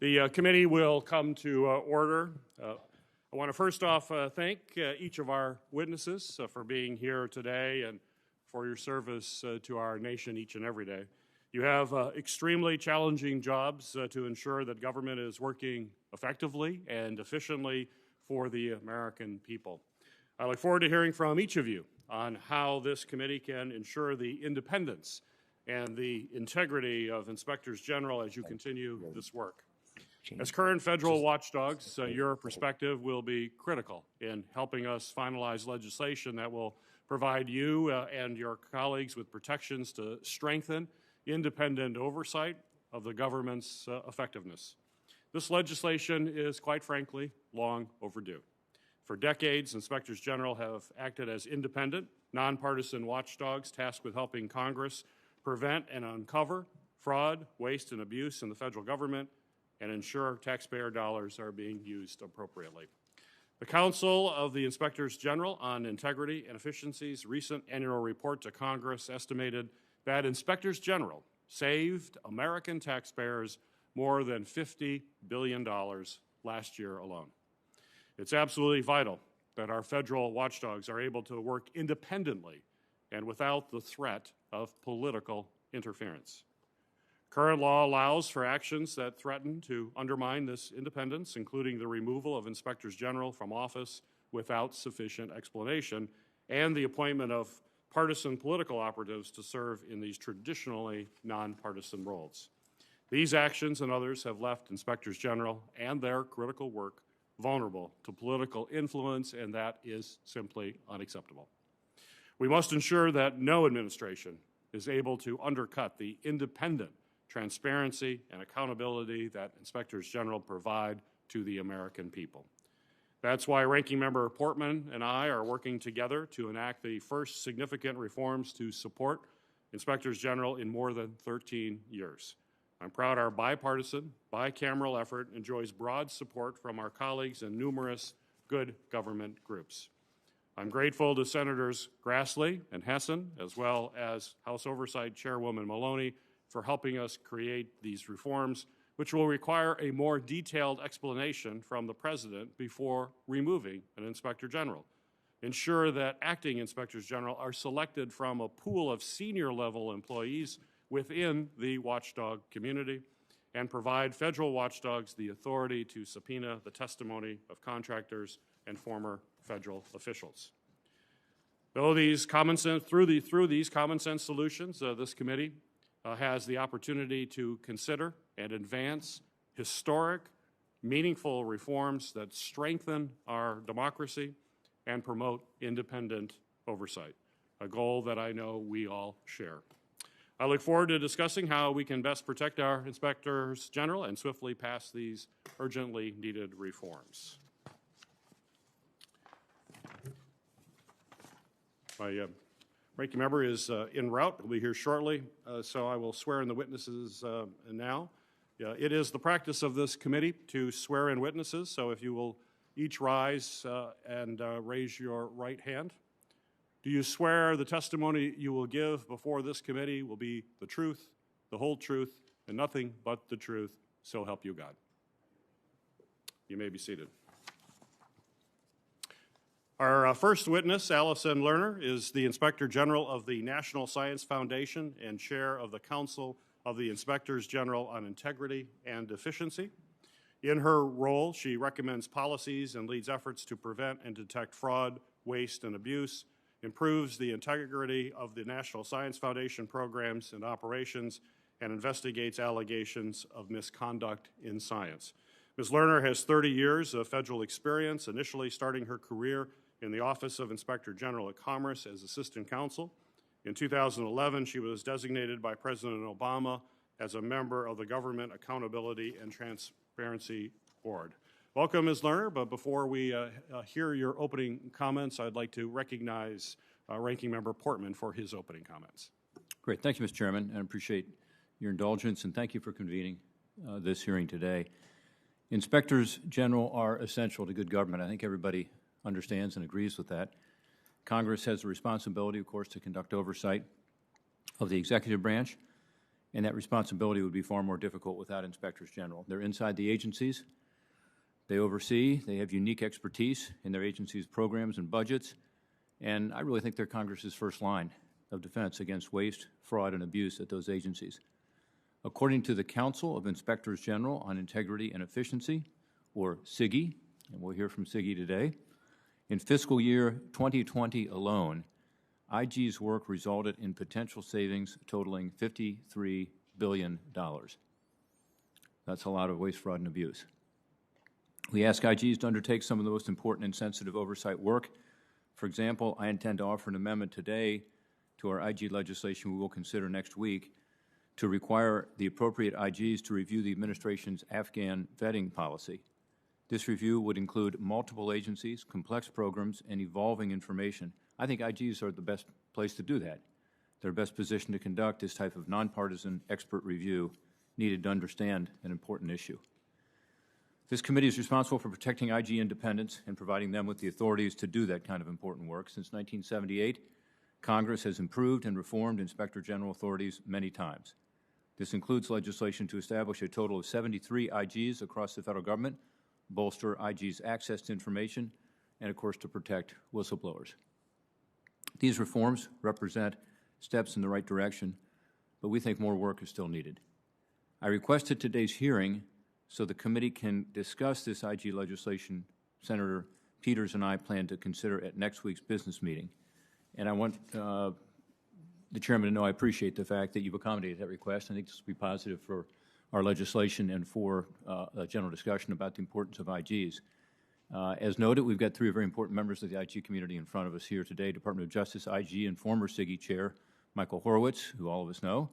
The committee will come to order. I want to first off thank each of our witnesses for being here today and for your service to our nation each and every day. You have extremely challenging jobs to ensure that government is working effectively and efficiently for the American people. I look forward to hearing from each of you on how this committee can ensure the independence and the integrity of inspectors general as you continue this work. As current federal watchdogs, your perspective will be critical in helping us finalize legislation that will provide you and your colleagues with protections to strengthen independent oversight of the government's effectiveness. This legislation is, quite frankly, long overdue. For decades, inspectors general have acted as independent, nonpartisan watchdogs tasked with helping Congress prevent and uncover fraud, waste, and abuse in the federal government and ensure taxpayer dollars are being used appropriately. The Council of the Inspectors General on Integrity and Efficiency's recent annual report to Congress estimated that inspectors general saved American taxpayers more than $50 billion last year alone. It's absolutely vital that our federal watchdogs are able to work independently and without the threat of political interference. Current law allows for actions that threaten to undermine this independence, including the removal of inspectors general from office without sufficient explanation and the appointment of partisan political operatives to serve in these traditionally nonpartisan roles. These actions and others have left inspectors general and their critical work vulnerable to political influence, and that is simply unacceptable. We must ensure that no administration is able to undercut the independent transparency and accountability that inspectors general provide to the American people. That's why Ranking Member Portman and I are working together to enact the first significant reforms to support inspectors general in more than 13 years. I'm proud our bipartisan, bicameral effort enjoys broad support from our colleagues in numerous good government groups. I'm grateful to Senators Grassley and Hessen, as well as House Oversight Chairwoman Maloney, for helping us create these reforms, which will require a more detailed explanation from the President before removing an Inspector General. Ensure that acting Inspectors General are selected from a pool of senior-level employees within the watchdog community, and provide federal watchdogs the authority to subpoena the testimony of contractors and former federal officials. Through these common sense solutions, this committee has the opportunity to consider and advance historic, meaningful reforms that strengthen our democracy and promote independent oversight, a goal that I know we all share. I look forward to discussing how we can best protect our inspectors general and swiftly pass these urgently needed reforms. My ranking member is en route. He'll be here shortly, so I will swear in the witnesses now. It is the practice of this committee to swear in witnesses, so if you will each rise and raise your right hand. Do you swear the testimony you will give before this committee will be the truth, the whole truth, and nothing but the truth, so help you God? You may be seated. Our first witness, Alison Lerner, is the Inspector General of the National Science Foundation and Chair of the Council of the Inspectors General on Integrity and Deficiency. In her role, she recommends policies and leads efforts to prevent and detect fraud, waste, and abuse, improves the integrity of the National Science Foundation programs and operations, and investigates allegations of misconduct in science. Ms. Lerner has 30 years of federal experience, initially starting her career in the Office of Inspector General of Commerce as Assistant Counsel. In 2011, she was designated by President Obama as a member of the Government Accountability and Transparency Board. Welcome, Ms. Lerner, but before we hear your opening comments, I'd like to recognize Ranking Member Portman for his opening comments. Great. Thank you, Mr. Chairman, and I appreciate your indulgence, and thank you for convening this hearing today. Inspectors General are essential to good government. I think everybody understands and agrees with that. Congress has a responsibility, of course, to conduct oversight of the executive branch, and that responsibility would be far more difficult without inspectors general. They're inside the agencies. They oversee. They have unique expertise in their agency's programs and budgets, and I really think they're Congress's first line of defense against waste, fraud, and abuse at those agencies. According to the Council of Inspectors General on Integrity and Efficiency, or CIGI, and we'll hear from CIGI today, in fiscal year 2020 alone, IG's work resulted in potential savings totaling $53 billion. That's a lot of waste, fraud, and abuse. We ask IGs to undertake some of the most important and sensitive oversight work. For example, I intend to offer an amendment today to our IG legislation we will consider next week to require the appropriate IGs to review the administration's Afghan vetting policy. This review would include multiple agencies, complex programs, and evolving information. I think IGs are the best place to do that. They're best positioned to conduct this type of nonpartisan expert review needed to understand an important issue. This committee is responsible for protecting IG independence and providing them with the authorities to do that kind of important work. Since 1978, Congress has improved and reformed Inspector General authorities many times. This includes legislation to establish a total of 73 IGs across the federal government, bolster IG's access to information, and of course to protect whistleblowers. These reforms represent steps in the right direction, but we think more work is still needed. I requested today's hearing so the committee can discuss this IG legislation Senator Peters and I plan to consider at next week's business meeting. And I want the Chairman to know I appreciate the fact that you've accommodated that request. I think this will be positive for our legislation and for a general discussion about the importance of IGs. As noted, we've got three very important members of the IG community in front of us here today: Department of Justice IG and former CIGI Chair Michael Horowitz, who all of us know,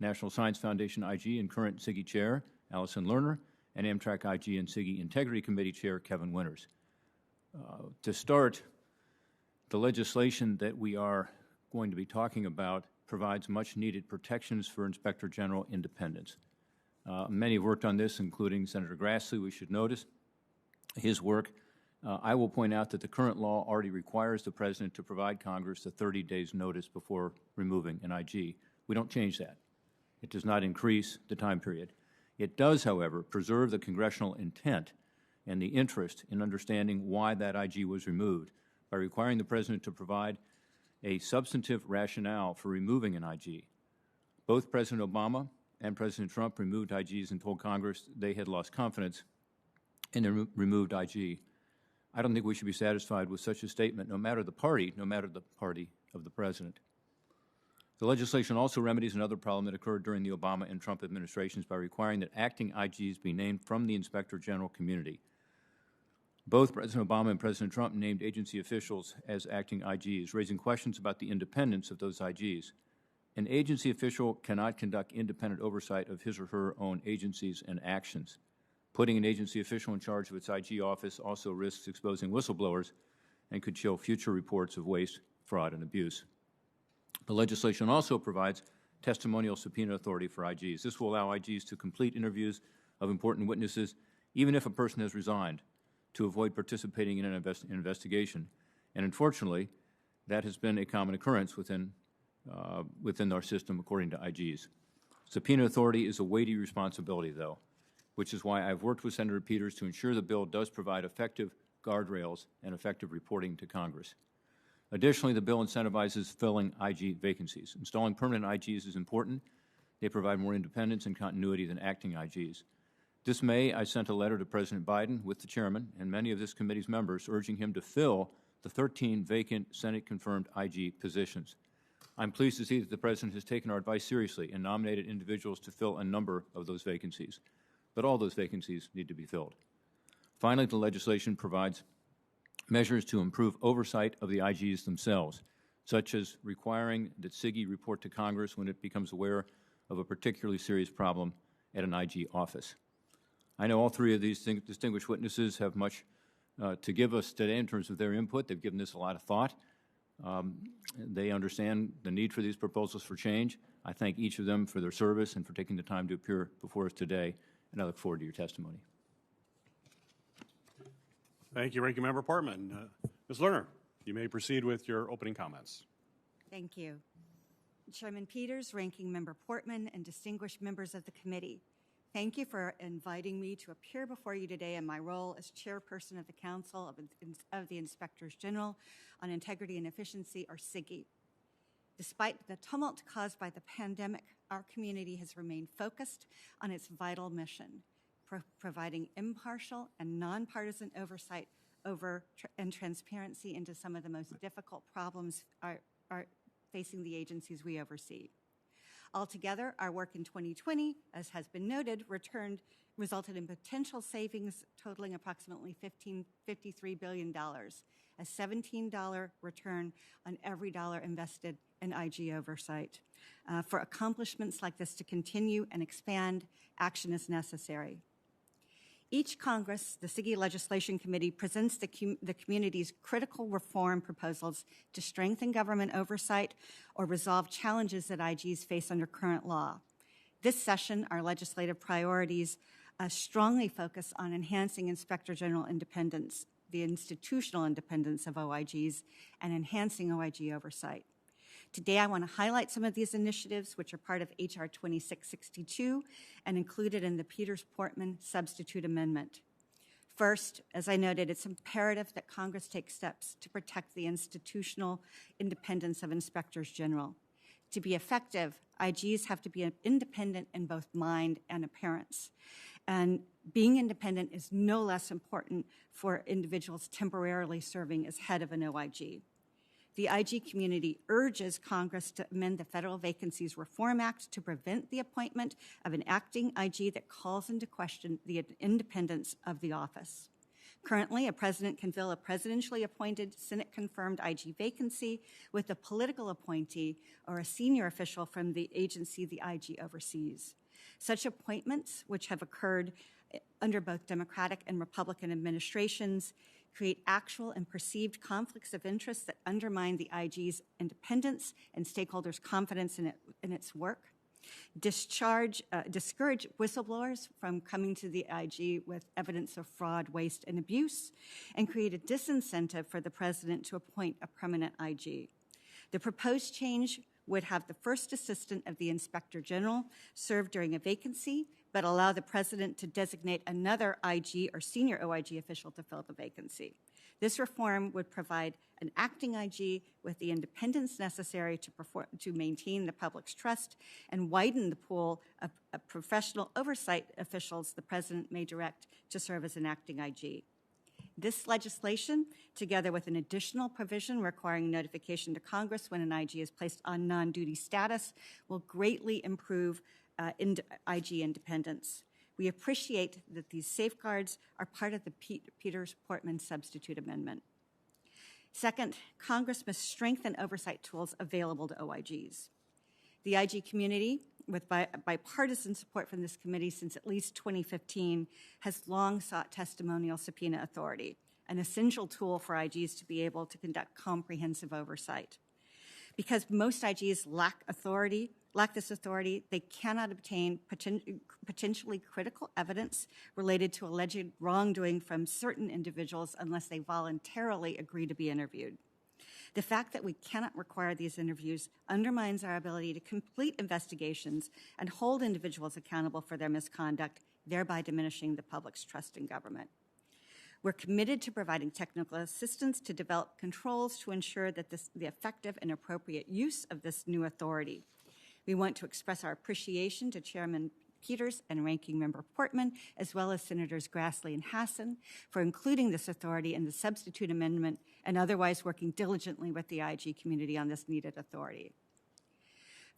National Science Foundation IG and current CIGI Chair Alison Lerner, and Amtrak IG and CIGI Integrity Committee Chair Kevin Winters. To start, the legislation that we are going to be talking about provides much-needed protections for Inspector General independence. Many have worked on this, including Senator Grassley. We should notice his work. I will point out that the current law already requires the President to provide Congress a 30 days notice before removing an IG. We don't change that. It does not increase the time period. It does, however, preserve the congressional intent and the interest in understanding why that IG was removed by requiring the President to provide a substantive rationale for removing an IG. Both President Obama and President Trump removed IGs and told Congress they had lost confidence in the removed IG. I don't think we should be satisfied with such a statement, no matter the party of the President. The legislation also remedies another problem that occurred during the Obama and Trump administrations by requiring that acting IGs be named from the Inspector General community. Both President Obama and President Trump named agency officials as acting IGs, raising questions about the independence of those IGs. An agency official cannot conduct independent oversight of his or her own agencies and actions. Putting an agency official in charge of its IG office also risks exposing whistleblowers and could chill future reports of waste, fraud, and abuse. The legislation also provides testimonial subpoena authority for IGs. This will allow IGs to complete interviews of important witnesses, even if a person has resigned, to avoid participating in an investigation. And unfortunately, that has been a common occurrence within our system, according to IGs. Subpoena authority is a weighty responsibility, though, which is why I've worked with Senator Peters to ensure the bill does provide effective guardrails and effective reporting to Congress. Additionally, the bill incentivizes filling IG vacancies. Installing permanent IGs is important. They provide more independence and continuity than acting IGs. This May, I sent a letter to President Biden with the Chairman and many of this committee's members urging him to fill the 13 vacant Senate-confirmed IG positions. I'm pleased to see that the President has taken our advice seriously and nominated individuals to fill a number of those vacancies. But all those vacancies need to be filled. Finally, the legislation provides measures to improve oversight of the IGs themselves, such as requiring that CIGI report to Congress when it becomes aware of a particularly serious problem at an IG office. I know all three of these distinguished witnesses have much to give us today in terms of their input. They've given this a lot of thought. They understand the need for these proposals for change. I thank each of them for their service and for taking the time to appear before us today, and I look forward to your testimony. Thank you, Ranking Member Portman. Ms. Lerner, you may proceed with your opening comments. Thank you. Chairman Peters, Ranking Member Portman, and distinguished members of the committee, thank you for inviting me to appear before you today in my role as chairperson of the Council of the Inspectors General on Integrity and Efficiency, or SIGI. Despite the tumult caused by the pandemic, our community has remained focused on its vital mission, providing impartial and nonpartisan oversight and transparency into some of the most difficult problems are facing the agencies we oversee. Altogether, our work in 2020, as has been noted, resulted in potential savings totaling approximately $53 billion, a $17 return on every dollar invested in IG oversight. For accomplishments like this to continue and expand, action is necessary. Each Congress, the SIGI Legislation Committee presents the community's critical reform proposals to strengthen government oversight or resolve challenges that IGs face under current law. This session, our legislative priorities strongly focus on enhancing Inspector General independence, the institutional independence of OIGs, and enhancing OIG oversight. Today, I want to highlight some of these initiatives, which are part of H.R. 2662 and included in the Peters-Portman substitute amendment. First, as I noted, it's imperative that Congress take steps to protect the institutional independence of inspectors general. To be effective, IGs have to be independent in both mind and appearance. And being independent is no less important for individuals temporarily serving as head of an OIG. The IG community urges Congress to amend the Federal Vacancies Reform Act to prevent the appointment of an acting IG that calls into question the independence of the office. Currently, a president can fill a presidentially appointed, Senate-confirmed IG vacancy with a political appointee or a senior official from the agency the IG oversees. Such appointments, which have occurred under both Democratic and Republican administrations, create actual and perceived conflicts of interest that undermine the IG's independence and stakeholders' confidence in its work, discourage whistleblowers from coming to the IG with evidence of fraud, waste, and abuse, and create a disincentive for the president to appoint a permanent IG. The proposed change would have the first assistant of the Inspector General serve during a vacancy, but allow the president to designate another IG or senior OIG official to fill the vacancy. This reform would provide an acting IG with the independence necessary to maintain the public's trust and widen the pool of professional oversight officials the president may direct to serve as an acting IG. This legislation, together with an additional provision requiring notification to Congress when an IG is placed on non-duty status, will greatly improve IG independence. We appreciate that these safeguards are part of the Peters-Portman substitute amendment. Second, Congress must strengthen oversight tools available to OIGs. The IG community, with bipartisan support from this committee since at least 2015, has long sought testimonial subpoena authority, an essential tool for IGs to be able to conduct comprehensive oversight. Because most IGs lack this authority, they cannot obtain potentially critical evidence related to alleged wrongdoing from certain individuals unless they voluntarily agree to be interviewed. The fact that we cannot require these interviews undermines our ability to complete investigations and hold individuals accountable for their misconduct, thereby diminishing the public's trust in government. We're committed to providing technical assistance to develop controls to ensure that the effective and appropriate use of this new authority. We want to express our appreciation to Chairman Peters and Ranking Member Portman, as well as Senators Grassley and Hassan, for including this authority in the substitute amendment and otherwise working diligently with the IG community on this needed authority.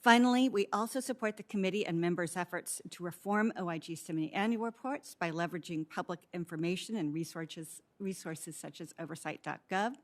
Finally, we also support the committee and members' efforts to reform OIG semi-annual reports by leveraging public information and resources such as oversight.gov,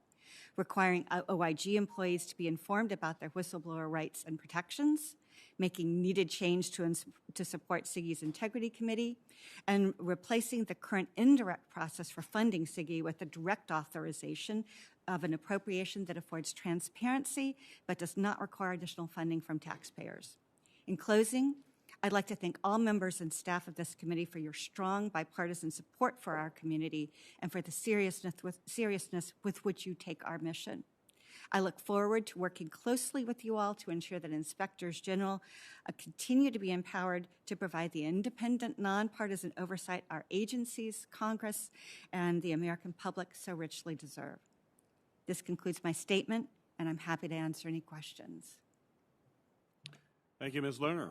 requiring OIG employees to be informed about their whistleblower rights and protections, making needed change to support SIGI's Integrity Committee, and replacing the current indirect process for funding SIGI with a direct authorization of an appropriation that affords transparency but does not require additional funding from taxpayers. In closing, I'd like to thank all members and staff of this committee for your strong bipartisan support for our community and for the seriousness with which you take our mission. I look forward to working closely with you all to ensure that Inspectors General continue to be empowered to provide the independent, nonpartisan oversight our agencies, Congress, and the American public so richly deserve. This concludes my statement, and I'm happy to answer any questions. Thank you, Ms. Lerner.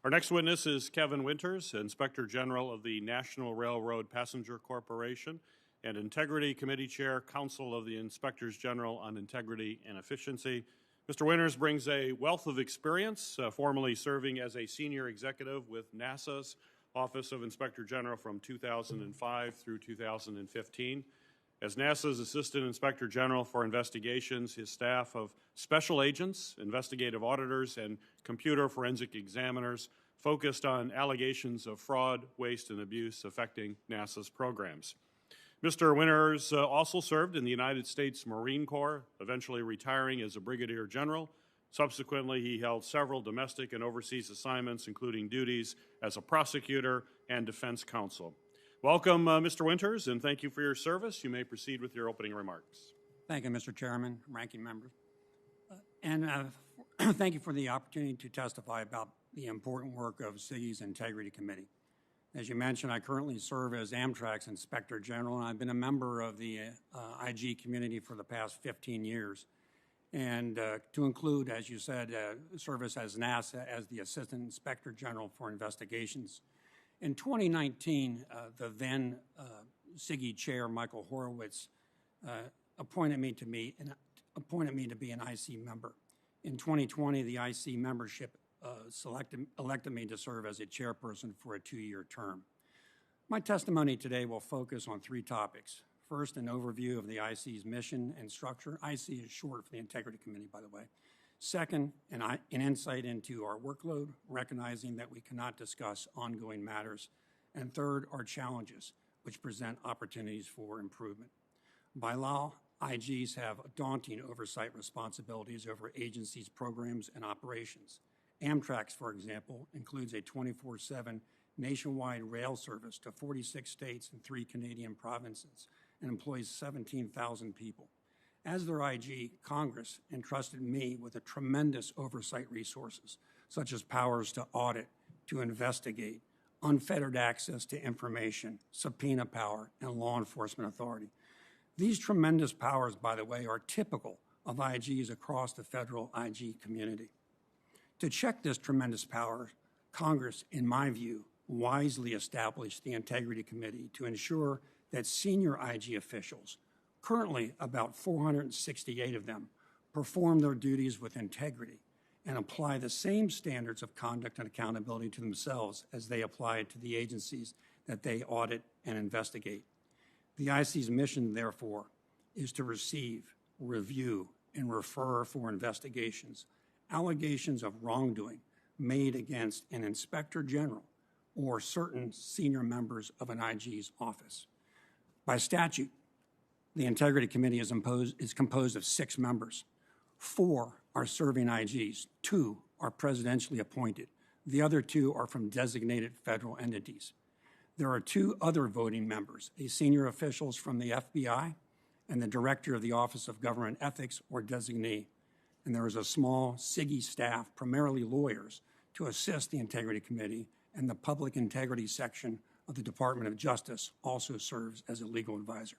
Our next witness is Kevin Winters, Inspector General of the National Railroad Passenger Corporation and Integrity Committee Chair, Council of the Inspectors General on Integrity and Efficiency. Mr. Winters brings a wealth of experience, formerly serving as a senior executive with NASA's Office of Inspector General from 2005 through 2015. As NASA's Assistant Inspector General for Investigations, his staff of special agents, investigative auditors, and computer forensic examiners focused on allegations of fraud, waste, and abuse affecting NASA's programs. Mr. Winters also served in the United States Marine Corps, eventually retiring as a brigadier general. Subsequently, he held several domestic and overseas assignments, including duties as a prosecutor and defense counsel. Welcome, Mr. Winters, and thank you for your service. You may proceed with your opening remarks. Thank you, Mr. Chairman, ranking members. Thank you for the opportunity to testify about the important work of CIGI's Integrity Committee. As you mentioned, I currently serve as Amtrak's Inspector General, and I've been a member of the IG community for the past 15 years. And to include, as you said, service as NASA as the Assistant Inspector General for Investigations. In 2019, the then CIGI Chair, Michael Horowitz, appointed me to be an IC member. In 2020, the IC membership elected me to serve as a chairperson for a 2-year term. My testimony today will focus on 3 topics. First, an overview of the IC's mission and structure. IC is short for the Integrity Committee, by the way. Second, an insight into our workload, recognizing that we cannot discuss ongoing matters. And third, our challenges, which present opportunities for improvement. By law, IGs have daunting oversight responsibilities over agencies' programs and operations. Amtrak's, for example, includes a 24/7 nationwide rail service to 46 states and 3 Canadian provinces and employs 17,000 people. As their IG, Congress entrusted me with a tremendous oversight resources, such as powers to audit, to investigate, unfettered access to information, subpoena power, and law enforcement authority. These tremendous powers, by the way, are typical of IGs across the federal IG community. To check this tremendous power, Congress, in my view, wisely established the Integrity Committee to ensure that senior IG officials, currently about 468 of them, perform their duties with integrity and apply the same standards of conduct and accountability to themselves as they apply to the agencies that they audit and investigate. The IC's mission, therefore, is to receive, review, and refer for investigations allegations of wrongdoing made against an Inspector General or certain senior members of an IG's office. By statute, the Integrity Committee is composed of 6 members. 4 are serving IGs, 2 are presidentially appointed. The other 2 are from designated federal entities. There are 2 other voting members, a senior officials from the FBI and the director of the Office of Government Ethics or designee. And there is a small CIGI staff, primarily lawyers, to assist the Integrity Committee, and the Public Integrity section of the Department of Justice also serves as a legal advisor.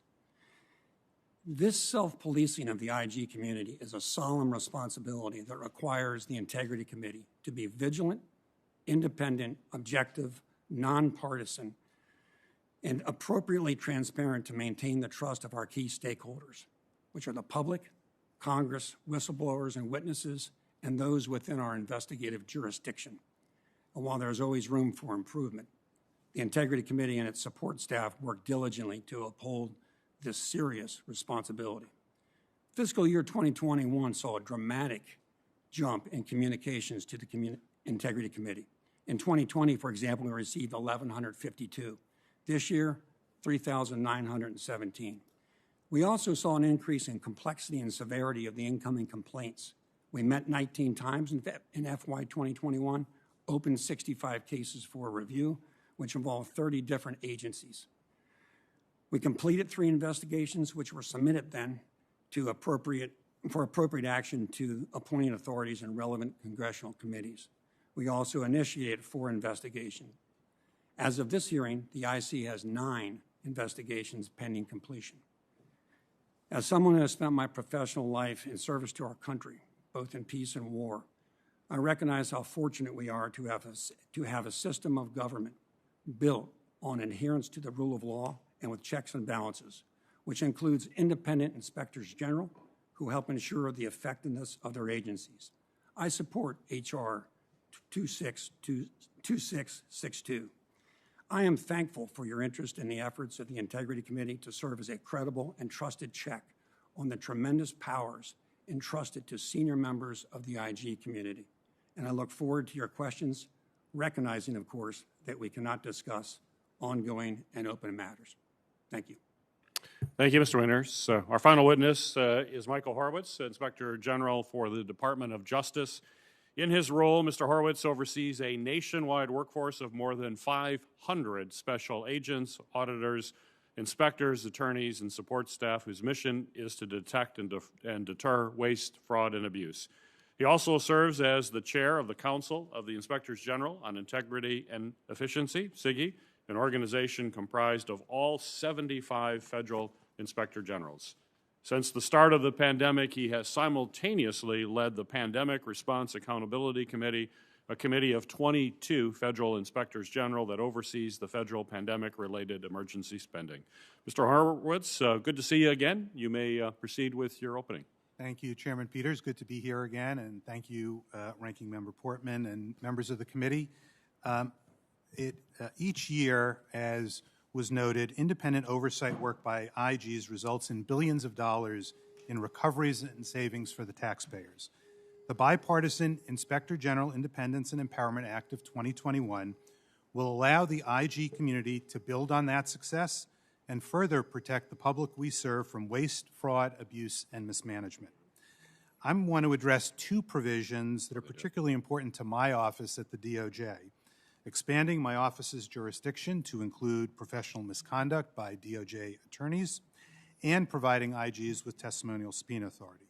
This self-policing of the IG community is a solemn responsibility that requires the Integrity Committee to be vigilant, independent, objective, nonpartisan, and appropriately transparent to maintain the trust of our key stakeholders, which are the public, Congress, whistleblowers and witnesses, and those within our investigative jurisdiction. And while there's always room for improvement, the Integrity Committee and its support staff work diligently to uphold this serious responsibility. Fiscal year 2021 saw a dramatic jump in communications to the Integrity Committee. In 2020, for example, we received 1,152. This year, 3,917. We also saw an increase in complexity and severity of the incoming complaints. We met 19 times in FY 2021, opened 65 cases for review, which involved 30 different agencies. We completed 3 investigations, which were submitted then to appropriate for appropriate action to appointing authorities in relevant congressional committees. We also initiated 4 investigations. As of this hearing, the IC has 9 investigations pending completion. As someone who has spent my professional life in service to our country, both in peace and war, I recognize how fortunate we are to have a system of government built on adherence to the rule of law and with checks and balances, which includes independent inspectors general who help ensure the effectiveness of their agencies. I support H.R. 2662. I am thankful for your interest in the efforts of the Integrity Committee to serve as a credible and trusted check on the tremendous powers entrusted to senior members of the IG community. And I look forward to your questions, recognizing, of course, that we cannot discuss ongoing and open matters. Thank you. Thank you, Mr. Winters. Our final witness is Michael Horowitz, Inspector General for the Department of Justice. In his role, Mr. Horowitz oversees a nationwide workforce of more than 500 special agents, auditors, inspectors, attorneys, and support staff whose mission is to detect and deter waste, fraud, and abuse. He also serves as the chair of the Council of the Inspectors General on Integrity and Efficiency, SIGI, an organization comprised of all 75 federal inspector generals. Since the start of the pandemic, he has simultaneously led the Pandemic Response Accountability Committee, a committee of 22 federal inspectors general that oversees the federal pandemic-related emergency spending. Mr. Horowitz, good to see you again. You may proceed with your opening. Thank you, Chairman Peters. Good to be here again, and thank you, Ranking Member Portman and members of the committee. Each year, as was noted, independent oversight work by IGs results in billions of dollars in recoveries and savings for the taxpayers. The bipartisan Inspector General Independence and Empowerment Act of 2021 will allow the IG community to build on that success and further protect the public we serve from waste, fraud, abuse, and mismanagement. I want to address 2 provisions that are particularly important to my office at the DOJ. Expanding my office's jurisdiction to include professional misconduct by DOJ attorneys, and providing IGs with testimonial subpoena authority.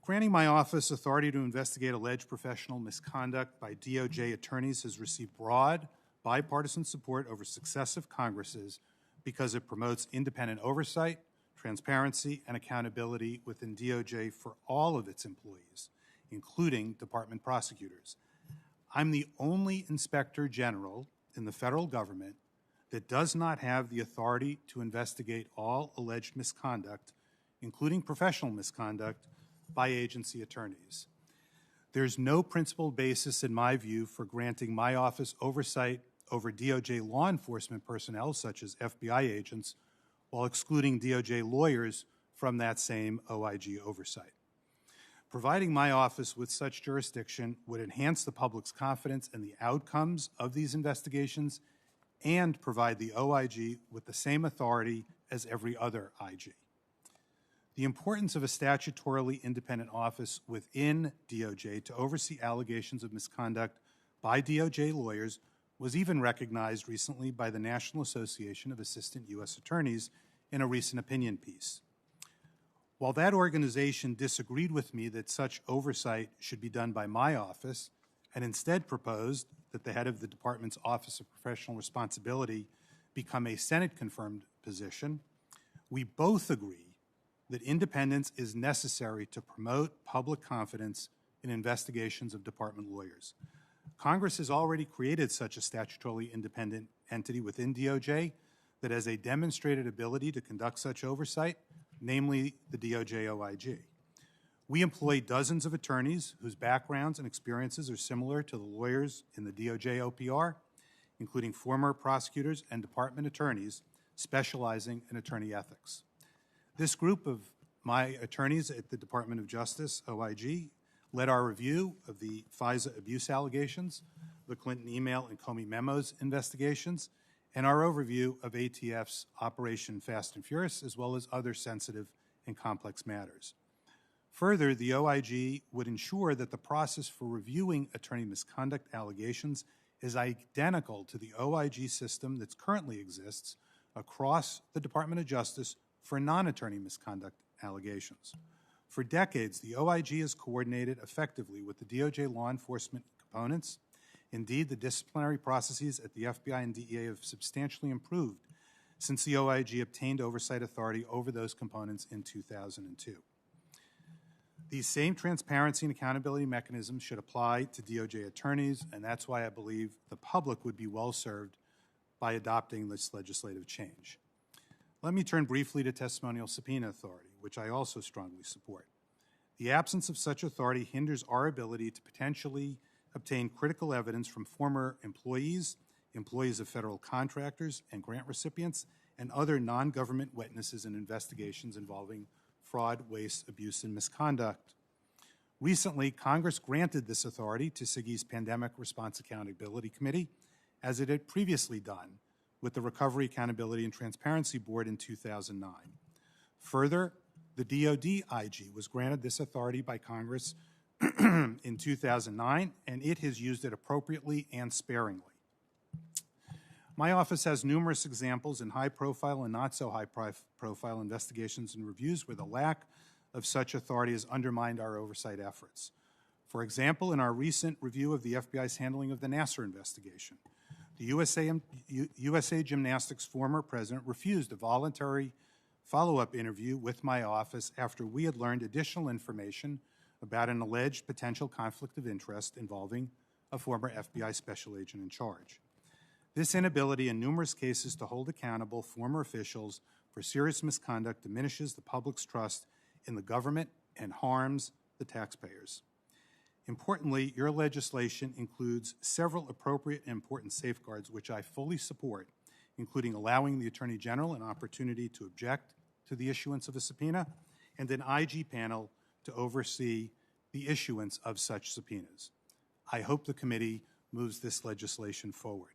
Granting my office authority to investigate alleged professional misconduct by DOJ attorneys has received broad, bipartisan support over successive Congresses because it promotes independent oversight, transparency, and accountability within DOJ for all of its employees, including department prosecutors. I'm the only Inspector General in the federal government that does not have the authority to investigate all alleged misconduct, including professional misconduct, by agency attorneys. There's no principled basis, in my view, for granting my office oversight over DOJ law enforcement personnel, such as FBI agents, while excluding DOJ lawyers from that same OIG oversight. Providing my office with such jurisdiction would enhance the public's confidence in the outcomes of these investigations and provide the OIG with the same authority as every other IG. The importance of a statutorily independent office within DOJ to oversee allegations of misconduct by DOJ lawyers was even recognized recently by the National Association of Assistant U.S. Attorneys in a recent opinion piece. While that organization disagreed with me that such oversight should be done by my office and instead proposed that the head of the department's Office of Professional Responsibility become a Senate-confirmed position, we both agree that independence is necessary to promote public confidence in investigations of department lawyers. Congress has already created such a statutorily independent entity within DOJ that has a demonstrated ability to conduct such oversight, namely the DOJ OIG. We employ dozens of attorneys whose backgrounds and experiences are similar to the lawyers in the DOJ OPR, including former prosecutors and department attorneys specializing in attorney ethics. This group of my attorneys at the Department of Justice, OIG, led our review of the FISA abuse allegations, the Clinton email and Comey memos investigations, and our overview of ATF's Operation Fast and Furious, as well as other sensitive and complex matters. Further, the OIG would ensure that the process for reviewing attorney misconduct allegations is identical to the OIG system that currently exists across the Department of Justice for non-attorney misconduct allegations. For decades, the OIG has coordinated effectively with the DOJ law enforcement components. Indeed, the disciplinary processes at the FBI and DEA have substantially improved since the OIG obtained oversight authority over those components in 2002. These same transparency and accountability mechanisms should apply to DOJ attorneys, and that's why I believe the public would be well served by adopting this legislative change. Let me turn briefly to testimonial subpoena authority, which I also strongly support. The absence of such authority hinders our ability to potentially obtain critical evidence from former employees, employees of federal contractors and grant recipients, and other non-government witnesses in investigations involving fraud, waste, abuse, and misconduct. Recently, Congress granted this authority to SIGI's Pandemic Response Accountability Committee, as it had previously done with the Recovery, Accountability, and Transparency Board in 2009. Further, the DoD IG was granted this authority by Congress in 2009, and it has used it appropriately and sparingly. My office has numerous examples in high-profile and not-so-high-profile investigations and reviews where the lack of such authority has undermined our oversight efforts. For example, in our recent review of the FBI's handling of the Nassar investigation, the USA Gymnastics former president refused a voluntary follow-up interview with my office after we had learned additional information about an alleged potential conflict of interest involving a former FBI special agent in charge. This inability in numerous cases to hold accountable former officials for serious misconduct diminishes the public's trust in the government and harms the taxpayers. Importantly, your legislation includes several appropriate and important safeguards which I fully support, including allowing the Attorney General an opportunity to object to the issuance of a subpoena and an IG panel to oversee the issuance of such subpoenas. I hope the committee moves this legislation forward.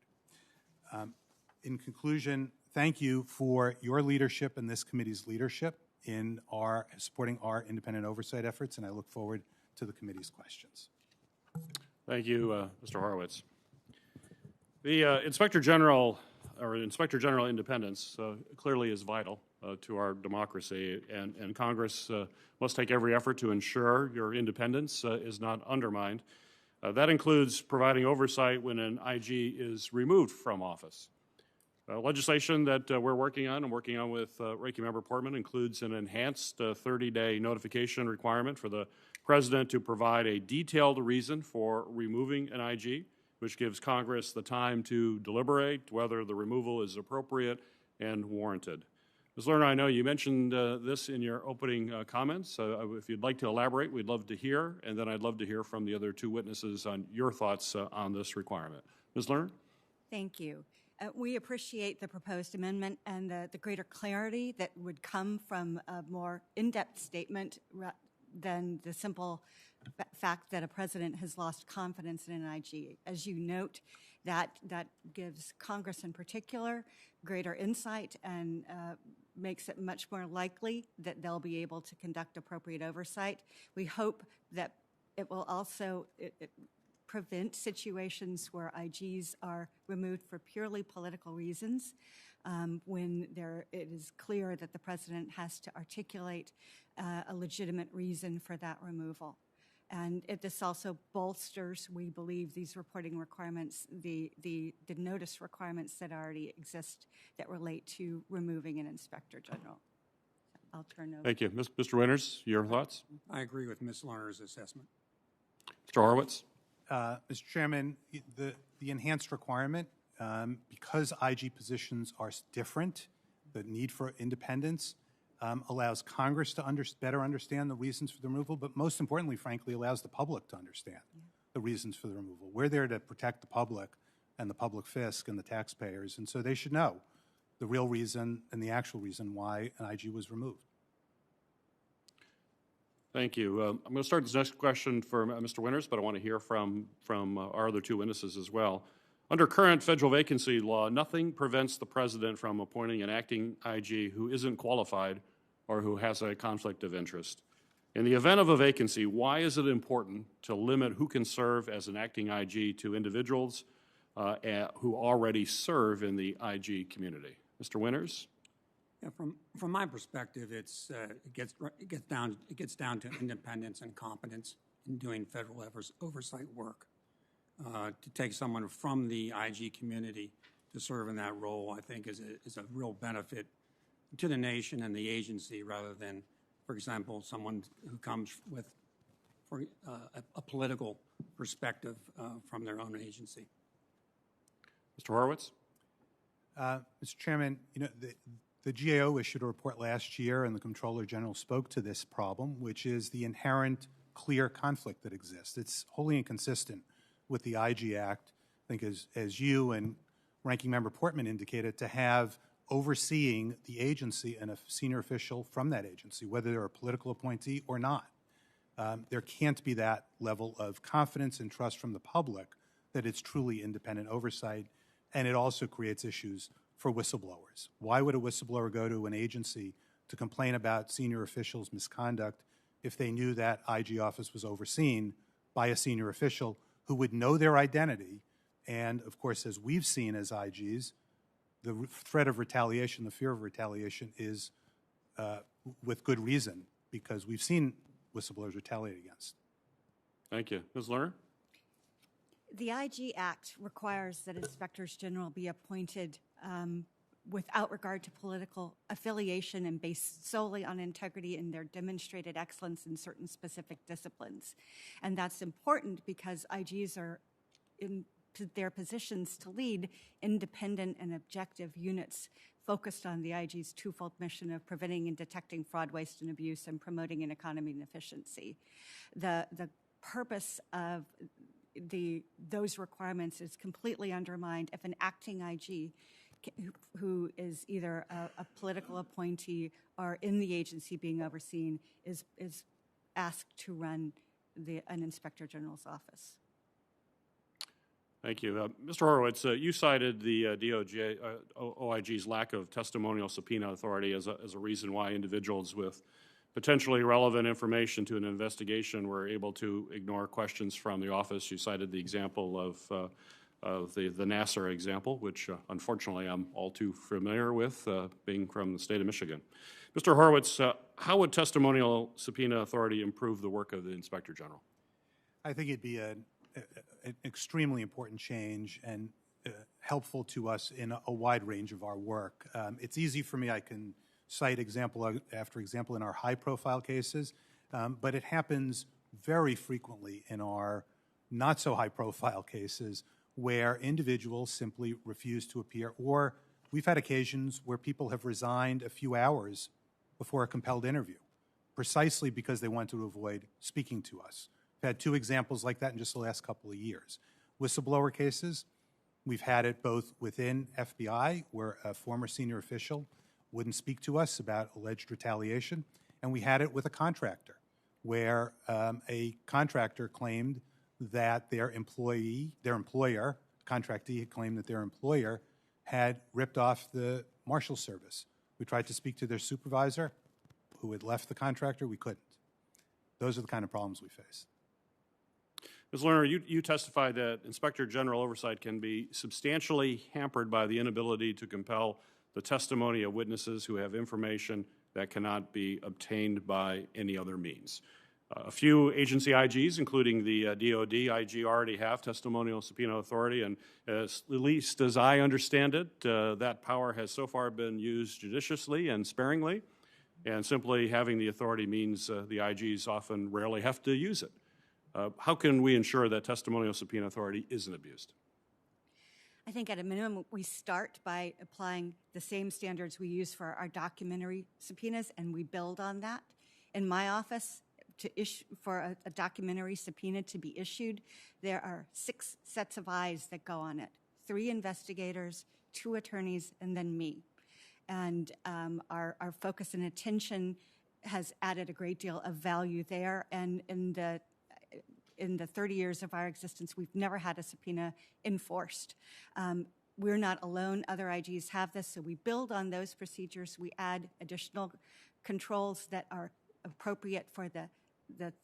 In conclusion, thank you for your leadership and this committee's leadership in supporting our independent oversight efforts, and I look forward to the committee's questions. Thank you, Mr. Horowitz. The Inspector General independence clearly is vital to our democracy, and Congress must take every effort to ensure your independence is not undermined. That includes providing oversight when an IG is removed from office. Legislation that we're working on with Ranking Member Portman includes an enhanced 30-day notification requirement for the President to provide a detailed reason for removing an IG, which gives Congress the time to deliberate whether the removal is appropriate and warranted. Ms. Lerner, I know you mentioned this in your opening comments. If you'd like to elaborate, we'd love to hear, and then I'd love to hear from the other two witnesses on your thoughts on this requirement. Ms. Lerner? Thank you. We appreciate the proposed amendment and the greater clarity that would come from a more in-depth statement than the simple fact that a president has lost confidence in an IG. As you note, that gives Congress in particular greater insight and makes it much more likely that they'll be able to conduct appropriate oversight. We hope that it will also prevent situations where IGs are removed for purely political reasons when it is clear that the president has to articulate a legitimate reason for that removal. And this also bolsters, we believe, these reporting requirements, the notice requirements that already exist that relate to removing an Inspector General. I'll turn over. Thank you. Mr. Winters, your thoughts? I agree with Ms. Lerner's assessment. Mr. Horowitz? Mr. Chairman, the enhanced requirement, because IG positions are different, the need for independence allows Congress to better understand the reasons for the removal, but most importantly, frankly, allows the public to understand the reasons for the removal. We're there to protect the public and the public fisc and the taxpayers, and so they should know the real reason and the actual reason why an IG was removed. Thank you. I'm going to start this next question for Mr. Winters, but I want to hear from our other two witnesses as well. Under current federal vacancy law, nothing prevents the president from appointing an acting IG who isn't qualified or who has a conflict of interest. In the event of a vacancy, why is it important to limit who can serve as an acting IG to individuals who already serve in the IG community? Mr. Winters? Yeah, from my perspective, it gets down to independence and competence in doing federal oversight work. To take someone from the IG community to serve in that role, I think, is a real benefit to the nation and the agency, rather than, for example, someone who comes with a political perspective from their own agency. Mr. Horowitz? Mr. Chairman, the GAO issued a report last year, and the Comptroller General spoke to this problem, which is the inherent clear conflict that exists. It's wholly inconsistent with the IG Act, I think, as you and Ranking Member Portman indicated, to have overseeing the agency and a senior official from that agency, whether they're a political appointee or not. There can't be that level of confidence and trust from the public that it's truly independent oversight, and it also creates issues for whistleblowers. Why would a whistleblower go to an agency to complain about senior officials' misconduct if they knew that IG office was overseen by a senior official who would know their identity? And, of course, as we've seen as IGs, the threat of retaliation, the fear of retaliation is with good reason, because we've seen whistleblowers retaliate against. Thank you. Ms. Lerner? The IG Act requires that inspectors general be appointed without regard to political affiliation and based solely on integrity and their demonstrated excellence in certain specific disciplines. And that's important because IGs are in their positions to lead independent and objective units focused on the IG's twofold mission of preventing and detecting fraud, waste, and abuse, and promoting an economy and efficiency. The purpose of those requirements is completely undermined if an acting IG who is either a political appointee or in the agency being overseen is asked to run an inspector general's office. Thank you. Mr. Horowitz, you cited the OIG's lack of testimonial subpoena authority as a reason why individuals with potentially relevant information to an investigation were able to ignore questions from the office. You cited the example of the Nassar example, which unfortunately I'm all too familiar with, being from the state of Michigan. Mr. Horowitz, how would testimonial subpoena authority improve the work of the Inspector General? I think it'd be an extremely important change and helpful to us in a wide range of our work. It's easy for me. I can cite example after example in our high-profile cases, but it happens very frequently in our not-so-high-profile cases where individuals simply refuse to appear, or we've had occasions where people have resigned a few hours before a compelled interview, precisely because they want to avoid speaking to us. We've had two examples like that in just the last couple of years. Whistleblower cases, we've had it both within FBI, where a former senior official wouldn't speak to us about alleged retaliation, and we had it with a contractor, where a contractor claimed that their employer, contractee had claimed that their employer had ripped off the Marshal Service. We tried to speak to their supervisor, who had left the contractor. We couldn't. Those are the kind of problems we face. Ms. Lerner, you testified that Inspector General oversight can be substantially hampered by the inability to compel the testimony of witnesses who have information that cannot be obtained by any other means. A few agency IGs, including the DOD IG, already have testimonial subpoena authority, and at least as I understand it, that power has so far been used judiciously and sparingly, and simply having the authority means the IGs often rarely have to use it. How can we ensure that testimonial subpoena authority isn't abused? I think at a minimum, we start by applying the same standards we use for our documentary subpoenas, and we build on that. In my office, for a documentary subpoena to be issued, there are 6 sets of eyes that go on it: 3 investigators, 2 attorneys, and then me. And our focus and attention has added a great deal of value there. And in the 30 years of our existence, we've never had a subpoena enforced. We're not alone. Other IGs have this, so we build on those procedures. We add additional controls that are appropriate for the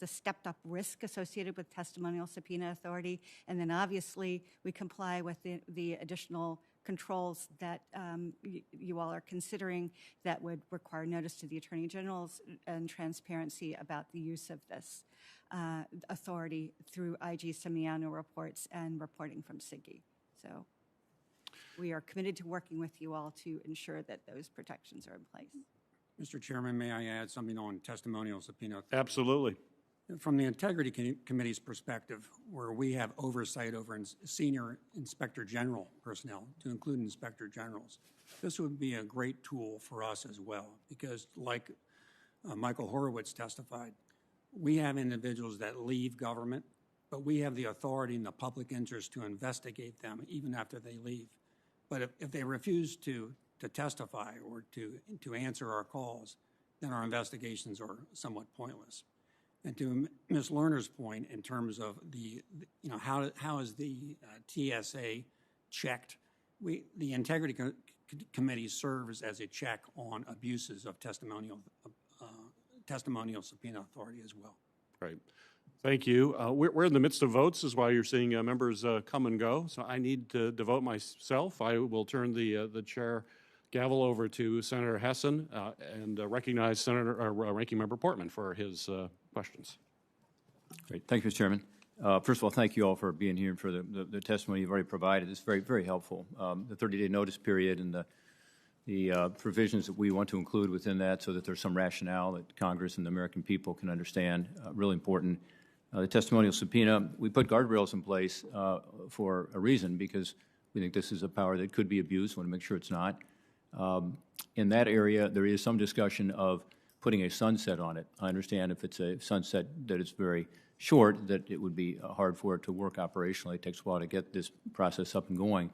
stepped-up risk associated with testimonial subpoena authority. And then obviously we comply with the additional controls that you all are considering that would require notice to the Attorney General's and transparency about the use of this authority through IG semiannual reports and reporting from SIGI. So we are committed to working with you all to ensure that those protections are in place. Mr. Chairman, may I add something on testimonial subpoena? Absolutely. From the Integrity Committee's perspective, where we have oversight over senior Inspector General personnel, to include Inspector Generals, this would be a great tool for us as well, because like Michael Horowitz testified, we have individuals that leave government, but we have the authority and the public interest to investigate them even after they leave. But if they refuse to testify or to answer our calls, then our investigations are somewhat pointless. And to Ms. Lerner's point, in terms of how is the TSA checked? The Integrity Committee serves as a check on abuses of testimonial subpoena authority as well. Right. Thank you. We're in the midst of votes, is why you're seeing members come and go. So I need to devote myself. I will turn the chair gavel over to Senator Hessen and recognize Ranking Member Portman for his questions. Great. Thank you, Mr. Chairman. First of all, thank you all for being here and for the testimony you've already provided. It's very, very helpful. The 30-day notice period and the provisions that we want to include within that so that there's some rationale that Congress and the American people can understand, really important. The testimonial subpoena, we put guardrails in place for a reason, because we think this is a power that could be abused. We want to make sure it's not. In that area, there is some discussion of putting a sunset on it. I understand if it's a sunset that is very short, that it would be hard for it to work operationally. It takes a while to get this process up and going.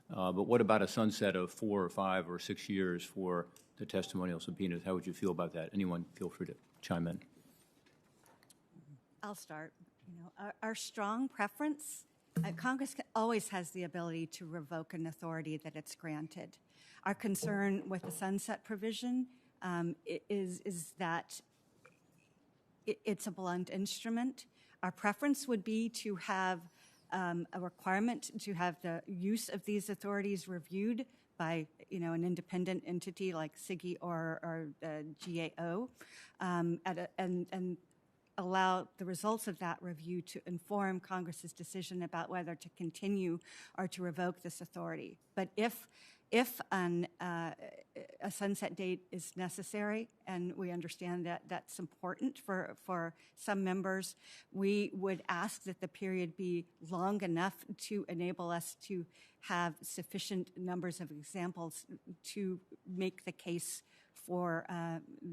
But what about a sunset of 4 or 5 or 6 years for the testimonial subpoenas? How would you feel about that? Anyone feel free to chime in. I'll start. Our strong preference, Congress always has the ability to revoke an authority that it's granted. Our concern with the sunset provision is that it's a blunt instrument. Our preference would be to have a requirement to have the use of these authorities reviewed by an independent entity like SIGI or GAO, and allow the results of that review to inform Congress's decision about whether to continue or to revoke this authority. But if a sunset date is necessary, and we understand that that's important for some members, we would ask that the period be long enough to enable us to have sufficient numbers of examples to make the case for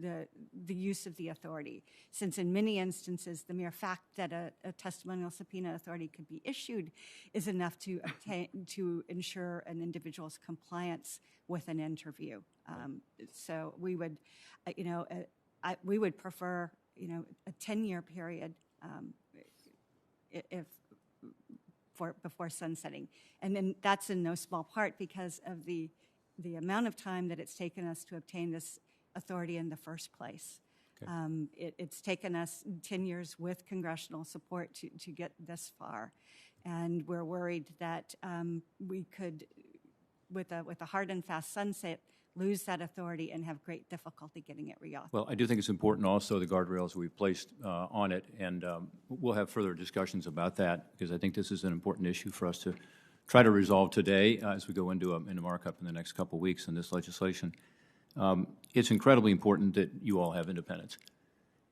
the use of the authority. Since in many instances, the mere fact that a testimonial subpoena authority could be issued is enough to ensure an individual's compliance with an interview. So we would, we would prefer, a 10-year period before sunsetting, and then that's in no small part because of the amount of time that it's taken us to obtain this authority in the first place. Okay. It's taken us 10 years with congressional support to get this far, and we're worried that we could, with a hard and fast sunset, lose that authority and have great difficulty getting it reauthorized. Well, I do think it's important also the guardrails we've placed on it, and we'll have further discussions about that, because I think this is an important issue for us to try to resolve today as we go into markup in the next couple of weeks in this legislation. It's incredibly important that you all have independence.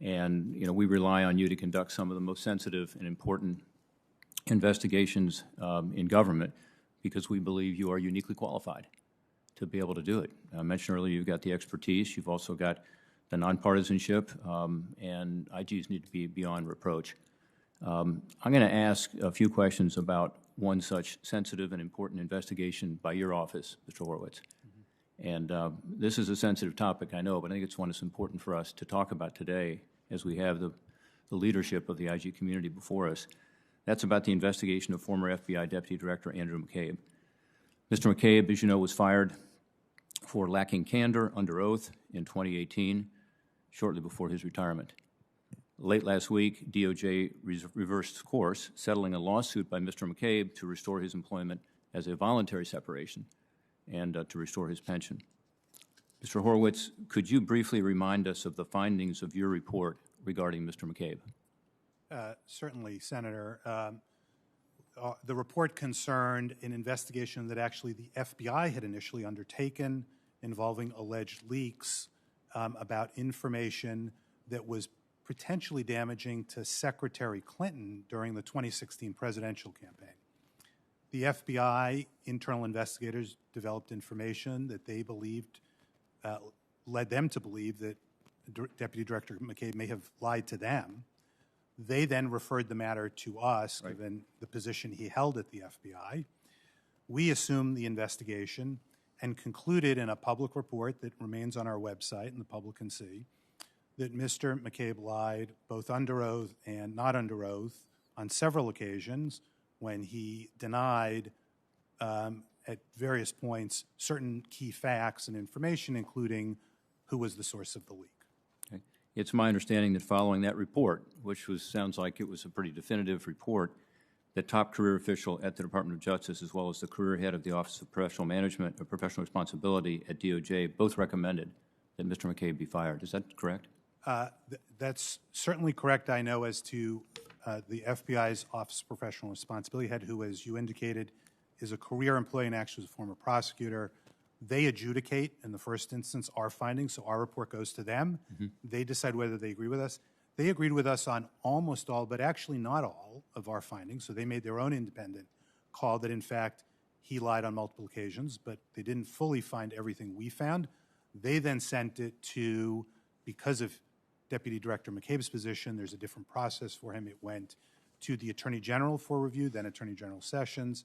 And, we rely on you to conduct some of the most sensitive and important investigations in government, because we believe you are uniquely qualified to be able to do it. I mentioned earlier you've got the expertise. You've also got the nonpartisanship, and IGs need to be beyond reproach. I'm going to ask a few questions about one such sensitive and important investigation by your office, Mr. Horowitz. And this is a sensitive topic, I know, but I think it's one that's important for us to talk about today as we have the leadership of the IG community before us. That's about the investigation of former FBI Deputy Director Andrew McCabe. Mr. McCabe, as you know, was fired for lacking candor under oath in 2018, shortly before his retirement. Late last week, DOJ reversed course, settling a lawsuit by Mr. McCabe to restore his employment as a voluntary separation and to restore his pension. Mr. Horowitz, could you briefly remind us of the findings of your report regarding Mr. McCabe? Certainly, Senator. The report concerned an investigation that actually the FBI had initially undertaken involving alleged leaks about information that was potentially damaging to Secretary Clinton during the 2016 presidential campaign. The FBI internal investigators developed information that they believed led them to believe that Deputy Director McCabe may have lied to them. They then referred the matter to us, given the position he held at the FBI. We assumed the investigation and concluded in a public report that remains on our website and the public can see that Mr. McCabe lied both under oath and not under oath on several occasions when he denied at various points certain key facts and information, including who was the source of the leak. Okay. It's my understanding that following that report, which sounds like it was a pretty definitive report, the top career official at the Department of Justice, as well as the career head of the Office of Professional Management or Professional Responsibility at DOJ, both recommended that Mr. McCabe be fired. Is that correct? That's certainly correct, I know, as to the FBI's Office of Professional Responsibility head, who, as you indicated, is a career employee and actually is a former prosecutor. They adjudicate, in the first instance, our findings, so our report goes to them. They decide whether they agree with us. They agreed with us on almost all, but actually not all, of our findings, so they made their own independent call that, in fact, he lied on multiple occasions, but they didn't fully find everything we found. They then sent it to, because of Deputy Director McCabe's position, there's a different process for him. It went to the Attorney General for review, then Attorney General Sessions.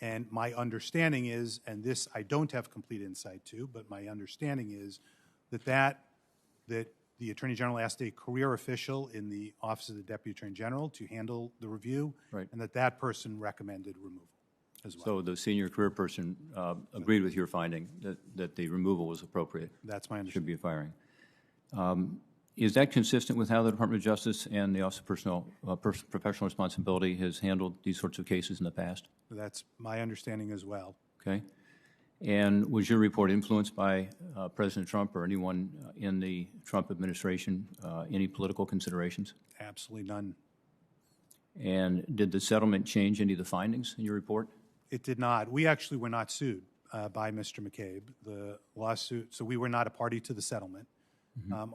And my understanding is, and this I don't have complete insight to, but my understanding is that the Attorney General asked a career official in the Office of the Deputy Attorney General to handle the review, and that person recommended removal as well. So the senior career person agreed with your finding that the removal was appropriate. That's my understanding. Should be a firing. Is that consistent with how the Department of Justice and the Office of Professional Responsibility has handled these sorts of cases in the past? That's my understanding as well. Okay. And was your report influenced by President Trump or anyone in the Trump administration, any political considerations? Absolutely none. And did the settlement change any of the findings in your report? It did not. We actually were not sued by Mr. McCabe. The lawsuit, so we were not a party to the settlement.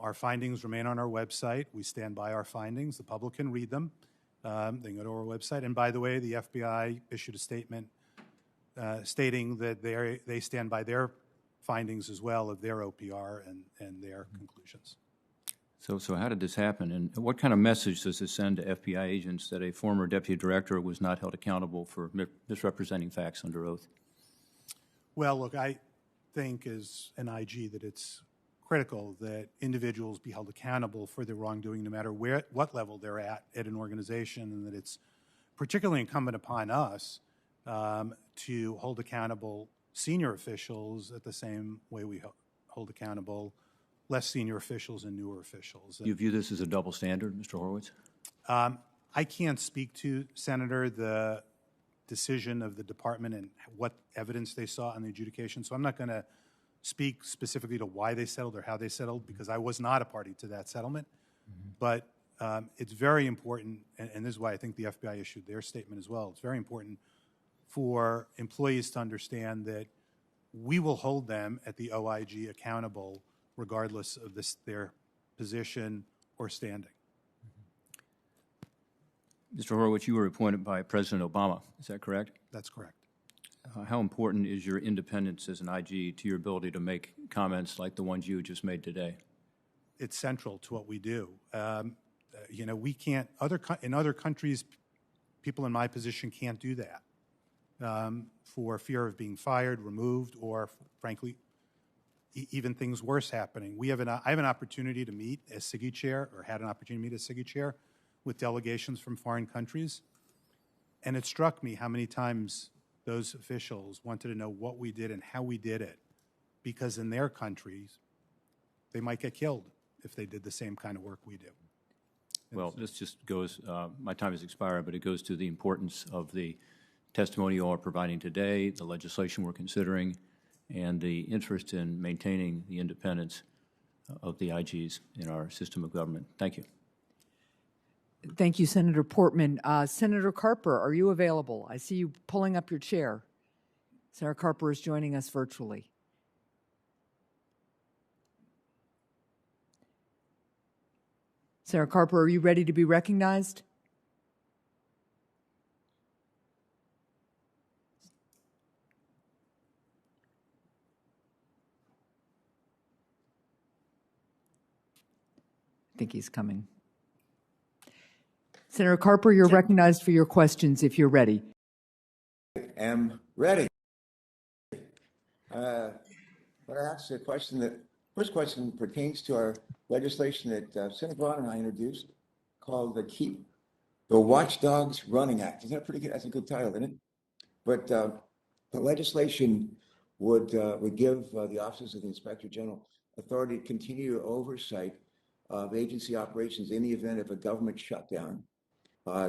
Our findings remain on our website. We stand by our findings. The public can read them. They can go to our website. And by the way, the FBI issued a statement stating that they stand by their findings as well of their OPR and their conclusions. So how did this happen? And what kind of message does this send to FBI agents that a former deputy director was not held accountable for misrepresenting facts under oath? Well, look, I think as an IG that it's critical that individuals be held accountable for their wrongdoing no matter what level they're at an organization, and that it's particularly incumbent upon us to hold accountable senior officials at the same way we hold accountable less senior officials and newer officials. You view this as a double standard, Mr. Horowitz? I can't speak to, Senator, the decision of the department and what evidence they saw on the adjudication, so I'm not going to speak specifically to why they settled or how they settled, because I was not a party to that settlement. But it's very important, and this is why I think the FBI issued their statement as well. It's very important for employees to understand that we will hold them at the OIG accountable regardless of their position or standing. Mr. Horowitz, you were appointed by President Obama. Is that correct? That's correct. How important is your independence as an IG to your ability to make comments like the ones you just made today? It's central to what we do. You know, we can't, in other countries, people in my position can't do that for fear of being fired, removed, or frankly, even things worse happening. I have an opportunity to meet as SIGI chair, or had an opportunity to meet as SIGI chair, with delegations from foreign countries. And it struck me how many times those officials wanted to know what we did and how we did it, because in their countries, they might get killed if they did the same kind of work we do. Well, this just goes, my time has expired, but it goes to the importance of the testimony you all are providing today, the legislation we're considering, and the interest in maintaining the independence of the IGs in our system of government. Thank you. Thank you, Senator Portman. Senator Carper, are you available? I see you pulling up your chair. Senator Carper is joining us virtually. Senator Carper, are you ready to be recognized? I think he's coming. Senator Carper, you're recognized for your questions if you're ready. Am ready. But I asked a question that, first question pertains to our legislation that Senator Braun and I introduced called the Keep the Watchdogs Running Act. Isn't that pretty good? That's a good title, isn't it? But the legislation would give the offices of the Inspector General authority to continue oversight of agency operations in the event of a government shutdown.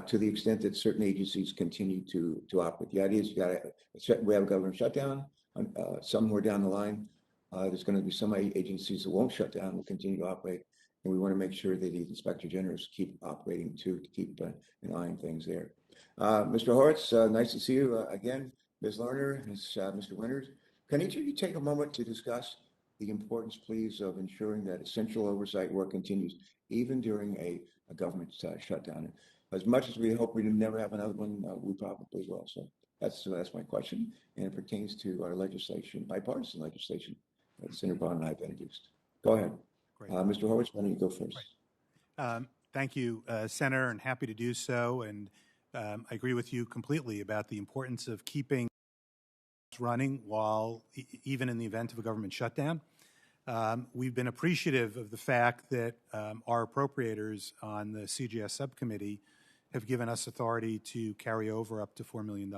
To the extent that certain agencies continue to operate. The idea is we have a government shutdown. Somewhere down the line, there's going to be some agencies that won't shut down, will continue to operate, and we want to make sure that the Inspector Generals keep operating too, to keep an eye on things there. Mr. Horowitz, nice to see you again. Ms. Lerner, Mr. Winters, can each of you take a moment to discuss the importance, please, of ensuring that essential oversight work continues even during a government shutdown? As much as we hope we never have another one, we probably will. So that's my question, and it pertains to our legislation, bipartisan legislation that Senator Braun and I have introduced. Go ahead. Mr. Horowitz, why don't you go first? Thank you, Senator, and happy to do so. And I agree with you completely about the importance of keeping running while even in the event of a government shutdown. We've been appreciative of the fact that our appropriators on the CGS subcommittee have given us authority to carry over up to $4 million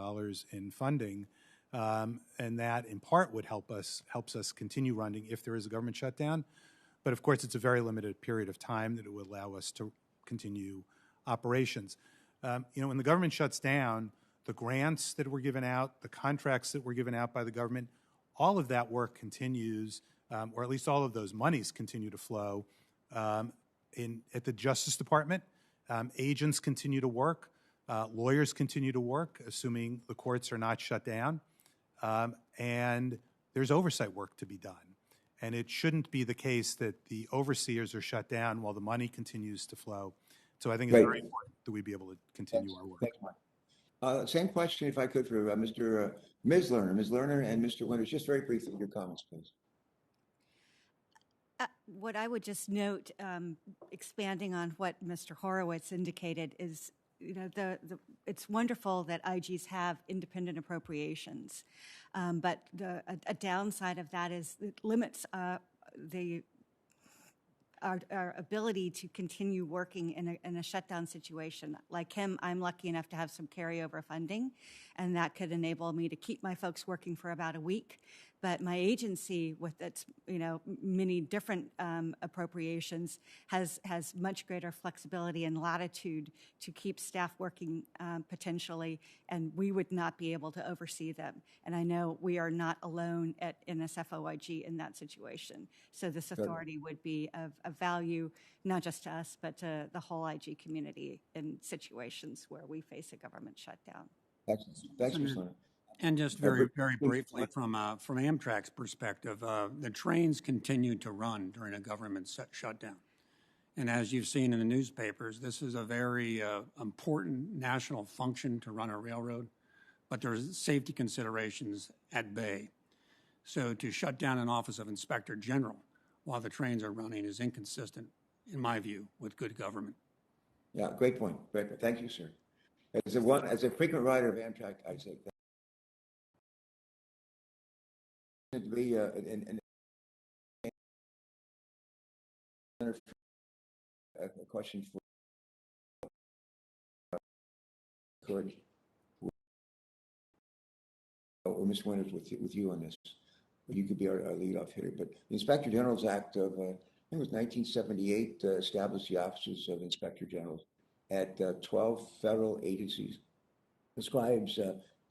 in funding, and that in part would helps us continue running if there is a government shutdown. But of course, it's a very limited period of time that it would allow us to continue operations. When the government shuts down, the grants that were given out, the contracts that were given out by the government, all of that work continues, or at least all of those monies continue to flow at the Justice Department. Agents continue to work. Lawyers continue to work, assuming the courts are not shut down. And there's oversight work to be done. And it shouldn't be the case that the overseers are shut down while the money continues to flow. So I think it's very important that we be able to continue our work. Thanks, Mike. Same question, if I could, for Ms. Lerner. Ms. Lerner and Mr. Winters, just very briefly, your comments, please. What I would just note, expanding on what Mr. Horowitz indicated, is it's wonderful that IGs have independent appropriations, but a downside of that is it limits our ability to continue working in a shutdown situation. Like him, I'm lucky enough to have some carryover funding, and that could enable me to keep my folks working for about a week. But my agency, with its many different appropriations, has much greater flexibility and latitude to keep staff working potentially, and we would not be able to oversee them. And I know we are not alone at NSF-OIG in that situation. So this authority would be of value, not just to us, but to the whole IG community in situations where we face a government shutdown. Thanks, Ms. Lerner. And just very briefly, from Amtrak's perspective, the trains continue to run during a government shutdown. And as you've seen in the newspapers, this is a very important national function to run a railroad, but there's safety considerations at bay. So to shut down an office of Inspector General while the trains are running is inconsistent, in my view, with good government. Yeah, great point. Great point. Thank you, sir. As a frequent rider of Amtrak, I say that. To be a question for Ms. Winters with you on this. You could be our lead-off hitter. But the Inspector General's Act of, I think it was 1978, established the offices of Inspector Generals at 12 federal agencies. Describes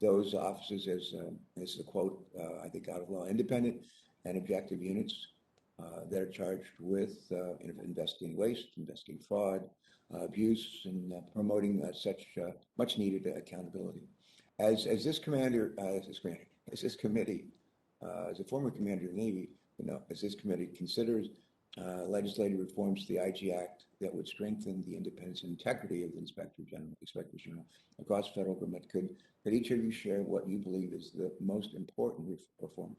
those offices as the quote, I think out of law, independent and objective units that are charged with investigating waste, investigating fraud, abuse, and promoting such much needed accountability. As this commander, as this committee, as a former commander of the Navy, as this committee considers legislative reforms to the IG Act that would strengthen the independence and integrity of the Inspectors General across federal government, could each of you share what you believe is the most important reform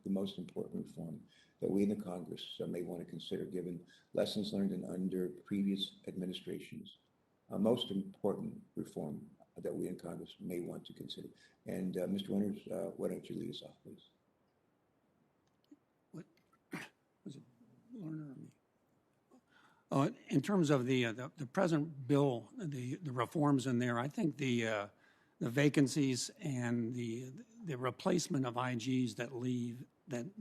that we in the Congress may want to consider, given lessons learned under previous administrations? Most important reform that we in Congress may want to consider. And Mr. Winters, why don't you lead us off, please? What was it, Lerner or me? Oh, in terms of the present bill, the reforms in there, I think the vacancies and the replacement of IGs that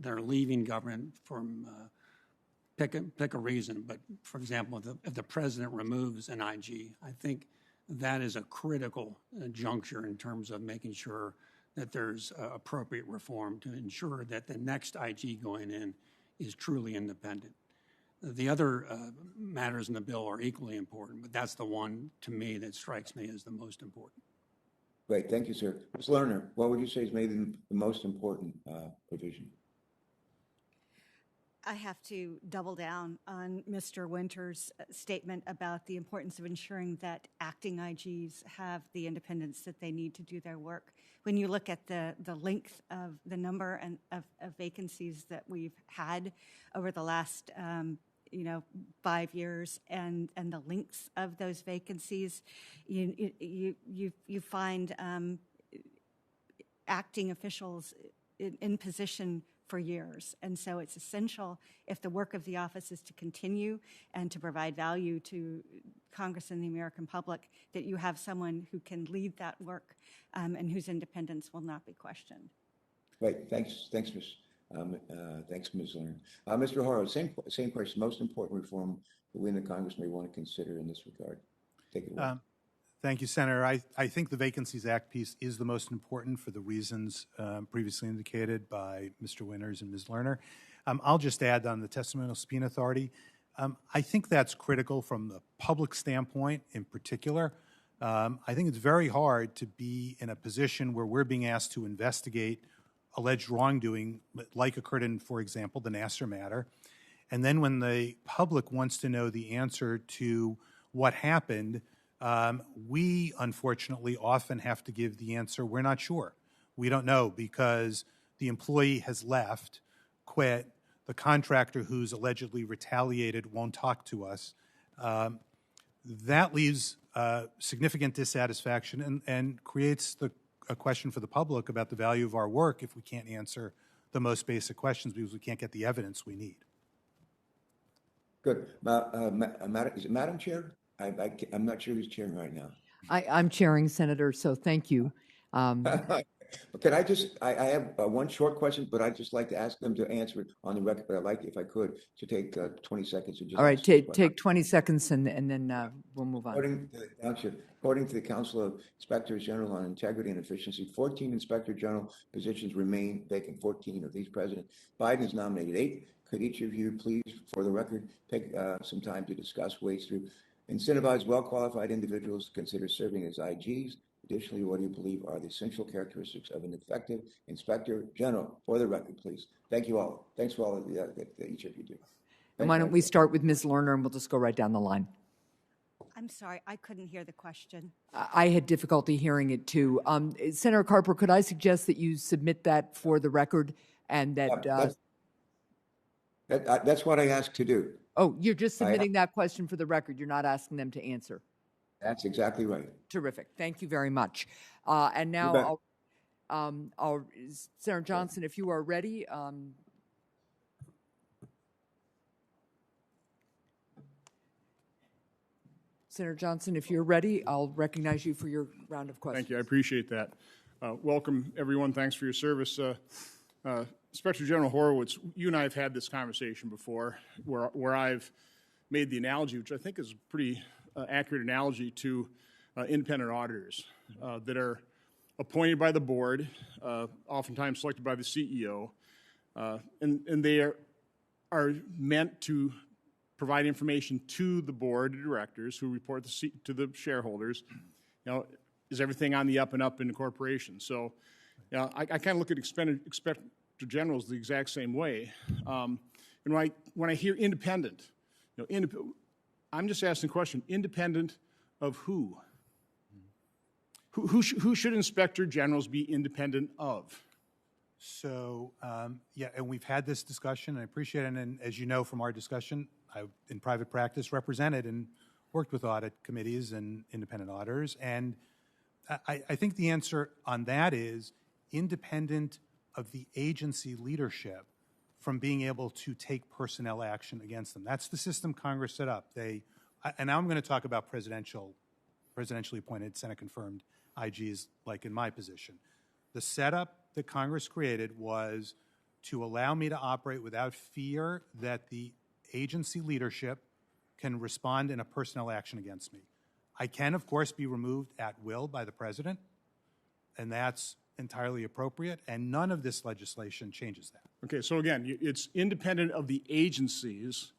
are leaving government from pick a reason, but for example, if the president removes an IG, I think that is a critical juncture in terms of making sure that there's appropriate reform to ensure that the next IG going in is truly independent. The other matters in the bill are equally important, but that's the one, to me, that strikes me as the most important. Great, thank you, sir. Ms. Lerner, what would you say is maybe the most important provision? I have to double down on Mr. Winter's statement about the importance of ensuring that acting IGs have the independence that they need to do their work. When you look at the length of the number of vacancies that we've had over the last 5 years and the lengths of those vacancies, you find acting officials in position for years. And so it's essential, if the work of the office is to continue and to provide value to Congress and the American public, that you have someone who can lead that work and whose independence will not be questioned. Great, thanks, Ms. Lerner. Mr. Horowitz, same question. Most important reform that we in the Congress may want to consider in this regard. Take it away. Thank you, Senator. I think the Vacancies Act piece is the most important for the reasons previously indicated by Mr. Winters and Ms. Lerner. I'll just add on the Testimonial Subpoena Authority. I think that's critical from the public standpoint in particular. I think it's very hard to be in a position where we're being asked to investigate alleged wrongdoing, like occurred in, for example, the Nassar matter. And then when the public wants to know the answer to what happened, we unfortunately often have to give the answer, we're not sure. We don't know because the employee has left, quit, the contractor who's allegedly retaliated won't talk to us. That leaves significant dissatisfaction and creates a question for the public about the value of our work if we can't answer the most basic questions because we can't get the evidence we need. Good. Is it Madam Chair? I'm not sure who's chairing right now. I'm chairing, Senator, so thank you. Can I just, I have one short question, but I'd just like to ask them to answer it on the record, but I'd like, if I could, to take 20 seconds to just. All right, take 20 seconds and then we'll move on. According to the Council of Inspectors General on Integrity and Efficiency, 14 Inspector General positions remain vacant. 14 of these President Biden has nominated 8. Could each of you please, for the record, take some time to discuss ways to incentivize well-qualified individuals to consider serving as IGs? Additionally, what do you believe are the essential characteristics of an effective Inspector General? For the record, please. Thank you all. Thanks for all that each of you do. And why don't we start with Ms. Lerner and we'll just go right down the line. I'm sorry, I couldn't hear the question. I had difficulty hearing it too. Senator Carper, could I suggest that you submit that for the record and that... That's what I asked to do. Oh, you're just submitting that question for the record. You're not asking them to answer. That's exactly right. Terrific. Thank you very much. And now, Senator Johnson, if you are ready. Senator Johnson, if you're ready, I'll recognize you for your round of questions. Thank you. I appreciate that. Welcome, everyone. Thanks for your service. Inspector General Horowitz, you and I have had this conversation before where I've made the analogy, which I think is a pretty accurate analogy to independent auditors that are appointed by the board, oftentimes selected by the CEO, and they are meant to provide information to the board of directors who report to the shareholders. You know, is everything on the up and up in the corporation? So, you know, I kind of look at Inspector Generals the exact same way. And when I hear independent, you know, I'm just asking the question: independent of who? Who should Inspector Generals be independent of? So, yeah, and we've had this discussion, and I appreciate it. And as you know from our discussion, I've, in private practice, represented and worked with audit committees and independent auditors. And I think the answer on that is independent of the agency leadership from being able to take personnel action against them. That's the system Congress set up. And now I'm going to talk about presidentially appointed, Senate-confirmed IGs, like in my position. The setup that Congress created was to allow me to operate without fear that the agency leadership can respond in a personnel action against me. I can, of course, be removed at will by the president, and that's entirely appropriate, and none of this legislation changes that. Okay, so again, it's independent of the agencies,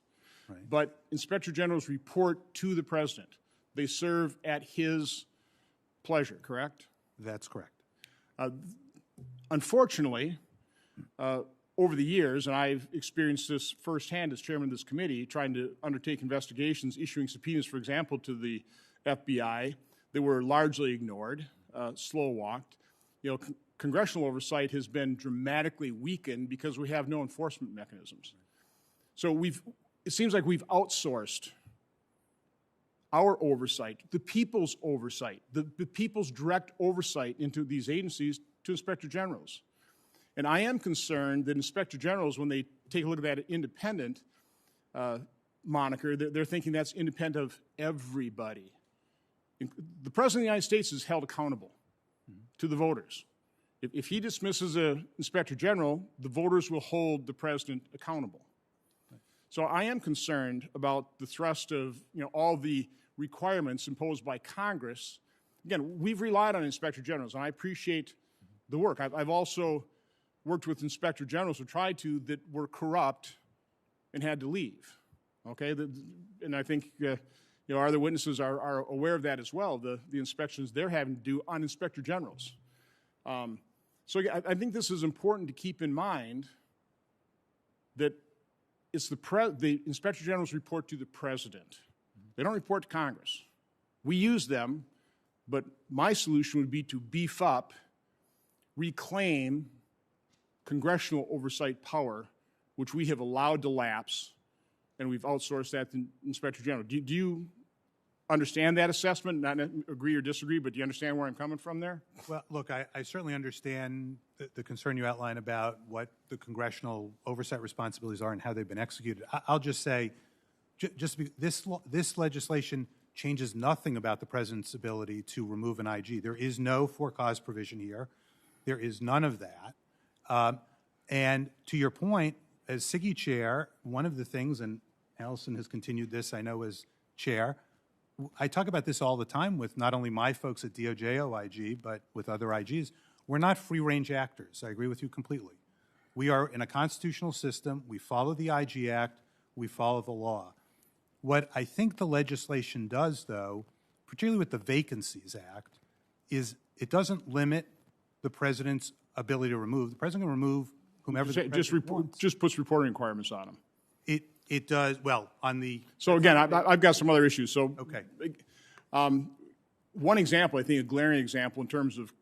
Right. but Inspector Generals report to the president. They serve at his pleasure, correct? That's correct. Unfortunately, over the years, and I've experienced this firsthand as chairman of this committee, trying to undertake investigations, issuing subpoenas, for example, to the FBI, they were largely ignored, slow-walked. You know, congressional oversight has been dramatically weakened because we have no enforcement mechanisms. So it seems like we've outsourced our oversight, the people's oversight, the people's direct oversight into these agencies to Inspector Generals. And I am concerned that Inspector Generals, when they take a look at that independent moniker, they're thinking that's independent of everybody. The President of the United States is held accountable to the voters. If he dismisses an Inspector General, the voters will hold the President accountable. So I am concerned about the thrust of, you know, all the requirements imposed by Congress. Again, we've relied on Inspector Generals, and I appreciate the work. I've also worked with Inspector Generals who tried to, that were corrupt and had to leave. Okay, and I think you know, our other witnesses are aware of that as well. The inspections they're having to do on Inspector Generals. So I think this is important to keep in mind, that it's the Inspector Generals report to the President. They don't report to Congress. We use them, but my solution would be to beef up, reclaim congressional oversight power, which we have allowed to lapse, and we've outsourced that to Inspector General. Do you understand that assessment? Not agree or disagree, but do you understand where I'm coming from there? Well, look, I certainly understand the concern you outline about what the congressional oversight responsibilities are and how they've been executed. I'll just say, this legislation changes nothing about the president's ability to remove an IG. There is no for-cause provision here. There is none of that. And to your point, as SIGI chair, one of the things, and Alison has continued this, I know, as chair, I talk about this all the time with not only my folks at DOJ OIG, but with other IGs. We're not free-range actors. I agree with you completely. We are in a constitutional system. We follow the IG Act. We follow the law. What I think the legislation does, though, particularly with the Vacancies Act, is it doesn't limit the president's ability to remove. The president can remove whomever the president wants. Just puts reporting requirements on them. It does, well, on the... So again, I've got some other issues. So, Okay. One example, I think a glaring example in terms of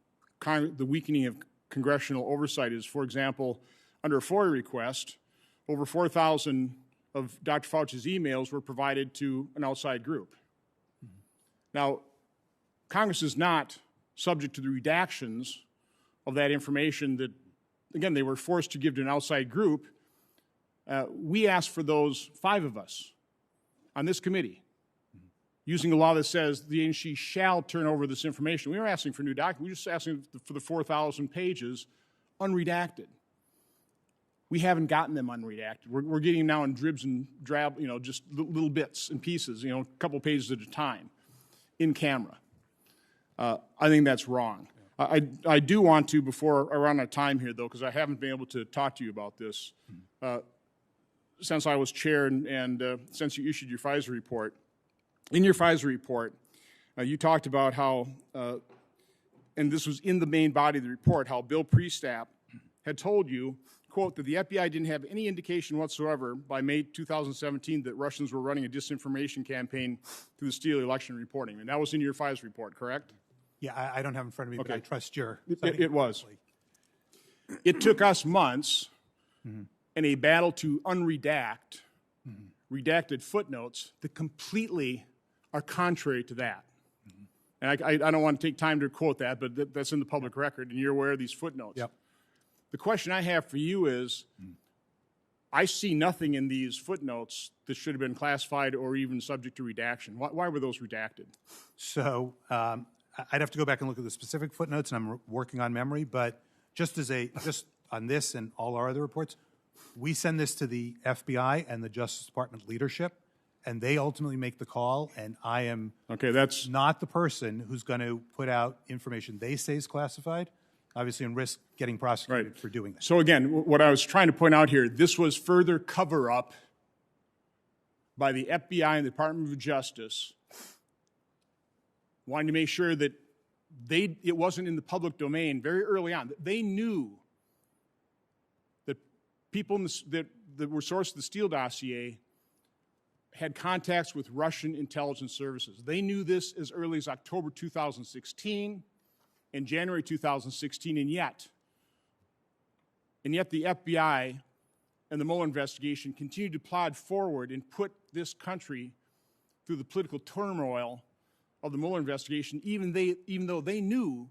the weakening of congressional oversight is, for example, under a FOIA request, over 4,000 of Dr. Fauci's emails were provided to an outside group. Now, Congress is not subject to the redactions of that information that, again, they were forced to give to an outside group. We asked for those, 5 of us, on this committee, using a law that says the agency shall turn over this information. We were asking for new documents. We were just asking for the 4,000 pages unredacted. We haven't gotten them unredacted. We're getting them now in dribs and drab, you know, just little bits and pieces, you know, a couple pages at a time, in camera. I think that's wrong. I do want to, before I run out of time here, though, because I haven't been able to talk to you about this since I was chair and since you issued your FISA report. In your FISA report, you talked about how, and this was in the main body of the report, how Bill Priestap had told you, quote, that the FBI didn't have any indication whatsoever by May 2017 that Russians were running a disinformation campaign through the Steele election reporting. And that was in your FISA report, correct? Yeah, I don't have in front of me, but Okay. I trust your. It was. It took us months in a battle to unredact redacted footnotes that completely are contrary to that. And I don't want to take time to quote that, but that's in the public record, and you're aware of these footnotes. Yep. The question I have for you is, I see nothing in these footnotes that should have been classified or even subject to redaction. Why were those redacted? So I'd have to go back and look at the specific footnotes, and I'm working on memory, but just on this and all our other reports, we send this to the FBI and the Justice Department leadership, and they ultimately make the call, and I am not the person who's going to put out information they say is classified, obviously, and risk getting prosecuted for doing that. So again, what I was trying to point out here, this was further cover-up by the FBI and the Department of Justice, wanting to make sure that it wasn't in the public domain very early on. They knew that people that were sourced to the Steele dossier had contacts with Russian intelligence services. They knew this as early as October 2016 and January 2016, and yet the FBI and the Mueller investigation continued to plod forward and put this country through the political turmoil of the Mueller investigation, even though they knew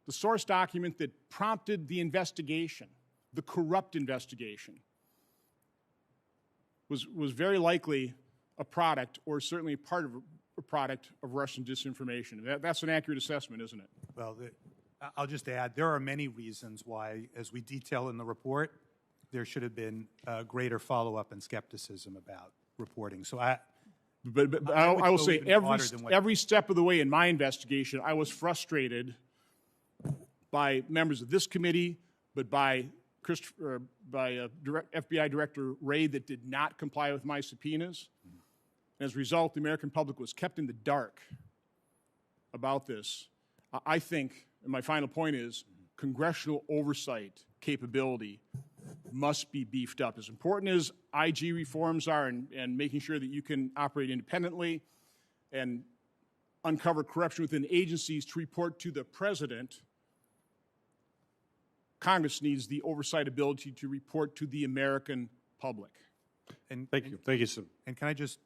the source document that prompted the investigation, the corrupt investigation, was very likely a product, or certainly part of a product, of Russian disinformation. That's an accurate assessment, isn't it? Well, I'll just add, there are many reasons why, as we detail in the report, there should have been greater follow-up and skepticism about reporting. So I will say every step of the way in my investigation, I was frustrated by members of this committee, but by FBI Director Wray that did not comply with my subpoenas. And as a result, the American public was kept in the dark about this. I think, and my final point is, congressional oversight capability must be beefed up. As important as IG reforms are and making sure that you can operate independently and uncover corruption within agencies to report to the president, Congress needs the oversight ability to report to the American public. And Thank you, sir. And can I just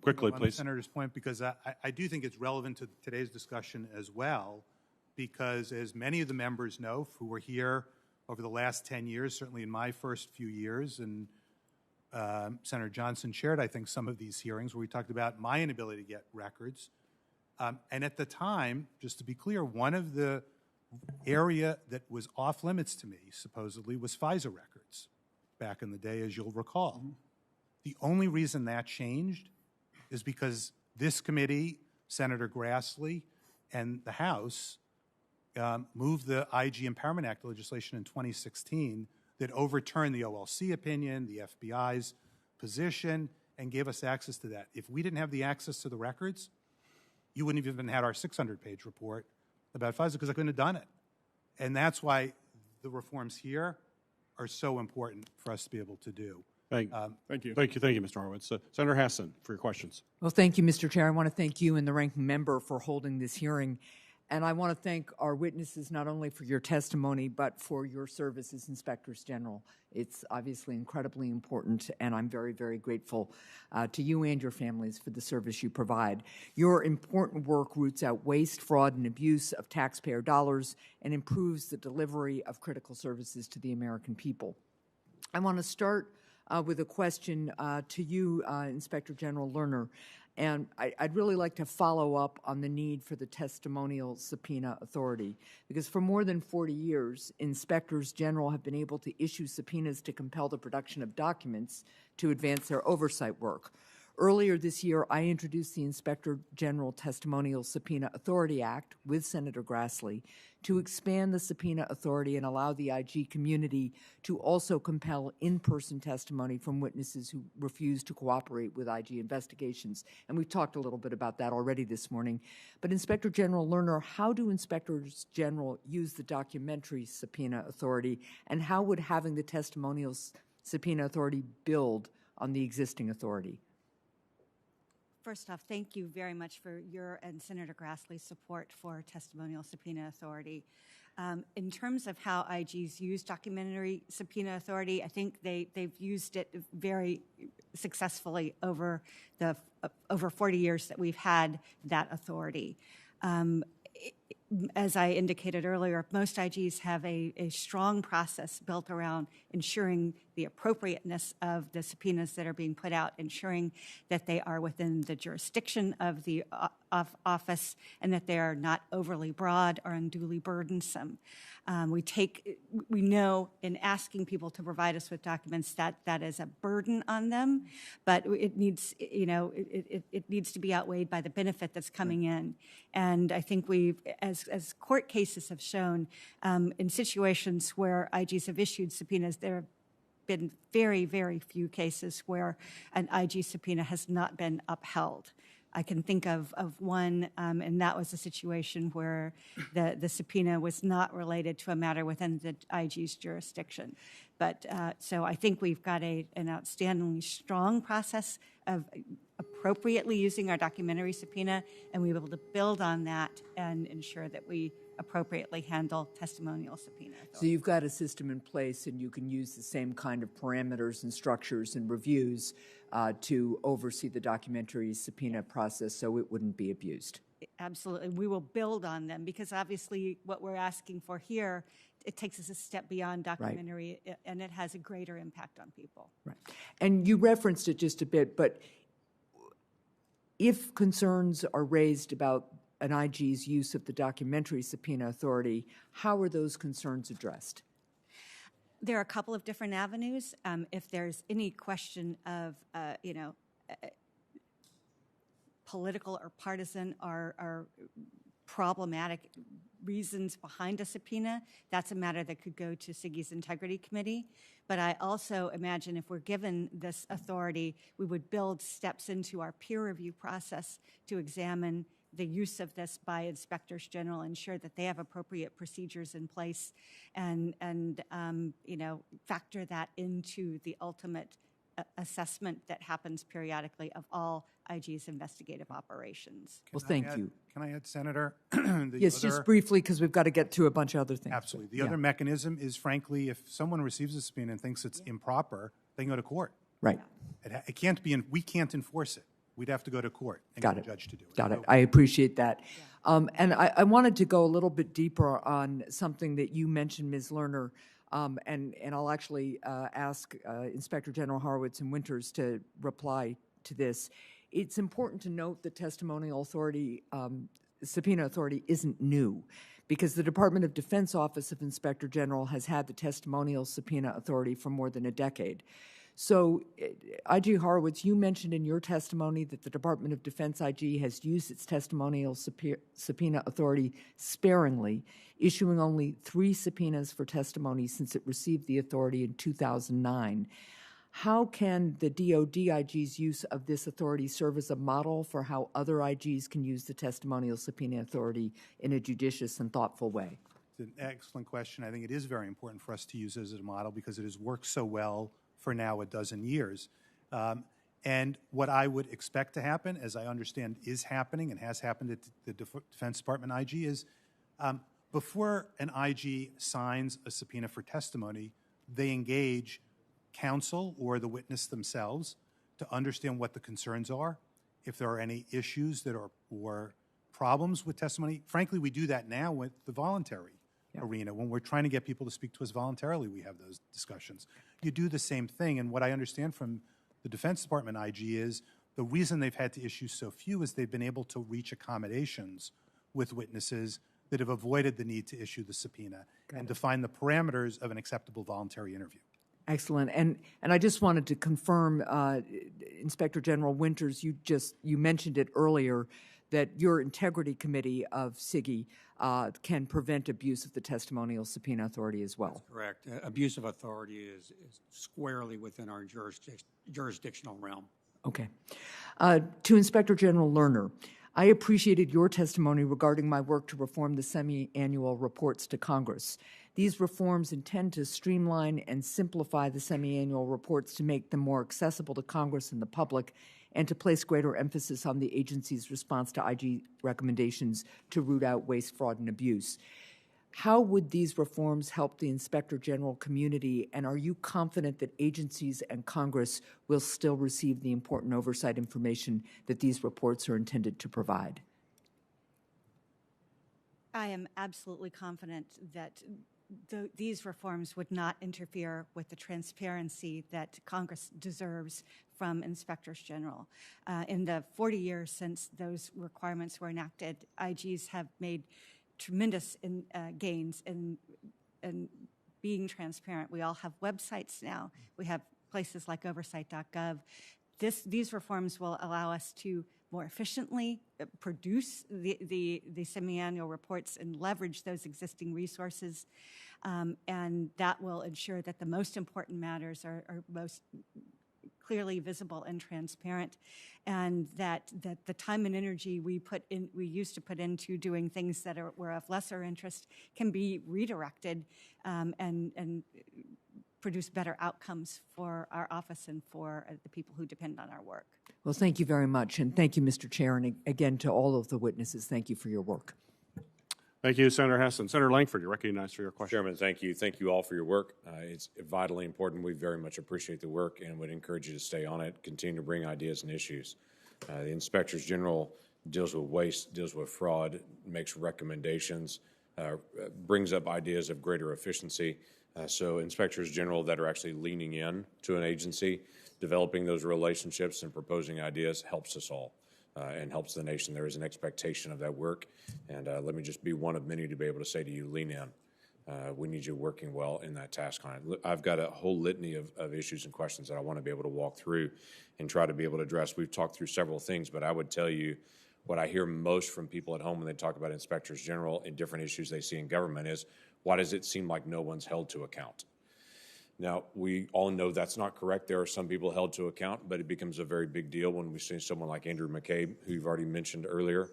Quickly, on please. the Senator's point, because I do think it's relevant to today's discussion as well, because as many of the members know who were here over the last 10 years, certainly in my first few years, and Senator Johnson chaired, I think, some of these hearings where we talked about my inability to get records. And at the time, just to be clear, one of the area that was off limits to me, supposedly, was FISA records back in the day, as you'll recall. The only reason that changed is because this committee, Senator Grassley, and the House moved the IG Empowerment Act legislation in 2016 that overturned the OLC opinion, the FBI's position, and gave us access to that. If we didn't have the access to the records, you wouldn't have even had our 600-page report about FISA, because I couldn't have done it. And that's why the reforms here are so important for us to be able to do. Thank you. Thank you, Mr. Horowitz. Senator Hassan, for your questions. Well, thank you, Mr. Chair. I want to thank you and the ranking member for holding this hearing. And I want to thank our witnesses not only for your testimony, but for your service as Inspectors General. It's obviously incredibly important, and I'm very, very grateful to you and your families for the service you provide. Your important work roots out waste, fraud, and abuse of taxpayer dollars and improves the delivery of critical services to the American people. I want to start with a question to you, Inspector General Lerner. And I'd really like to follow up on the need for the testimonial subpoena authority, because for more than 40 years, inspectors general have been able to issue subpoenas to compel the production of documents to advance their oversight work. Earlier this year, I introduced the Inspector General Testimonial Subpoena Authority Act with Senator Grassley to expand the subpoena authority and allow the IG community to also compel in-person testimony from witnesses who refuse to cooperate with IG investigations. And we've talked a little bit about that already this morning. But Inspector General Lerner, how do Inspectors General use the documentary subpoena authority, and how would having the testimonial subpoena authority build on the existing authority? First off, thank you very much for your and Senator Grassley's support for testimonial subpoena authority. In terms of how IGs use documentary subpoena authority, I think they've used it very successfully over the over 40 years that we've had that authority. As I indicated earlier, most IGs have a strong process built around ensuring the appropriateness of the subpoenas that are being put out, ensuring that they are within the jurisdiction of the office and that they are not overly broad or unduly burdensome. We know in asking people to provide us with documents that is a burden on them, but it needs, it needs to be outweighed by the benefit that's coming in. And I think as court cases have shown, in situations where IGs have issued subpoenas, there have been very, very few cases where an IG subpoena has not been upheld. I can think of one, and that was a situation where the subpoena was not related to a matter within the IG's jurisdiction. But so I think we've got an outstandingly strong process of appropriately using our documentary subpoena, and we're able to build on that and ensure that we appropriately handle testimonial subpoena. So you've got a system in place, and you can use the same kind of parameters and structures and reviews to oversee the documentary subpoena process so it wouldn't be abused. Absolutely. We will build on them because obviously what we're asking for here, it takes us a step beyond documentary, right, and it has a greater impact on people. Right. And you referenced it just a bit, but if concerns are raised about an IG's use of the documentary subpoena authority, how are those concerns addressed? There are a couple of different avenues. If there's any question of, political or partisan or problematic reasons behind a subpoena, that's a matter that could go to SIGI's Integrity Committee. But I also imagine if we're given this authority, we would build steps into our peer review process to examine the use of this by inspectors general, ensure that they have appropriate procedures in place, and factor that into the ultimate assessment that happens periodically of all IG's investigative operations. Well, thank you. Can I add, Senator? Yes, just briefly, because we've got to get to a bunch of other things. Absolutely. The other mechanism is, frankly, if someone receives a subpoena and thinks it's improper, they can go to court. Right. It can't be, we can't enforce it. We'd have to go to court and get a judge to do it. Got it. I appreciate that. And I wanted to go a little bit deeper on something that you mentioned, Ms. Lerner, and I'll actually ask Inspector General Horowitz and Winters to reply to this. It's important to note that testimonial authority, subpoena authority isn't new, because the Department of Defense Office of Inspector General has had the testimonial subpoena authority for more than a decade. So, IG Horowitz, you mentioned in your testimony that the Department of Defense IG has used its testimonial subpoena authority sparingly, issuing only 3 subpoenas for testimony since it received the authority in 2009. How can the DoD IG's use of this authority serve as a model for how other IGs can use the testimonial subpoena authority in a judicious and thoughtful way? It's an excellent question. I think it is very important for us to use it as a model because it has worked so well for now a dozen years. And what I would expect to happen, as I understand is happening and has happened at the Defense Department IG, is before an IG signs a subpoena for testimony, they engage counsel or the witness themselves to understand what the concerns are, if there are any issues that are or problems with testimony. Frankly, we do that now with the voluntary arena. When we're trying to get people to speak to us voluntarily, we have those discussions. You do the same thing, and what I understand from the Defense Department IG is the reason they've had to issue so few is they've been able to reach accommodations with witnesses that have avoided the need to issue the subpoena and define the parameters of an acceptable voluntary interview. Excellent. And I just wanted to confirm, Inspector General Winters, you mentioned it earlier, that your Integrity Committee of SIGI can prevent abuse of the testimonial subpoena authority as well. That's correct. Abuse of authority is squarely within our jurisdictional realm. Okay. To Inspector General Lerner, I appreciated your testimony regarding my work to reform the semi-annual reports to Congress. These reforms intend to streamline and simplify the semi-annual reports to make them more accessible to Congress and the public, and to place greater emphasis on the agency's response to IG recommendations to root out waste, fraud, and abuse. How would these reforms help the Inspector General community, and are you confident that agencies and Congress will still receive the important oversight information that these reports are intended to provide? I am absolutely confident that these reforms would not interfere with the transparency that Congress deserves from inspectors general. In the 40 years since those requirements were enacted, IGs have made tremendous gains in being transparent. We all have websites now. We have places like oversight.gov. These reforms will allow us to more efficiently produce the semi-annual reports and leverage those existing resources. And that will ensure that the most important matters are most clearly visible and transparent, and that the time and energy we used to put into doing things that were of lesser interest can be redirected and produce better outcomes for our office and for the people who depend on our work. Well, thank you very much, and thank you, Mr. Chair, and again to all of the witnesses, thank you for your work. Thank you, Senator Hessen. Senator Langford, you're recognized for your question. Chairman, thank you. Thank you all for your work. It's vitally important. We very much appreciate the work and would encourage you to stay on it, continue to bring ideas and issues. The Inspectors General deals with waste, deals with fraud, makes recommendations, brings up ideas of greater efficiency. So Inspectors General that are actually leaning in to an agency, developing those relationships and proposing ideas helps us all. And helps the nation. There is an expectation of that work. And let me just be one of many to be able to say to you, lean in. We need you working well in that task line. I've got a whole litany of issues and questions that I want to be able to walk through and try to be able to address. We've talked through several things, but I would tell you what I hear most from people at home when they talk about inspectors general and different issues they see in government is, why does it seem like no one's held to account? Now, we all know that's not correct. There are some people held to account, but it becomes a very big deal when we see someone like Andrew McCabe, who you've already mentioned earlier,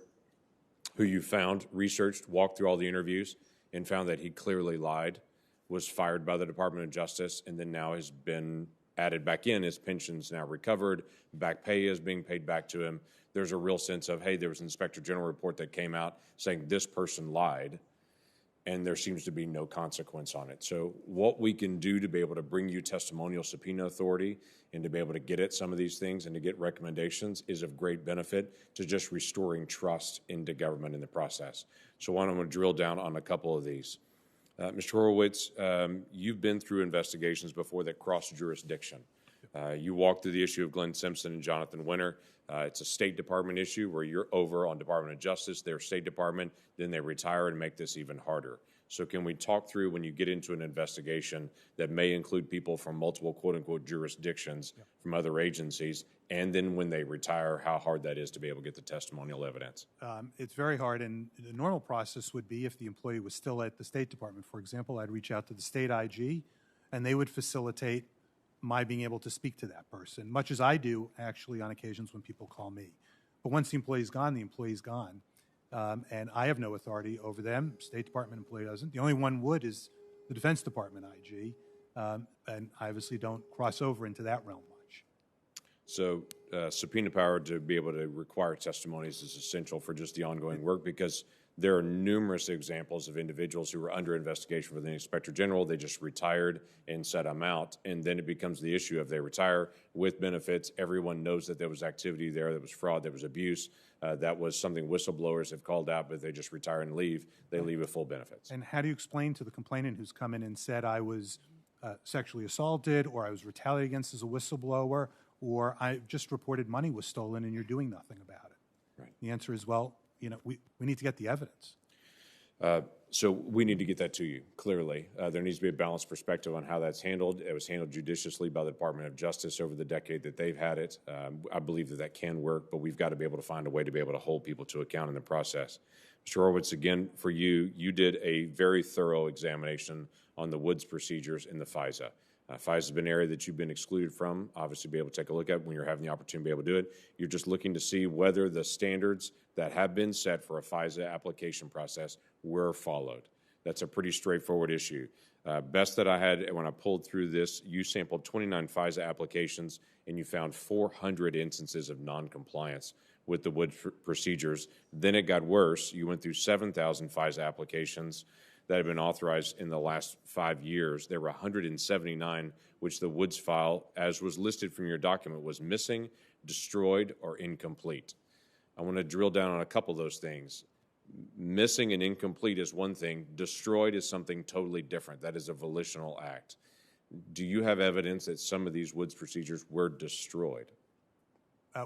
who you found, researched, walked through all the interviews, and found that he clearly lied, was fired by the Department of Justice, and then now has been added back in. His pension's now recovered. Back pay is being paid back to him. There's a real sense of, hey, there was an Inspector General report that came out saying this person lied, and there seems to be no consequence on it. So what we can do to be able to bring you testimonial subpoena authority and to be able to get at some of these things and to get recommendations is of great benefit to just restoring trust into government in the process. So I'm going to drill down on a couple of these. Mr. Horowitz, you've been through investigations before that cross jurisdiction. You walked through the issue of Glenn Simpson and Jonathan Winter. It's a State Department issue where you're over on Department of Justice, their State Department, then they retire and make this even harder. So can we talk through when you get into an investigation that may include people from multiple quote-unquote jurisdictions from other agencies, and then when they retire, how hard that is to be able to get the testimonial evidence? It's very hard, and the normal process would be if the employee was still at the State Department, for example, I'd reach out to the state IG, and they would facilitate my being able to speak to that person, much as I do actually on occasions when people call me. But once the employee's gone, the employee's gone. And I have no authority over them. State Department employee doesn't. The only one would is the Defense Department IG, and I obviously don't cross over into that realm much. So subpoena power to be able to require testimonies is essential for just the ongoing work, because there are numerous examples of individuals who were under investigation for the Inspector General. They just retired and said, I'm out. And then it becomes the issue of they retire with benefits. Everyone knows that there was activity there, there was fraud, there was abuse. That was something whistleblowers have called out, but they just retire and leave. They leave with full benefits. And how do you explain to the complainant who's come in and said I was sexually assaulted, or I was retaliated against as a whistleblower, or I just reported money was stolen and you're doing nothing about it? Right. The answer is, well, you know, we need to get the evidence. So we need to get that to you, clearly. There needs to be a balanced perspective on how that's handled. It was handled judiciously by the Department of Justice over the decade that they've had it. I believe that can work, but we've got to be able to find a way to be able to hold people to account in the process. Mr. Horowitz, again, for you, you did a very thorough examination on the Woods procedures in the FISA. FISA has been an area that you've been excluded from, obviously be able to take a look at when you're having the opportunity to be able to do it. You're just looking to see whether the standards that have been set for a FISA application process were followed. That's a pretty straightforward issue. Best that I had when I pulled through this, you sampled 29 FISA applications and you found 400 instances of noncompliance with the Woods procedures. Then it got worse. You went through 7,000 FISA applications that have been authorized in the last 5 years. There were 179 which the Woods file, as was listed from your document, was missing, destroyed, or incomplete. I want to drill down on a couple of those things. Missing and incomplete is one thing. Destroyed is something totally different. That is a volitional act. Do you have evidence that some of these Woods procedures were destroyed?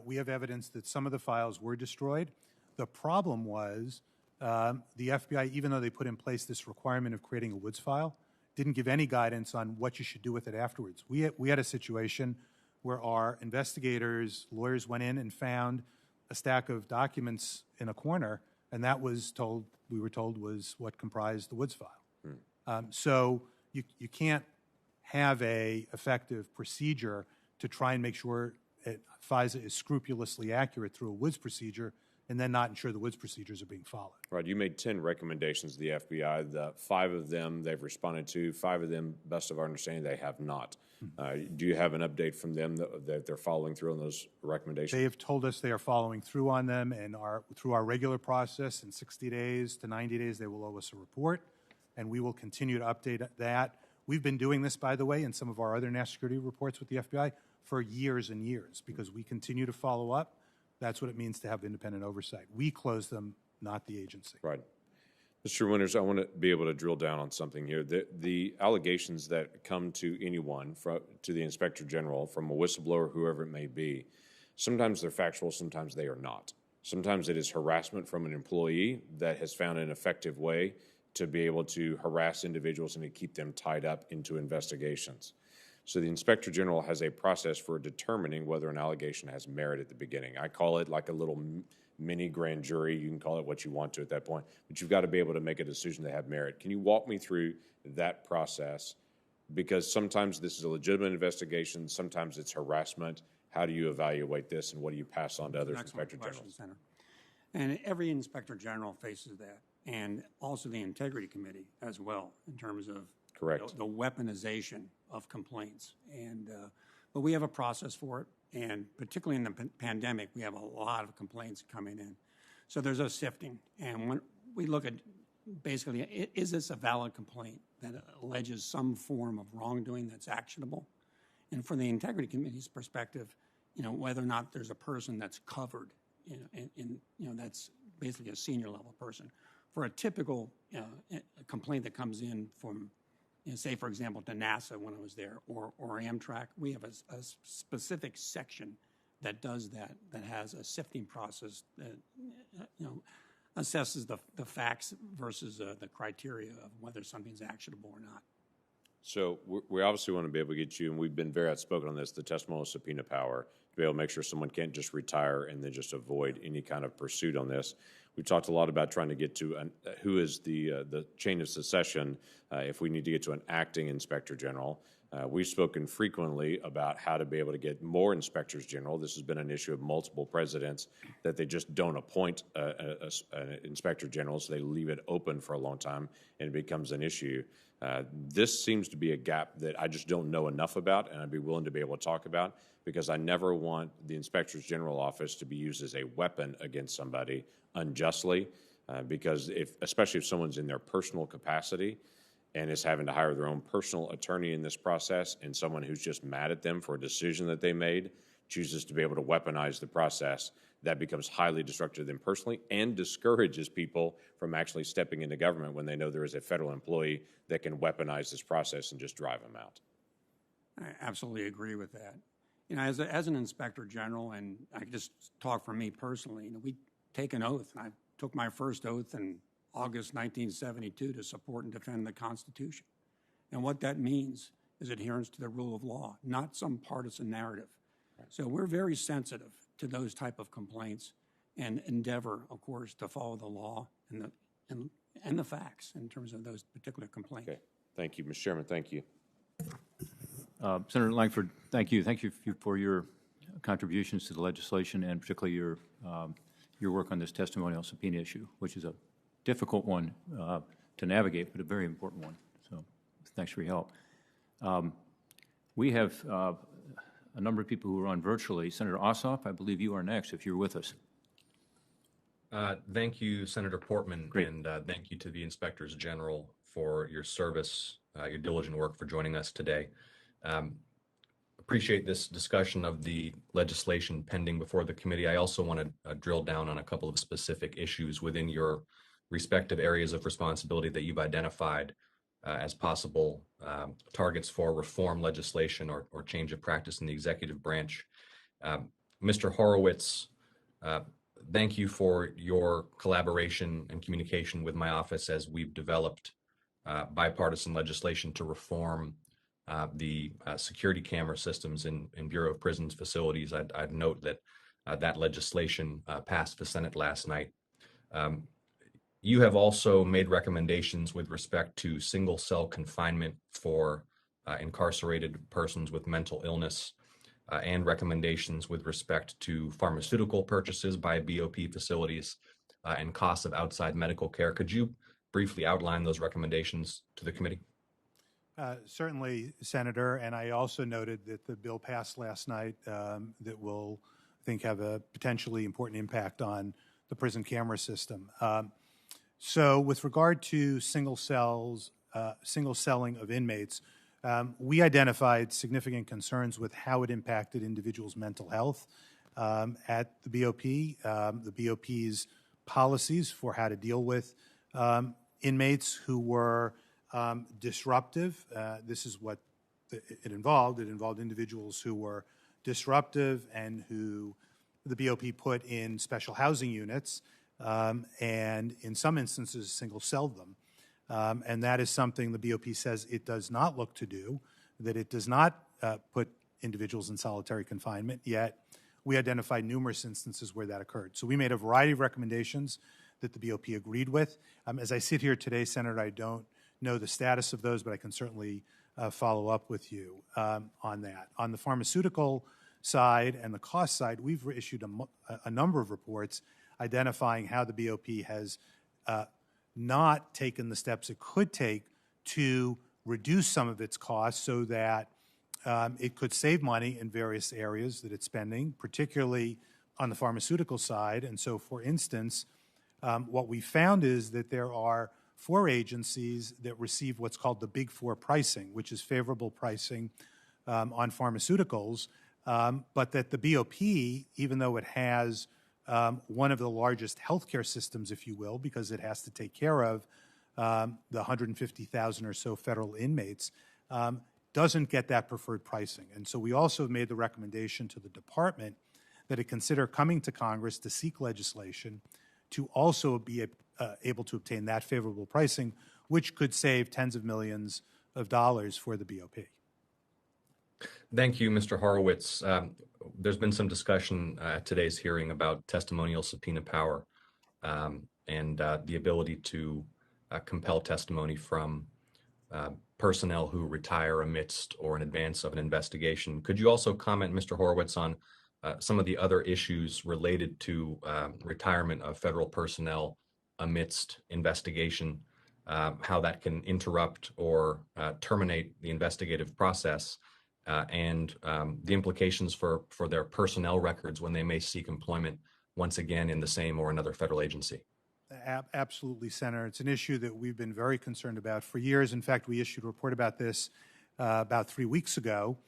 We have evidence that some of the files were destroyed. The problem was the FBI, even though they put in place this requirement of creating a Woods file, didn't give any guidance on what you should do with it afterwards. We had a situation where our investigators, lawyers went in and found a stack of documents in a corner, and that was we were told was what comprised the Woods file. So you can't have a effective procedure to try and make sure that FISA is scrupulously accurate through a Woods procedure and then not ensure the Woods procedures are being followed. Right. You made 10 recommendations to the FBI. The 5 of them they've responded to. 5 of them, best of our understanding, they have not. Do you have an update from them that they're following through on those recommendations? They have told us they are following through on them, and through our regular process, in 60 days to 90 days, they will owe us a report, and we will continue to update that. We've been doing this, by the way, in some of our other national security reports with the FBI for years and years because we continue to follow up. That's what it means to have independent oversight. We close them, not the agency. Right. Mr. Winters, I want to be able to drill down on something here. The allegations that come to anyone, to the Inspector General, from a whistleblower, whoever it may be, sometimes they're factual, sometimes they are not. Sometimes it is harassment from an employee that has found an effective way to be able to harass individuals and to keep them tied up into investigations. So the Inspector General has a process for determining whether an allegation has merit at the beginning. I call it like a little mini grand jury. You can call it what you want to at that point, but you've got to be able to make a decision to have merit. Can you walk me through that process? Because sometimes this is a legitimate investigation, sometimes it's harassment. How do you evaluate this, and what do you pass on to other Inspector Generals? Senator. And every Inspector General faces that, and also the Integrity Committee as well, in terms of Correct. The weaponization of complaints. And but we have a process for it, and particularly in the pandemic, we have a lot of complaints coming in. So there's a sifting, and when we look at basically, is this a valid complaint that alleges some form of wrongdoing that's actionable? And from the Integrity Committee's perspective, whether or not there's a person that's covered, that's basically a senior level person. For a typical complaint that comes in from, say, for example, to NASA when I was there, or Amtrak, we have a specific section that does that has a sifting process that, assesses the facts versus the criteria of whether something's actionable or not. So we obviously want to be able to get you, and we've been very outspoken on this, the testimonial subpoena power, to be able to make sure someone can't just retire and then just avoid any kind of pursuit on this. We've talked a lot about trying to get to who is the chain of succession if we need to get to an acting Inspector General. We've spoken frequently about how to be able to get more Inspectors General. This has been an issue of multiple presidents, that they just don't appoint an Inspector General, so they leave it open for a long time, and it becomes an issue. This seems to be a gap that I just don't know enough about, and I'd be willing to be able to talk about, because I never want the Inspectors General office to be used as a weapon against somebody unjustly, because especially if someone's in their personal capacity and is having to hire their own personal attorney in this process, and someone who's just mad at them for a decision that they made chooses to be able to weaponize the process, that becomes highly destructive to them personally and discourages people from actually stepping into government when they know there is a federal employee that can weaponize this process and just drive them out. I absolutely agree with that. As an Inspector General, and I can just talk for me personally, we take an oath. And I took my first oath in August 1972 to support and defend the Constitution. And what that means is adherence to the rule of law, not some partisan narrative. So we're very sensitive to those type of complaints and endeavor, of course, to follow the law and the facts in terms of those particular complaints. Okay. Thank you, Mr. Chairman. Thank you. Senator Langford, thank you. Thank you for your contributions to the legislation and particularly your work on this testimonial subpoena issue, which is a difficult one to navigate, but a very important one. So thanks for your help. We have a number of people who are on virtually. Senator Ossoff, I believe you are next, if you're with us. Thank you, Senator Portman, Great. and thank you to the Inspectors General for your service, your diligent work for joining us today. Appreciate this discussion of the legislation pending before the committee. I also want to drill down on a couple of specific issues within your respective areas of responsibility that you've identified as possible targets for reform legislation or change of practice in the executive branch. Mr. Horowitz, thank you for your collaboration and communication with my office as we've developed bipartisan legislation to reform the security camera systems in Bureau of Prisons facilities. I'd note that that legislation passed the Senate last night. You have also made recommendations with respect to single cell confinement for incarcerated persons with mental illness and recommendations with respect to pharmaceutical purchases by BOP facilities and costs of outside medical care. Could you briefly outline those recommendations to the committee? Certainly, Senator, and I also noted that the bill passed last night that will, I think, have a potentially important impact on the prison camera system. So with regard to single selling of inmates, we identified significant concerns with how it impacted individuals' mental health at the BOP, the BOP's policies for how to deal with inmates who were disruptive. This is what it involved. It involved individuals who were disruptive and who the BOP put in special housing units and in some instances single-celled them. And that is something the BOP says it does not look to do, that it does not put individuals in solitary confinement, yet we identified numerous instances where that occurred. So we made a variety of recommendations that the BOP agreed with. As I sit here today, Senator, I don't know the status of those, but I can certainly follow up with you on that. On the pharmaceutical side and the cost side, we've issued a number of reports identifying how the BOP has not taken the steps it could take to reduce some of its costs so that it could save money in various areas that it's spending, particularly on the pharmaceutical side. And so, for instance, what we found is that there are 4 agencies that receive what's called the Big Four pricing, which is favorable pricing on pharmaceuticals, but that the BOP, even though it has one of the largest healthcare systems, if you will, because it has to take care of the 150,000 or so federal inmates, doesn't get that preferred pricing. And so we also made the recommendation to the department that it consider coming to Congress to seek legislation to also be able to obtain that favorable pricing, which could save tens of millions of dollars for the BOP. Thank you, Mr. Horowitz. There's been some discussion at today's hearing about testimonial subpoena power and the ability to compel testimony from personnel who retire amidst or in advance of an investigation. Could you also comment, Mr. Horowitz, on some of the other issues related to retirement of federal personnel amidst investigation, how that can interrupt or terminate the investigative process, and the implications for their personnel records when they may seek employment once again in the same or another federal agency? Absolutely, Senator. It's an issue that we've been very concerned about for years. In fact, we issued a report about this about 3 weeks ago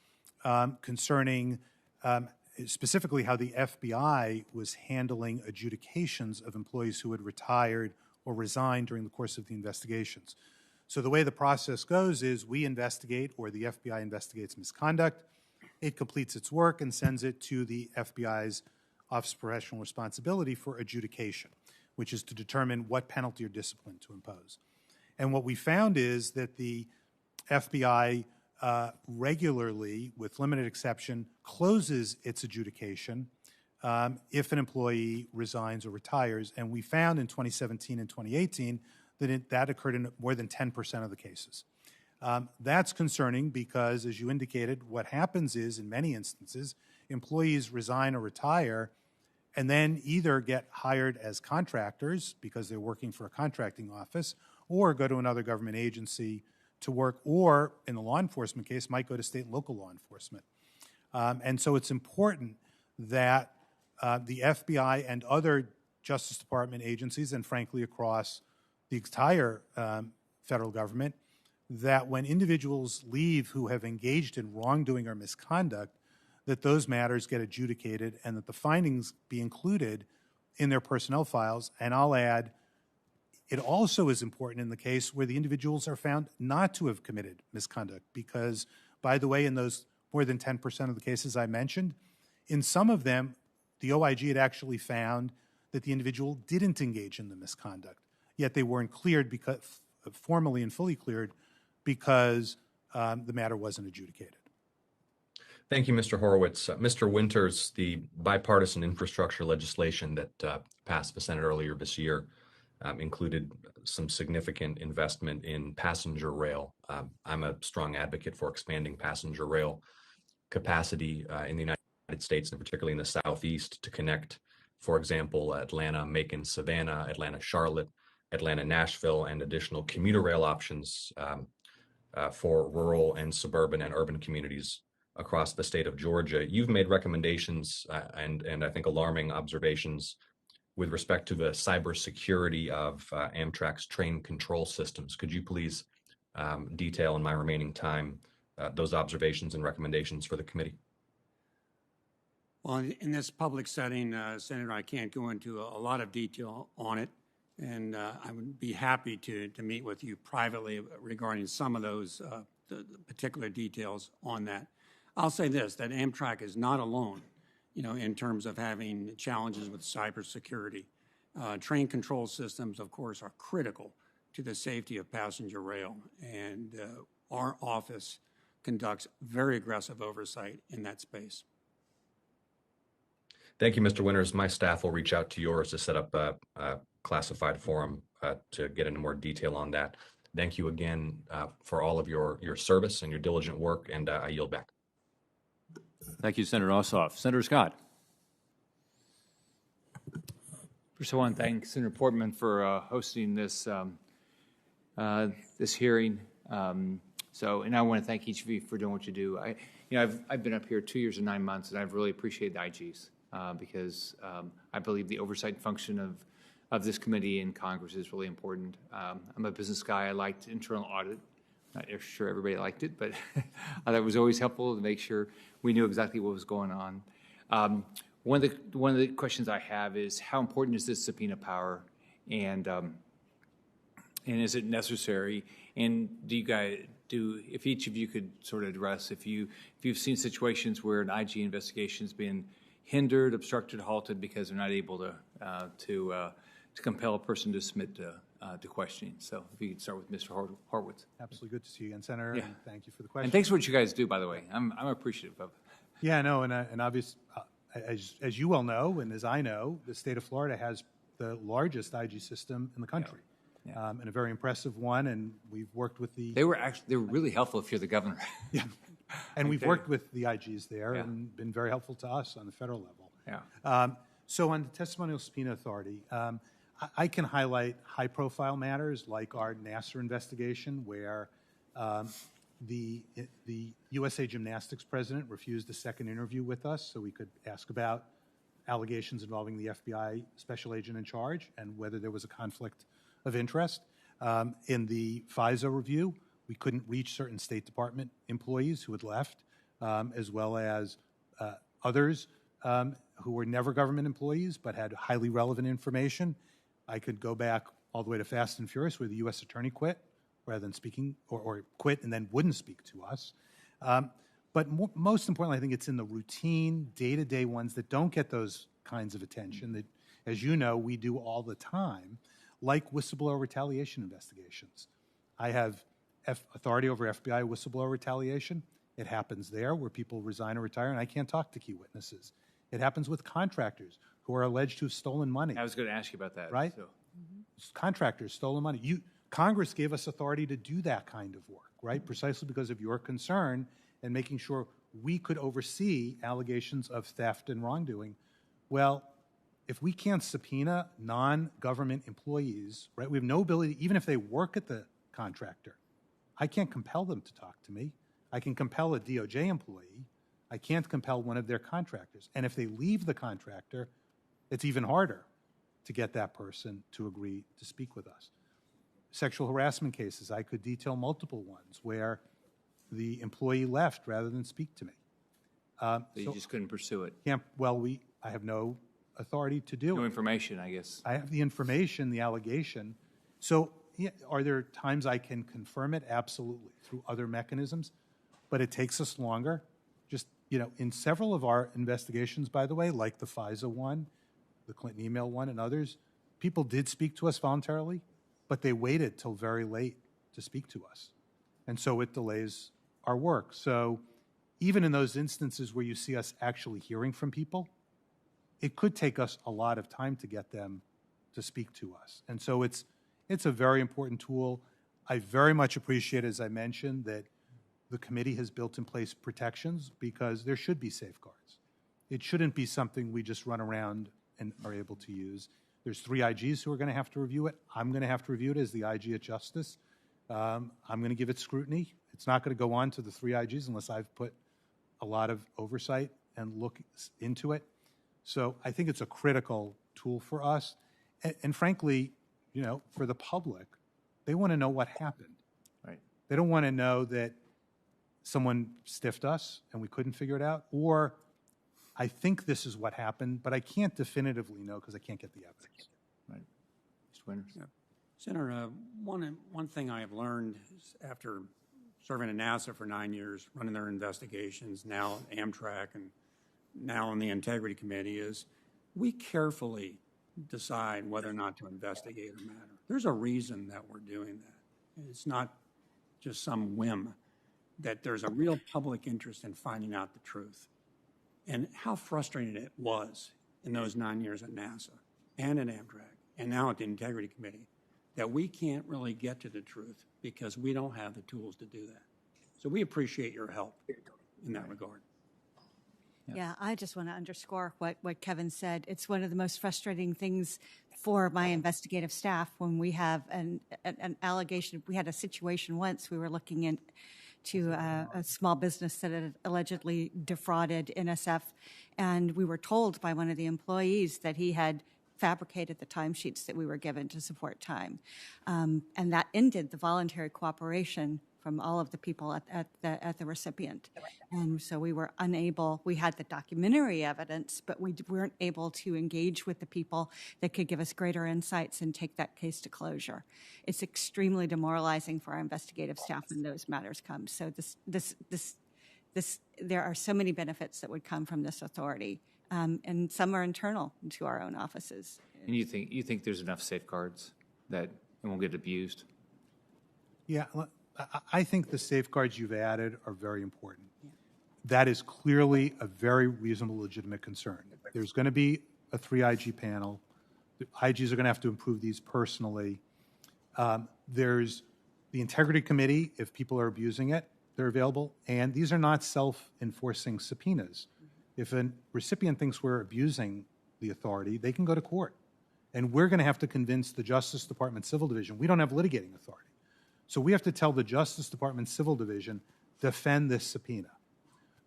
concerning specifically how the FBI was handling adjudications of employees who had retired or resigned during the course of the investigations. So the way the process goes is we investigate, or the FBI investigates misconduct. It completes its work and sends it to the FBI's Office of Professional Responsibility for adjudication. which is to determine what penalty or discipline to impose. And what we found is that the FBI regularly, with limited exception, closes its adjudication if an employee resigns or retires. And we found in 2017 and 2018 that that occurred in more than 10% of the cases. That's concerning because, as you indicated, what happens is, in many instances, employees resign or retire and then either get hired as contractors because they're working for a contracting office, or go to another government agency to work, or in the law enforcement case, might go to state and local law enforcement. And so it's important that the FBI and other Justice Department agencies, and frankly across the entire federal government, that when individuals leave who have engaged in wrongdoing or misconduct, that those matters get adjudicated and that the findings be included in their personnel files. And I'll add, it also is important in the case where the individuals are found not to have committed misconduct because, by the way, in those more than 10% of the cases I mentioned, in some of them, the OIG had actually found that the individual didn't engage in the misconduct, yet they weren't cleared because, formally and fully cleared, because the matter wasn't adjudicated. Thank you, Mr. Horowitz. Mr. Winters, the bipartisan infrastructure legislation that passed the Senate earlier this year included some significant investment in passenger rail. I'm a strong advocate for expanding passenger rail capacity in the United States, and particularly in the Southeast, to connect, for example, Atlanta, Macon, Savannah, Atlanta, Charlotte, Atlanta, Nashville, and additional commuter rail options for rural and suburban and urban communities across the state of Georgia. You've made recommendations and I think alarming observations with respect to the cybersecurity of Amtrak's train control systems. Could you please detail in my remaining time those observations and recommendations for the committee? Well, in this public setting, Senator, I can't go into a lot of detail on it, and I would be happy to meet with you privately regarding some of those the particular details on that. I'll say this, that Amtrak is not alone, in terms of having challenges with cybersecurity. Train control systems, of course, are critical to the safety of passenger rail, and our office conducts very aggressive oversight in that space. Thank you, Mr. Winters. My staff will reach out to yours to set up a classified forum to get into more detail on that. Thank you again for all of your service and your diligent work, and I yield back. Thank you, Senator Ossoff. Senator Scott. First, I want to thank Senator Portman for hosting this this hearing. And I want to thank each of you for doing what you do. I've been up here 2 years and 9 months, and I've really appreciated the IGs because I believe the oversight function of this committee in Congress is really important. I'm a business guy. I liked internal audit. Not sure everybody liked it, but I thought it was always helpful to make sure we knew exactly what was going on. One of the questions I have is how important is this subpoena power, and is it necessary? And if each of you could sort of address if you've seen situations where an IG investigation has been hindered, obstructed, halted because they're not able to compel a person to submit to questioning. So if you could start with Mr. Horowitz. Absolutely. Good to see you again, Senator. Yeah. And thank you for the question. And thanks for what you guys do, by the way. I'm appreciative of it. Yeah, no, and obviously, as you well know, and as I know, the state of Florida has the largest IG system in the country, and a very impressive one. And we've worked with the. They were really helpful if you're the governor. Yeah, and we've worked with the IGs there and been very helpful to us on the federal level. Yeah. So on the Testimonial Subpoena Authority, I can highlight high-profile matters like our Nassar investigation, where the USA Gymnastics president refused a second interview with us so we could ask about allegations involving the FBI special agent in charge and whether there was a conflict of interest. In the FISA review, we couldn't reach certain State Department employees who had left, as well as others who were never government employees but had highly relevant information. I could go back all the way to Fast and Furious, where the U.S. attorney quit rather than speaking, or quit and then wouldn't speak to us. But most importantly, I think it's in the routine, day-to-day ones that don't get those kinds of attention, that as you know, we do all the time, like whistleblower retaliation investigations. I have authority over FBI whistleblower retaliation. It happens there where people resign or retire, and I can't talk to key witnesses. It happens with contractors who are alleged to have stolen money. I was going to ask you about that. Right? So. Contractors, stolen money. Congress gave us authority to do that kind of work, right? Precisely because of your concern and making sure we could oversee allegations of theft and wrongdoing. Well, if we can't subpoena non-government employees, right, we have no ability, even if they work at the contractor, I can't compel them to talk to me. I can compel a DOJ employee. I can't compel one of their contractors. And if they leave the contractor, it's even harder to get that person to agree to speak with us. Sexual harassment cases, I could detail multiple ones where the employee left rather than speak to me. So you just couldn't pursue it. I have no authority to do it. No information, I guess. I have the information, the allegation. So yeah, are there times I can confirm it? Absolutely, through other mechanisms. But it takes us longer. Just, in several of our investigations, by the way, like the FISA one, the Clinton email one, and others, people did speak to us voluntarily, but they waited till very late to speak to us. And so it delays our work. So even in those instances where you see us actually hearing from people, it could take us a lot of time to get them to speak to us. And so it's a very important tool. I very much appreciate, as I mentioned, that the committee has built in place protections because there should be safeguards. It shouldn't be something we just run around and are able to use. There's 3 IGs who are going to have to review it. I'm going to have to review it as the IG at Justice. I'm going to give it scrutiny. It's not going to go on to the 3 IGs unless I've put a lot of oversight and look into it. So I think it's a critical tool for us. And frankly, for the public, they want to know what happened. Right. They don't want to know that someone stiffed us and we couldn't figure it out, or I think this is what happened, but I can't definitively know because I can't get the evidence. Right. Mr. Winters? Yeah. Senator, one thing I have learned is after serving at NASA for 9 years, running their investigations, now at Amtrak and now on the Integrity Committee, is we carefully decide whether or not to investigate a matter. There's a reason that we're doing that. It's not just some whim, that there's a real public interest in finding out the truth. And how frustrating it was in those 9 years at NASA and at Amtrak and now at the Integrity Committee that we can't really get to the truth because we don't have the tools to do that. So we appreciate your help in that regard. Yeah, I just want to underscore what Kevin said. It's one of the most frustrating things for my investigative staff when we have an allegation. We had a situation once, we were looking into a small business that had allegedly defrauded NSF, and we were told by one of the employees that he had fabricated the timesheets that we were given to support time. And that ended the voluntary cooperation from all of the people at the recipient. And so we were unable, we had the documentary evidence, but we weren't able to engage with the people that could give us greater insights and take that case to closure. It's extremely demoralizing for our investigative staff when those matters come. So there are so many benefits that would come from this authority. And some are internal to our own offices. And you think there's enough safeguards that it won't get abused? Yeah, I think the safeguards you've added are very important. Yeah. That is clearly a very reasonable, legitimate concern. There's going to be a 3IG panel. The IGs are going to have to improve these personally. There's the Integrity Committee, if people are abusing it, they're available. And these are not self-enforcing subpoenas. If a recipient thinks we're abusing the authority, they can go to court. And we're going to have to convince the Justice Department Civil Division. We don't have litigating authority. So we have to tell the Justice Department Civil Division, defend this subpoena.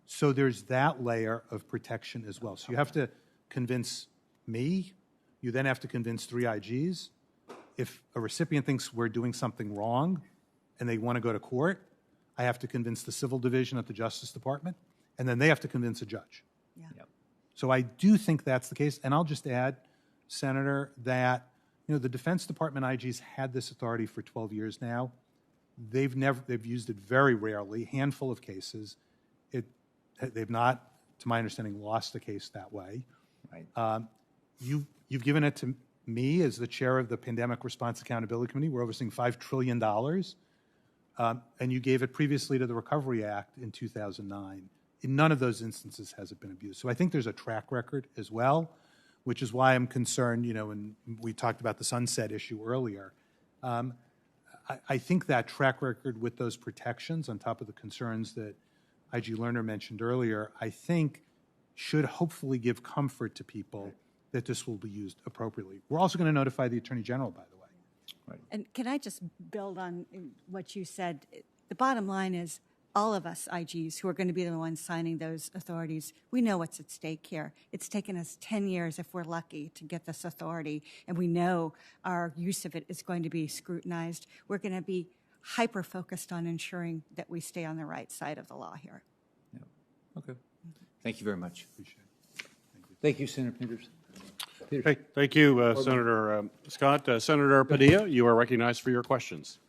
So there's that layer of protection as well. So you have to convince me. You then have to convince 3 IGs. If a recipient thinks we're doing something wrong and they want to go to court, I have to convince the Civil Division at the Justice Department, and then they have to convince a judge. Yeah. Yep. So I do think that's the case. And I'll just add, Senator, that the Defense Department IGs had this authority for 12 years now. They've used it very rarely, handful of cases. They've not, to my understanding, lost a case that way. Right. You've given it to me as the chair of the Pandemic Response Accountability Committee. We're overseeing $5 trillion. And you gave it previously to the Recovery Act in 2009. In none of those instances has it been abused. So I think there's a track record as well, which is why I'm concerned, and we talked about the sunset issue earlier. I think that track record with those protections on top of the concerns that IG Lerner mentioned earlier, I think should hopefully give comfort to people that this will be used appropriately. We're also going to notify the Attorney General, by the way. Right. And can I just build on what you said? The bottom line is all of us IGs who are going to be the ones signing those authorities, we know what's at stake here. It's taken us 10 years, if we're lucky, to get this authority, and we know our use of it is going to be scrutinized. We're going to be hyper-focused on ensuring that we stay on the right side of the law here. Yeah. Okay. Thank you very much. Appreciate it. Thank you, Senator Peters. Okay, thank you, Senator Scott. Senator Padilla, you are recognized for your questions.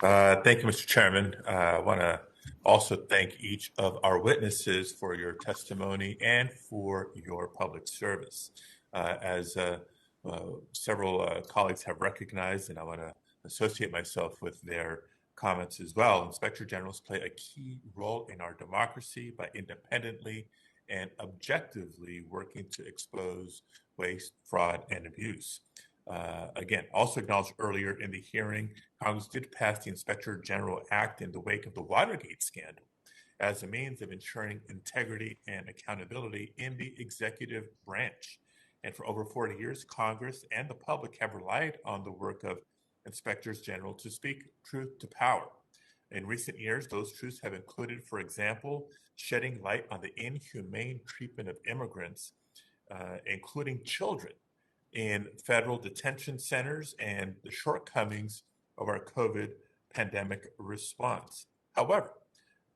Thank you, Mr. Chairman. I want to also thank each of our witnesses for your testimony and for your public service. As several colleagues have recognized, and I want to associate myself with their comments as well, Inspector Generals play a key role in our democracy by independently and objectively working to expose waste, fraud, and abuse. Again, also acknowledged earlier in the hearing, Congress did pass the Inspector General Act in the wake of the Watergate scandal as a means of ensuring integrity and accountability in the executive branch. And for over 40 years, Congress and the public have relied on the work of Inspectors General to speak truth to power. In recent years, those truths have included, for example, shedding light on the inhumane treatment of immigrants, including children, in federal detention centers and the shortcomings of our COVID pandemic response. However,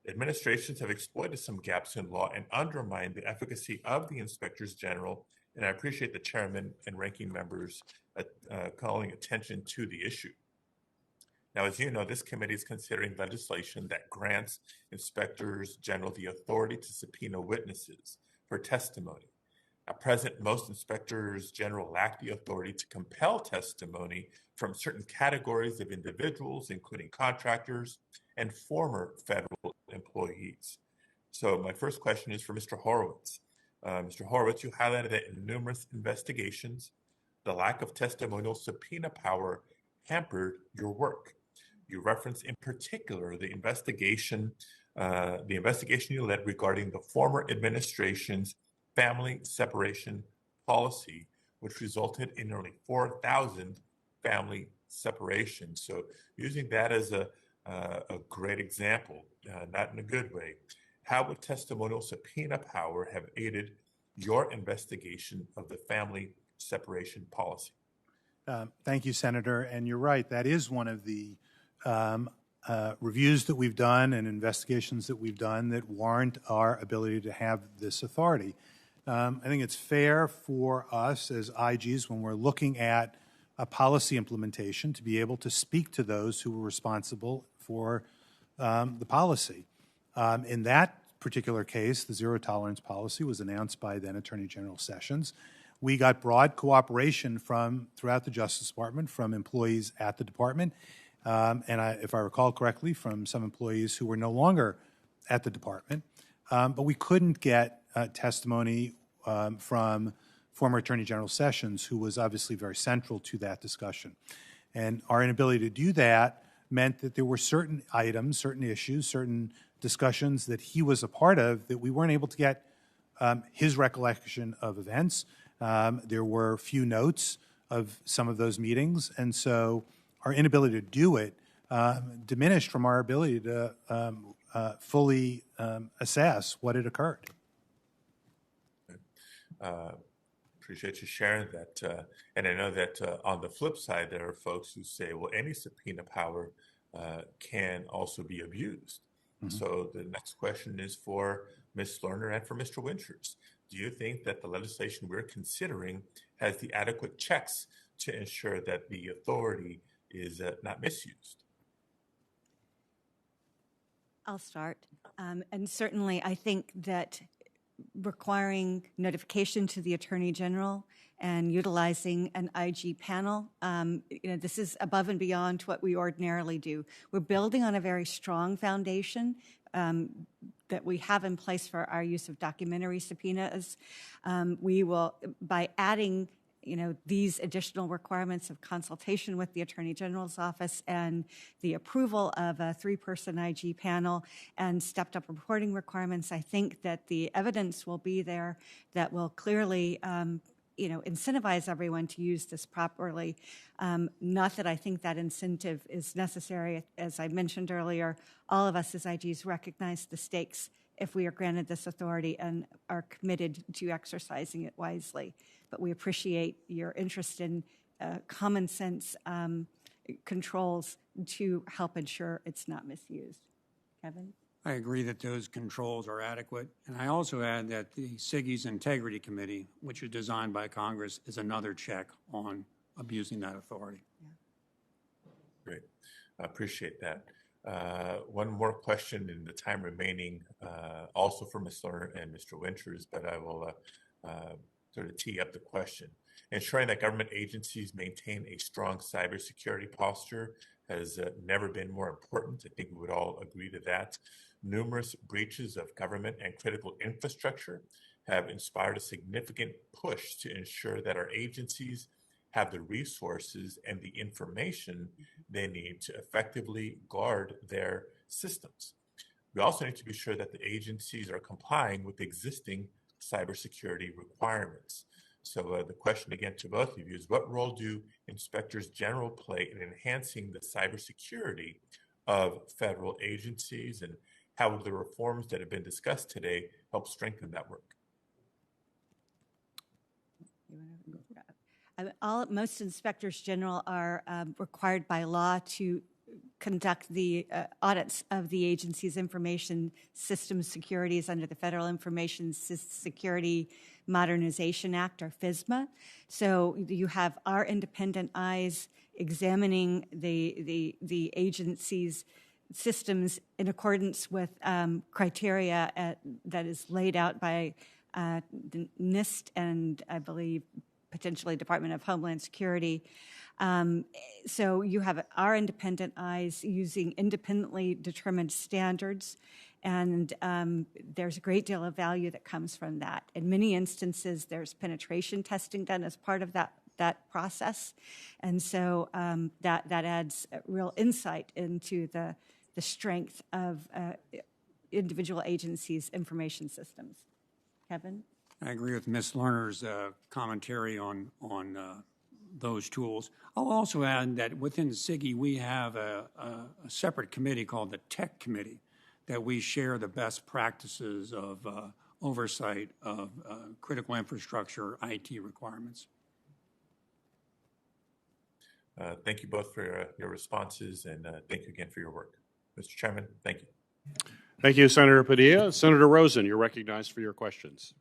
administrations have exploited some gaps in law and undermined the efficacy of the Inspectors General, and I appreciate the chairman and ranking members calling attention to the issue. Now, as you know, this committee is considering legislation that grants Inspectors General the authority to subpoena witnesses for testimony. At present, most Inspectors General lack the authority to compel testimony from certain categories of individuals, including contractors and former federal employees. So my first question is for Mr. Horowitz. Mr. Horowitz, you highlighted that in numerous investigations, the lack of testimonial subpoena power hampered your work. You reference in particular the investigation you led regarding the former administration's family separation policy, which resulted in nearly 4,000 family separations. So using that as a great example, not in a good way, how would testimonial subpoena power have aided your investigation of the family separation policy? Thank you, Senator. And you're right, that is one of the reviews that we've done and investigations that we've done that warrant our ability to have this authority. I think it's fair for us as IGs, when we're looking at a policy implementation, to be able to speak to those who were responsible for the policy. In that particular case, the zero tolerance policy was announced by then Attorney General Sessions. We got broad cooperation from throughout the Justice Department, from employees at the department, and if I recall correctly, from some employees who were no longer at the department. But we couldn't get testimony from former Attorney General Sessions, who was obviously very central to that discussion. And our inability to do that meant that there were certain items, certain issues, certain discussions that he was a part of that we weren't able to get his recollection of events. There were few notes of some of those meetings, and so our inability to do it diminished from our ability to fully assess what had occurred. Appreciate you sharing that. And I know that on the flip side, there are folks who say, well, any subpoena power can also be abused. Mm-hmm. So the next question is for Ms. Lerner and for Mr. Winters. Do you think that the legislation we're considering has the adequate checks to ensure that the authority is not misused? I'll start. And certainly I think that requiring notification to the Attorney General and utilizing an IG panel. This is above and beyond what we ordinarily do. We're building on a very strong foundation that we have in place for our use of documentary subpoenas. We will, by adding these additional requirements of consultation with the Attorney General's office and the approval of a 3-person IG panel and stepped up reporting requirements, I think that the evidence will be there that will clearly incentivize everyone to use this properly. Not that I think that incentive is necessary. As I mentioned earlier, all of us as IGs recognize the stakes if we are granted this authority and are committed to exercising it wisely. But we appreciate your interest in common sense controls to help ensure it's not misused. Kevin? I agree that those controls are adequate. And I also add that the SIGI's Integrity Committee, which is designed by Congress, is another check on abusing that authority. Yeah. Great. I appreciate that. One more question in the time remaining, also for Ms. Lerner and Mr. Winters, but I will sort of tee up the question. Ensuring that government agencies maintain a strong cybersecurity posture has never been more important. I think we would all agree to that. Numerous breaches of government and critical infrastructure have inspired a significant push to ensure that our agencies have the resources and the information they need to effectively guard their systems. We also need to be sure that the agencies are complying with existing cybersecurity requirements. So the question again to both of you is, what role do inspectors general play in enhancing the cybersecurity of federal agencies, and how will the reforms that have been discussed today help strengthen that work? Most inspectors general are required by law to conduct the audits of the agency's information system securities under the Federal Information Security Modernization Act, or FISMA. So you have our independent eyes examining the agency's systems in accordance with criteria that is laid out by the NIST and, I believe, potentially Department of Homeland Security. So you have our independent eyes using independently determined standards, and there's a great deal of value that comes from that. In many instances, there's penetration testing done as part of that process, and so that adds real insight into the strength of individual agencies' information systems. Kevin? I agree with Ms. Lerner's commentary on those tools. I'll also add that within SIGI, we have a separate committee called the Tech Committee that we share the best practices of oversight of critical infrastructure IT requirements. Thank you both for your responses, and thank you again for your work. Mr. Chairman, thank you. Thank you, Senator Padilla. Senator Rosen, you're recognized for your questions.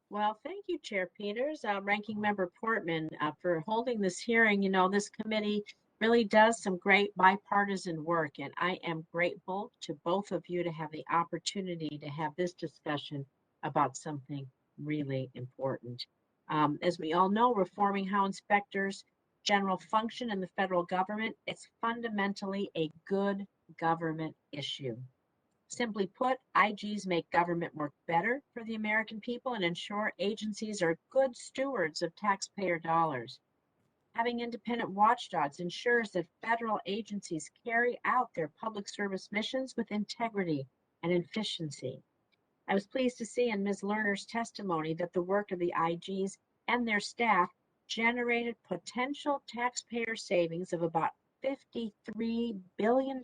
Well, thank you, Chair Peters, Ranking Member Portman, for holding this hearing. You know, this committee really does some great bipartisan work, and I am grateful to both of you to have the opportunity to have this discussion about something really important. As we all know, reforming how inspectors general function in the federal government, it's fundamentally a good government issue. Simply put, IGs make government work better for the American people and ensure agencies are good stewards of taxpayer dollars. Having independent watchdogs ensures that federal agencies carry out their public service missions with integrity and efficiency. I was pleased to see in Ms. Lerner's testimony that the work of the IGs and their staff generated potential taxpayer savings of about $53 billion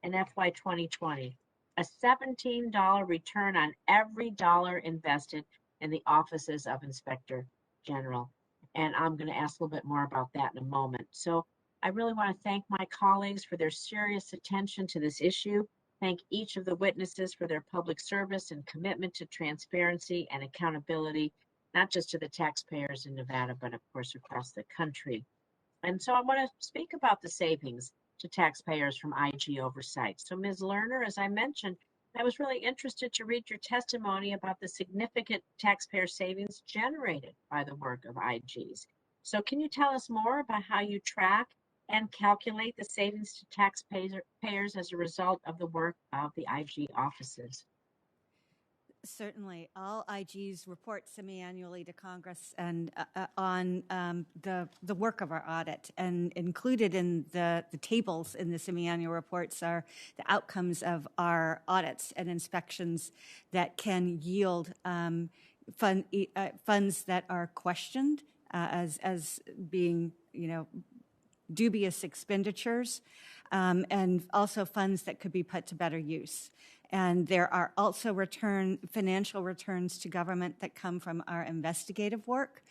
in FY 2020, a $17 return on every dollar invested in the offices of Inspector General. And I'm going to ask a little bit more about that in a moment. So I really want to thank my colleagues for their serious attention to this issue. Thank each of the witnesses for their public service and commitment to transparency and accountability, not just to the taxpayers in Nevada, but of course across the country. And so I want to speak about the savings to taxpayers from IG oversight. So Ms. Lerner, as I mentioned, I was really interested to read your testimony about the significant taxpayer savings generated by the work of IGs. So can you tell us more about how you track and calculate the savings to taxpayers as a result of the work of the IG offices? Certainly. All IGs report semi-annually to Congress and on the work of our audit. And included in the tables in the semi-annual reports are the outcomes of our audits and inspections that can yield funds that are questioned as being, dubious expenditures, and also funds that could be put to better use. And there are also financial returns to government that come from our investigative work.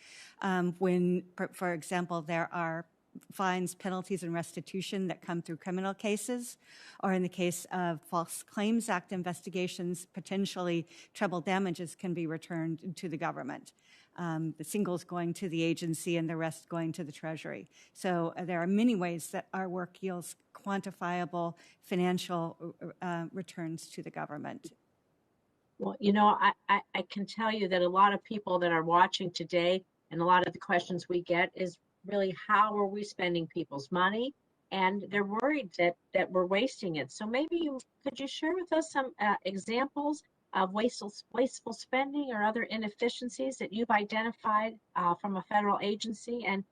When, for example, there are fines, penalties, and restitution that come through criminal cases, or in the case of False Claims Act investigations, potentially treble damages can be returned to the government. The singles going to the agency and the rest going to the Treasury. So there are many ways that our work yields quantifiable financial returns to the government. Well, I can tell you that a lot of people that are watching today, and a lot of the questions we get is really, how are we spending people's money? And they're worried that we're wasting it. So maybe could you share with us some examples of wasteful spending or other inefficiencies that you've identified from a federal agency? And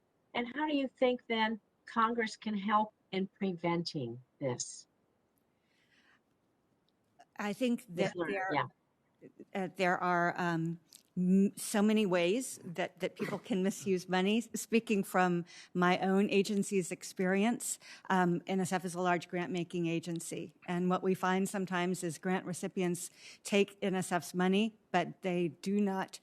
how do you think then Congress can help in preventing this? I think that Yeah. there are so many ways that people can misuse money. Speaking from my own agency's experience, NSF is a large grant-making agency. And what we find sometimes is grant recipients take NSF's money, but they do not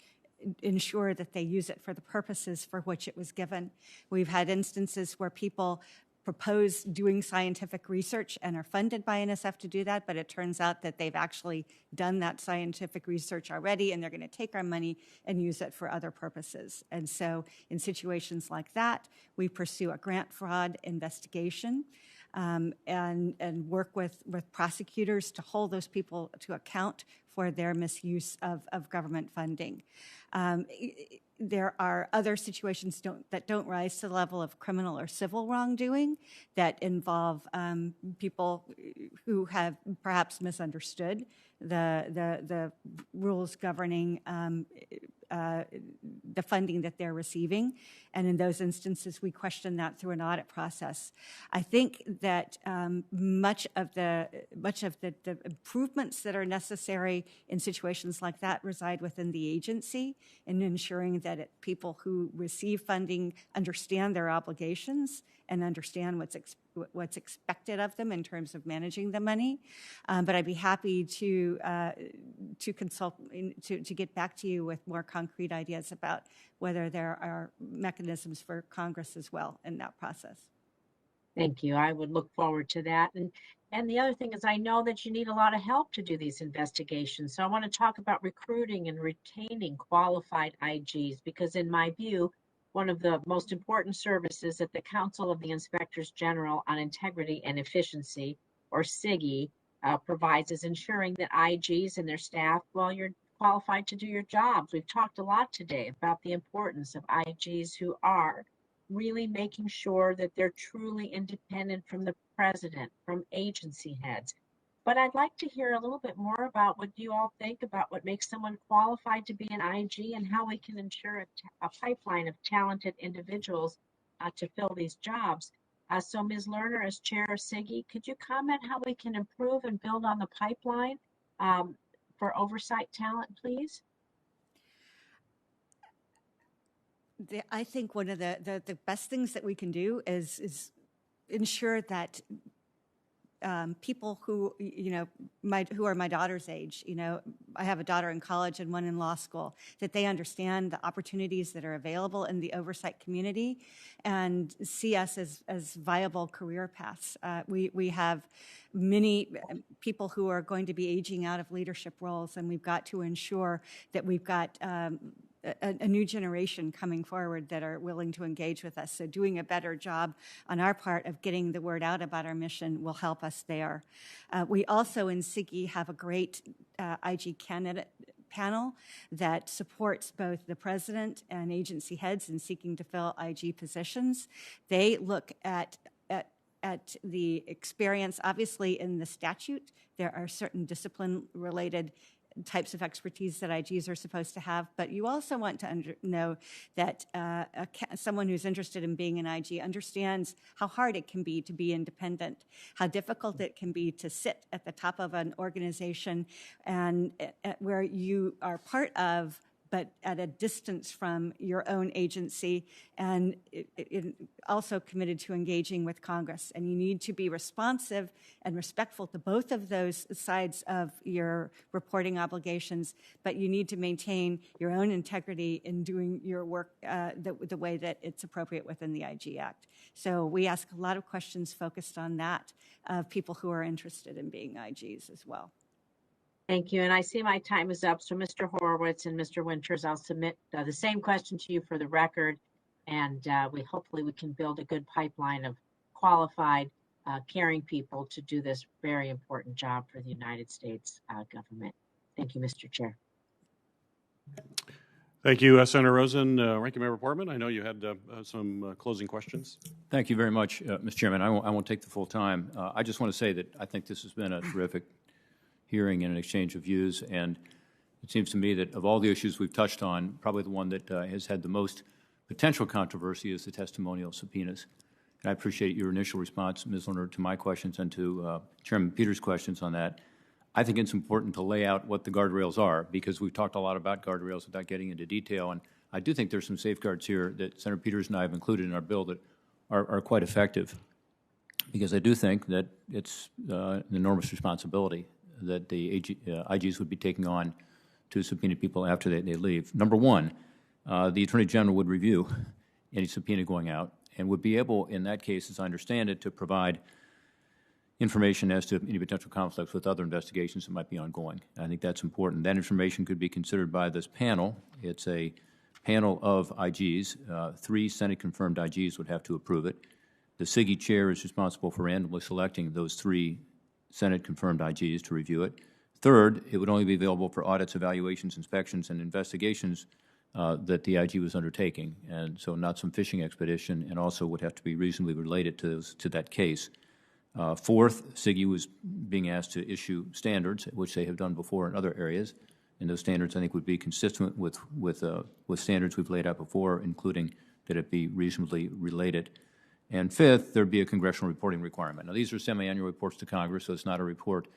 ensure that they use it for the purposes for which it was given. We've had instances where people propose doing scientific research and are funded by NSF to do that, but it turns out that they've actually done that scientific research already, and they're going to take our money and use it for other purposes. And so in situations like that, we pursue a grant fraud investigation and work with prosecutors to hold those people to account for their misuse of government funding. There are other situations that don't rise to the level of criminal or civil wrongdoing that involve people who have perhaps misunderstood the rules governing the funding that they're receiving. And in those instances, we question that through an audit process. I think that much of the improvements that are necessary in situations like that reside within the agency, in ensuring that people who receive funding understand their obligations and understand what's expected of them in terms of managing the money. But I'd be happy to consult, to get back to you with more concrete ideas about whether there are mechanisms for Congress as well in that process. Thank you. I would look forward to that. And the other thing is, I know that you need a lot of help to do these investigations. So I want to talk about recruiting and retaining qualified IGs, because in my view, one of the most important services that the Council of the Inspectors General on Integrity and Efficiency, or CIGI, provides is ensuring that IGs and their staff, well, you're qualified to do your jobs. We've talked a lot today about the importance of IGs who are really making sure that they're truly independent from the president, from agency heads. But I'd like to hear a little bit more about what you all think about what makes someone qualified to be an IG and how we can ensure a pipeline of talented individuals to fill these jobs. So Ms. Lerner, as chair of CIGI, could you comment how we can improve and build on the pipeline for oversight talent, please? I think one of the best things that we can do is ensure that people who, who are my daughter's age, I have a daughter in college and one in law school, that they understand the opportunities that are available in the oversight community and see us as viable career paths. We have many people who are going to be aging out of leadership roles, and we've got to ensure that we've got a new generation coming forward that are willing to engage with us. So doing a better job on our part of getting the word out about our mission will help us there. We also in SIGI have a great IG candidate panel that supports both the president and agency heads in seeking to fill IG positions. They look at the experience. Obviously, in the statute, there are certain discipline-related types of expertise that IGs are supposed to have, but you also want to know that someone who's interested in being an IG understands how hard it can be to be independent, how difficult it can be to sit at the top of an organization and where you are part of, but at a distance from your own agency, and also committed to engaging with Congress. And you need to be responsive and respectful to both of those sides of your reporting obligations, but you need to maintain your own integrity in doing your work the way that it's appropriate within the IG Act. So we ask a lot of questions focused on that of people who are interested in being IGs as well. Thank you. And I see my time is up. So Mr. Horowitz and Mr. Winters, I'll submit the same question to you for the record. And hopefully we can build a good pipeline of qualified, caring people to do this very important job for the United States government. Thank you, Mr. Chair. Thank you, Senator Rosen. Ranking Member Portman, I know you had some closing questions. Thank you very much, Mr. Chairman. I won't take the full time. I just want to say that I think this has been a terrific hearing and an exchange of views, and it seems to me that of all the issues we've touched on, probably the one that has had the most potential controversy is the testimonial subpoenas. And I appreciate your initial response, Ms. Lerner, to my questions and to Chairman Peters' questions on that. I think it's important to lay out what the guardrails are, because we've talked a lot about guardrails without getting into detail, and I do think there's some safeguards here that Senator Peters and I have included in our bill that are quite effective, because I do think that it's an enormous responsibility that the IGs would be taking on to subpoena people after they leave. Number one, the Attorney General would review any subpoena going out and would be able, in that case, as I understand it, to provide information as to any potential conflicts with other investigations that might be ongoing. I think that's important. That information could be considered by this panel. It's a panel of IGs. 3 Senate-confirmed IGs would have to approve it. The SIGI chair is responsible for randomly selecting those 3 Senate-confirmed IGs to review it. Third, it would only be available for audits, evaluations, inspections, and investigations that the IG was undertaking, and so not some fishing expedition, and also would have to be reasonably related to that case. Fourth, SIGI was being asked to issue standards, which they have done before in other areas, and those standards, I think, would be consistent with standards we've laid out before, including that it be reasonably related. And fifth, there'd be a congressional reporting requirement. Now, these are semi-annual reports to Congress, so it's not a report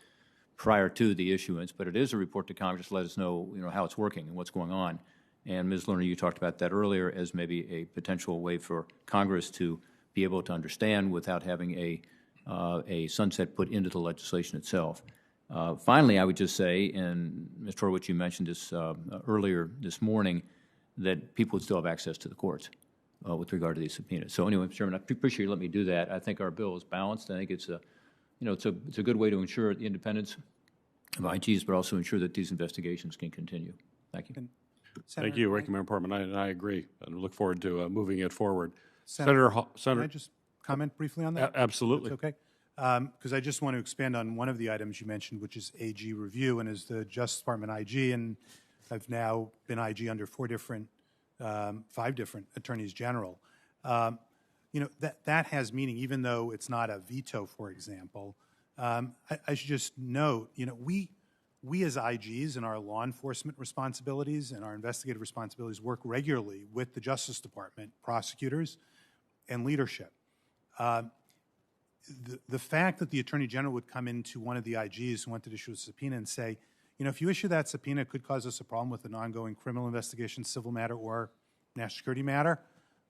prior to the issuance, but it is a report to Congress to let us know, how it's working and what's going on. And Ms. Lerner, you talked about that earlier as maybe a potential way for Congress to be able to understand without having a sunset put into the legislation itself. Finally, I would just say, and Mr. Horowitz, you mentioned this earlier this morning, that people would still have access to the courts with regard to these subpoenas. So anyway, Mr. Chairman, I appreciate you letting me do that. I think our bill is balanced. I think it's it's a good way to ensure the independence of IGs, but also ensure that these investigations can continue. Thank you. Thank you, Ranking Member Portman. I agree, and look forward to moving it forward. Senator, Senator, can I just comment briefly on that? Absolutely. That's okay. Because I just want to expand on one of the items you mentioned, which is AG review, and as the Justice Department IG, and I've now been IG under 5 different attorneys general. That has meaning, even though it's not a veto, for example. I should just note, we as IGs in our law enforcement responsibilities and our investigative responsibilities work regularly with the Justice Department, prosecutors, and leadership. The fact that the Attorney General would come into one of the IGs who wanted to issue a subpoena and say, if you issue that subpoena, it could cause us a problem with an ongoing criminal investigation, civil matter, or national security matter,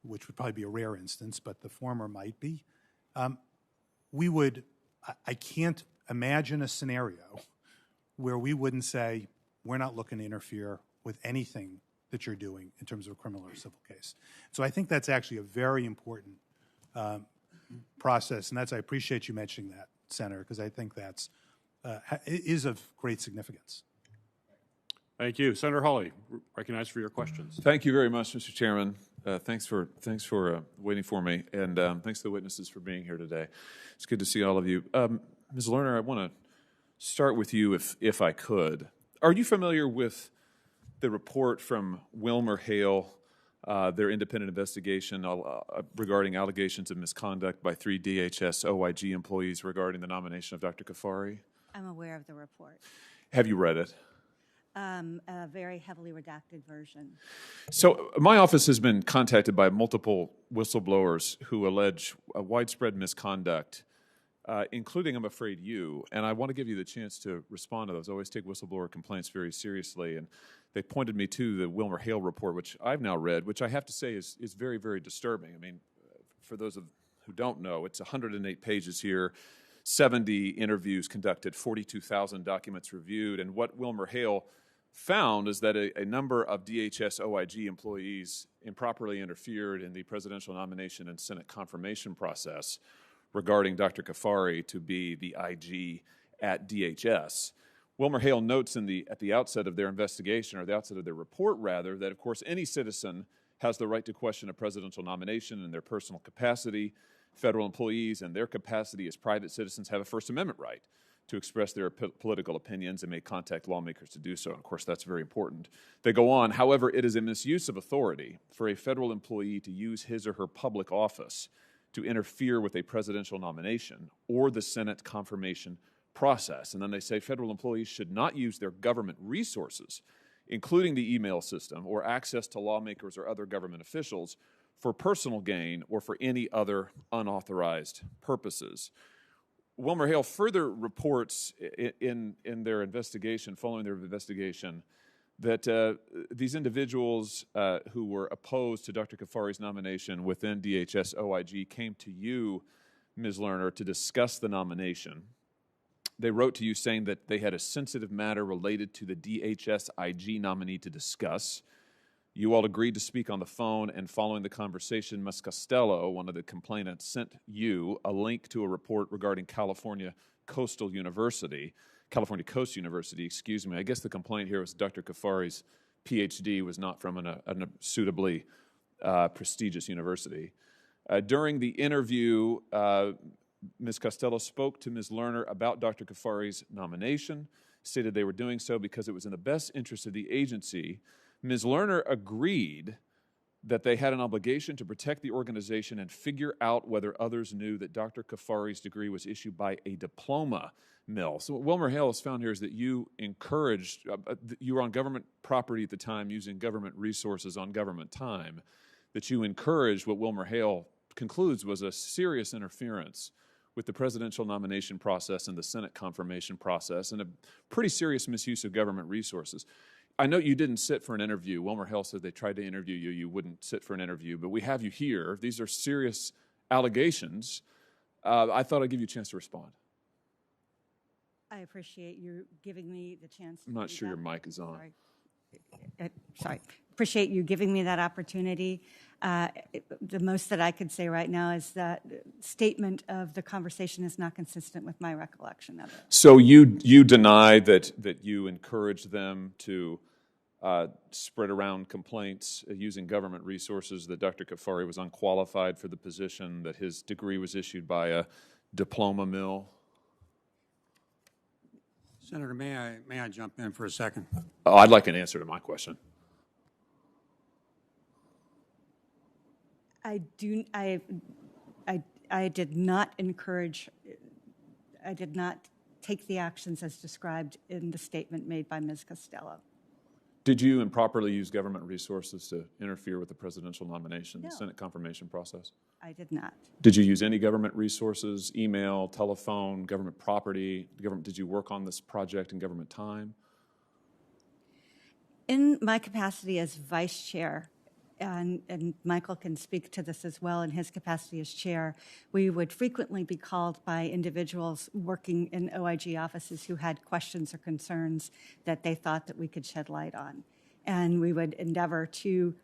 which would probably be a rare instance, but the former might be. I can't imagine a scenario where we wouldn't say, we're not looking to interfere with anything that you're doing in terms of a criminal or civil case. So I think that's actually a very important process, and I appreciate you mentioning that, Senator, because I think that's is of great significance. Thank you. Senator Hawley, recognized for your questions. Thank you very much, Mr. Chairman. Thanks for waiting for me, and thanks to the witnesses for being here today. It's good to see all of you. Ms. Lerner, I want to start with you, if I could. Are you familiar with the report from WilmerHale, their independent investigation regarding allegations of misconduct by 3 DHS OIG employees regarding the nomination of Dr. Kafari? I'm aware of the report. Have you read it? A very heavily redacted version. So my office has been contacted by multiple whistleblowers who allege widespread misconduct, including, I'm afraid, you. And I want to give you the chance to respond to those. I always take whistleblower complaints very seriously. And they pointed me to the WilmerHale report, which I've now read, which I have to say is very, very disturbing. I mean, for those who don't know, it's 108 pages here, 70 interviews conducted, 42,000 documents reviewed. And what WilmerHale found is that a number of DHS OIG employees improperly interfered in the presidential nomination and Senate confirmation process regarding Dr. Kafari to be the IG at DHS. WilmerHale notes at the outset of their investigation, or the outset of their report rather, that of course any citizen has the right to question a presidential nomination in their personal capacity. Federal employees in their capacity as private citizens have a First Amendment right to express their political opinions and may contact lawmakers to do so. And of course, that's very important. They go on, however, it is a misuse of authority for a federal employee to use his or her public office to interfere with a presidential nomination or the Senate confirmation process. And then they say federal employees should not use their government resources, including the email system or access to lawmakers or other government officials, for personal gain or for any other unauthorized purposes. WilmerHale further reports in their investigation, following their investigation, that these individuals who were opposed to Dr. Kafari's nomination within DHS OIG came to you, Ms. Lerner, to discuss the nomination. They wrote to you saying that they had a sensitive matter related to the DHS IG nominee to discuss. You all agreed to speak on the phone, and following the conversation, Ms. Costello, one of the complainants, sent you a link to a report regarding California Coast University. I guess the complaint here was Dr. Kafari's PhD was not from a suitably prestigious university. During the interview, Ms. Costello spoke to Ms. Lerner about Dr. Kafari's nomination, stated they were doing so because it was in the best interest of the agency. Ms. Lerner agreed that they had an obligation to protect the organization and figure out whether others knew that Dr. Kafari's degree was issued by a diploma mill. So what WilmerHale has found here is that you encouraged, you were on government property at the time using government resources on government time, that you encouraged what WilmerHale concludes was a serious interference with the presidential nomination process and the Senate confirmation process, and a pretty serious misuse of government resources. I know you didn't sit for an interview. WilmerHale said they tried to interview you. You wouldn't sit for an interview, but we have you here. These are serious allegations. I thought I'd give you a chance to respond. I appreciate you giving me the chance. I'm not sure your mic is on. Sorry. Appreciate you giving me that opportunity. The most that I could say right now is that statement of the conversation is not consistent with my recollection of it. So you deny that you encouraged them to spread around complaints using government resources, that Dr. Kafari was unqualified for the position, that his degree was issued by a diploma mill? Senator, may I jump in for a second? Oh, I'd like an answer to my question. I did not take the actions as described in the statement made by Ms. Costello. Did you improperly use government resources to interfere with the presidential nomination, No. the Senate confirmation process? I did not. Did you use any government resources, email, telephone, government property? Did you work on this project in government time? In my capacity as vice chair, and Michael can speak to this as well in his capacity as chair, we would frequently be called by individuals working in OIG offices who had questions or concerns that they thought that we could shed light on. And we would endeavor to,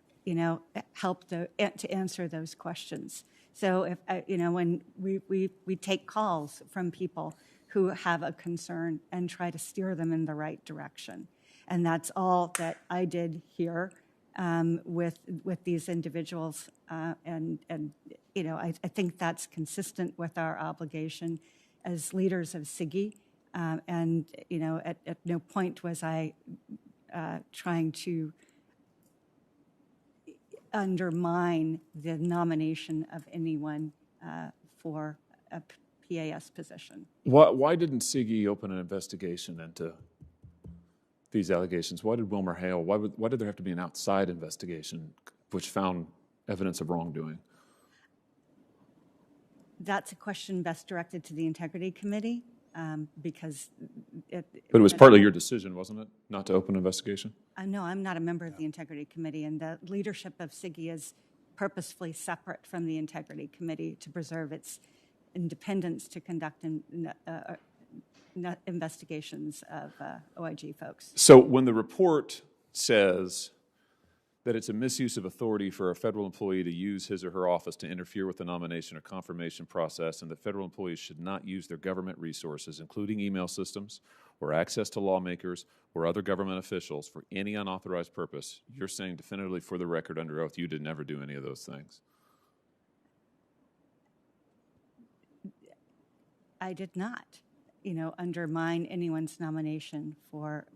help to answer those questions. So if, when we take calls from people who have a concern and try to steer them in the right direction. And that's all that I did here with these individuals. And you know, I think that's consistent with our obligation as leaders of SIGI. And, you know, at no point was I trying to undermine the nomination of anyone for a PAS position. Why didn't SIGI open an investigation into these allegations? Why did Wilmer Hale, why did there have to be an outside investigation which found evidence of wrongdoing? That's a question best directed to the Integrity Committee because But it was partly your decision, wasn't it, not to open an investigation? No, I'm not a member of the Integrity Committee, and the leadership of SIGI is purposefully separate from the Integrity Committee to preserve its independence to conduct investigations of OIG folks. So when the report says that it's a misuse of authority for a federal employee to use his or her office to interfere with the nomination or confirmation process, and that federal employees should not use their government resources, including email systems or access to lawmakers or other government officials for any unauthorized purpose, you're saying definitively for the record under oath you did never do any of those things? I did not, you know, undermine anyone's nomination for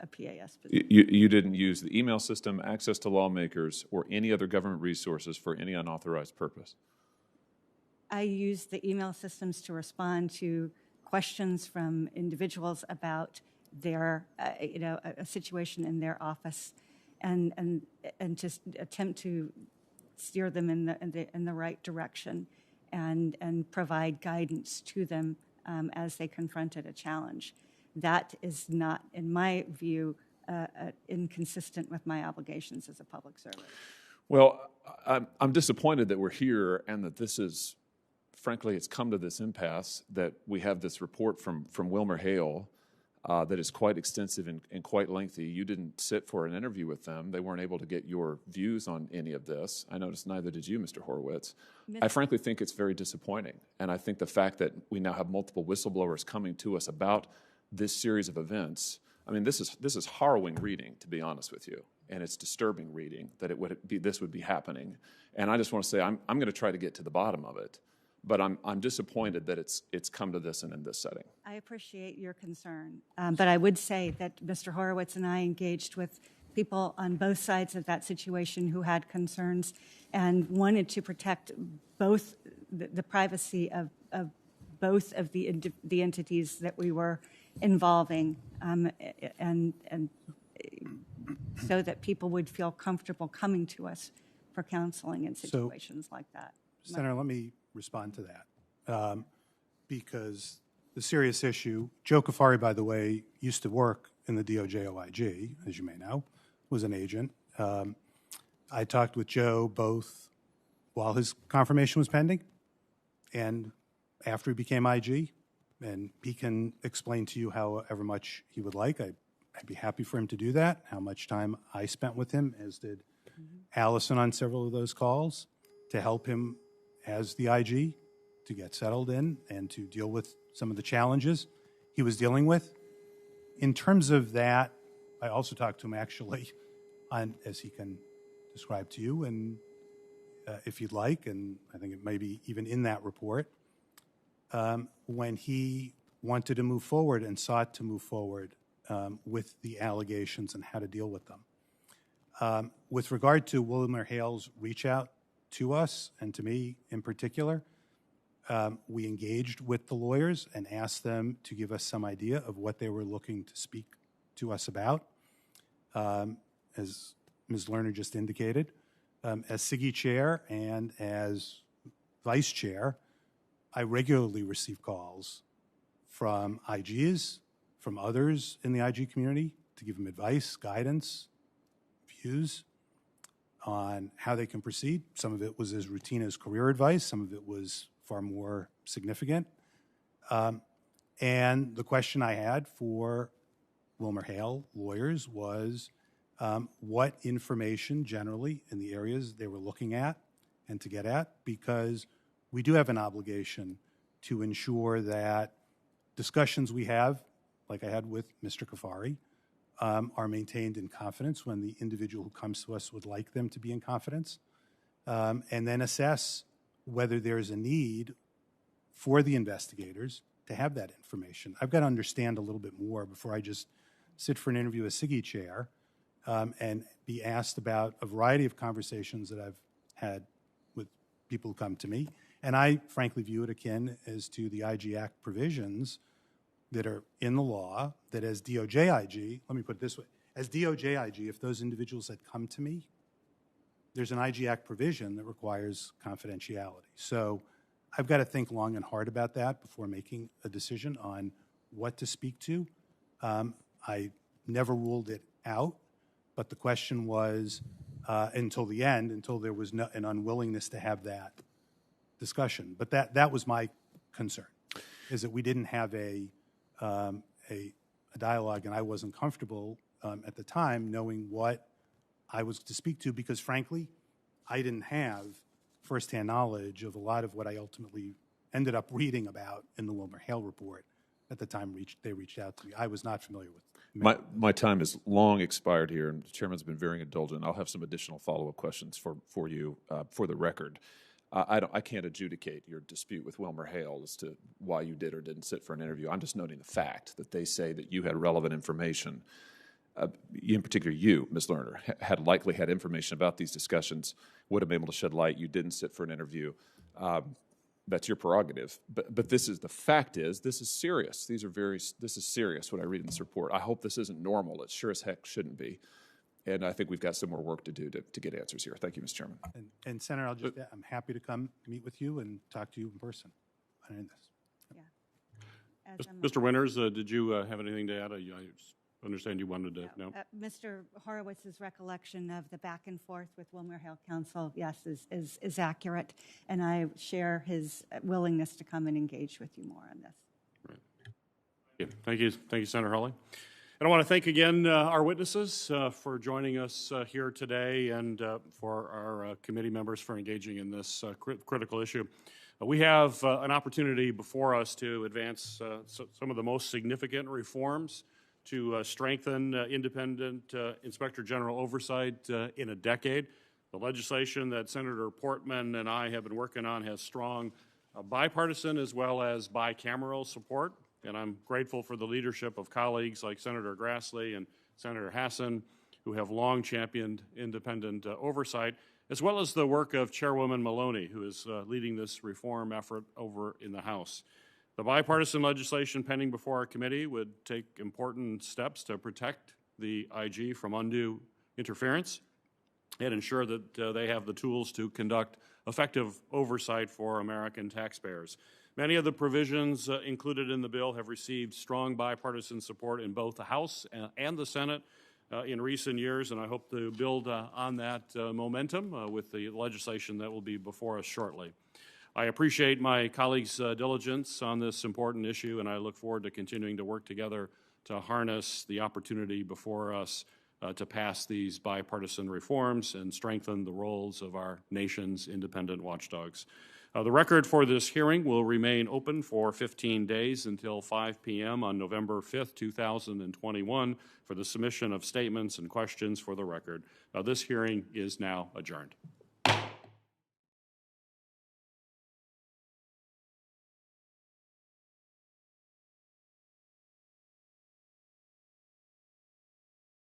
a PAS position. You didn't use the email system, access to lawmakers, or any other government resources for any unauthorized purpose? I used the email systems to respond to questions from individuals about their, you know, a situation in their office, and just attempt to steer them in the right direction, and provide guidance to them as they confronted a challenge. That is not, in my view, inconsistent with my obligations as a public servant. Well, I'm disappointed that we're here and that this is, frankly, it's come to this impasse that we have this report from Wilmer Hale that is quite extensive and quite lengthy. You didn't sit for an interview with them. They weren't able to get your views on any of this. I noticed neither did you, Mr. Horowitz. I frankly think it's very disappointing. And I think the fact that we now have multiple whistleblowers coming to us about this series of events, I mean, this is harrowing reading, to be honest with you, and it's disturbing reading that this would be happening. And I just want to say I'm going to try to get to the bottom of it, but I'm disappointed that it's come to this and in this setting. I appreciate your concern, but I would say that Mr. Horowitz and I engaged with people on both sides of that situation who had concerns and wanted to protect both the privacy of both of the entities that we were involving, and so that people would feel comfortable coming to us for counseling in situations like that. Senator, let me respond to that, because the serious issue, Joe Kafari, by the way, used to work in the DOJ OIG, as you may know, was an agent. I talked with Joe both while his confirmation was pending and after he became IG, and he can explain to you however much he would like. I'd be happy for him to do that, how much time I spent with him, as did Alison on several of those calls, to help him as the IG to get settled in and to deal with some of the challenges he was dealing with. In terms of that, I also talked to him actually on, as he can describe to you, and if you'd like, and I think it may be even in that report, when he wanted to move forward and sought to move forward with the allegations and how to deal with them. With regard to Wilmer Hale's reach out to us, and to me in particular, we engaged with the lawyers and asked them to give us some idea of what they were looking to speak to us about. As Ms. Lerner just indicated, as SIGI chair and as vice chair, I regularly receive calls from IGs, from others in the IG community to give them advice, guidance, views on how they can proceed. Some of it was as routine as career advice. Some of it was far more significant. And the question I had for Wilmer Hale lawyers was what information generally in the areas they were looking at and to get at, because we do have an obligation to ensure that discussions we have like I had with Mr. Kafari, are maintained in confidence when the individual who comes to us would like them to be in confidence, and then assess whether there's a need for the investigators to have that information. I've got to understand a little bit more before I just sit for an interview as SIGI chair and be asked about a variety of conversations that I've had with people who come to me. And I frankly view it akin as to the IG Act provisions that are in the law that as DOJ IG, let me put it this way, as DOJ IG, if those individuals had come to me, there's an IG Act provision that requires confidentiality. So I've got to think long and hard about that before making a decision on what to speak to. I never ruled it out, but the question was until the end, until there was an unwillingness to have that discussion. But that was my concern, is that we didn't have a dialogue, and I wasn't comfortable at the time knowing what I was to speak to, because frankly, I didn't have firsthand knowledge of a lot of what I ultimately ended up reading about in the WilmerHale report at the time they reached out to me. I was not familiar with My time is long expired here, and the chairman's been very indulgent. I'll have some additional follow-up questions for you for the record. I can't adjudicate your dispute with WilmerHale as to why you did or didn't sit for an interview. I'm just noting the fact that they say that you had relevant information. In particular, you, Ms. Lerner, had likely had information about these discussions, would have been able to shed light. You didn't sit for an interview. That's your prerogative. But this is, the fact is, this is serious. This is serious what I read in this report. I hope this isn't normal. It sure as heck shouldn't be. And I think we've got some more work to do to get answers here. Thank you, Mr. Chairman. And Senator, I'm happy to come meet with you and talk to you in person on this. Yeah. Mr. Winters, did you have anything to add? I understand you wanted to know. Mr. Horowitz's recollection of the back and forth with WilmerHale Council, yes, is accurate, and I share his willingness to come and engage with you more on this. Right. Thank you, Senator Hawley. And I want to thank again our witnesses for joining us here today, and for our committee members for engaging in this critical issue. We have an opportunity before us to advance some of the most significant reforms to strengthen independent Inspector General oversight in a decade. The legislation that Senator Portman and I have been working on has strong bipartisan as well as bicameral support, and I'm grateful for the leadership of colleagues like Senator Grassley and Senator Hassan, who have long championed independent oversight, as well as the work of Chairwoman Maloney, who is leading this reform effort over in the House. The bipartisan legislation pending before our committee would take important steps to protect the IG from undue interference and ensure that they have the tools to conduct effective oversight for American taxpayers. Many of the provisions included in the bill have received strong bipartisan support in both the House and the Senate in recent years, and I hope to build on that momentum with the legislation that will be before us shortly. I appreciate my colleagues' diligence on this important issue, and I look forward to continuing to work together to harness the opportunity before us to pass these bipartisan reforms and strengthen the roles of our nation's independent watchdogs. The record for this hearing will remain open for 15 days until 5 p.m. on November 5th, 2021 for the submission of statements and questions for the record. This hearing is now adjourned.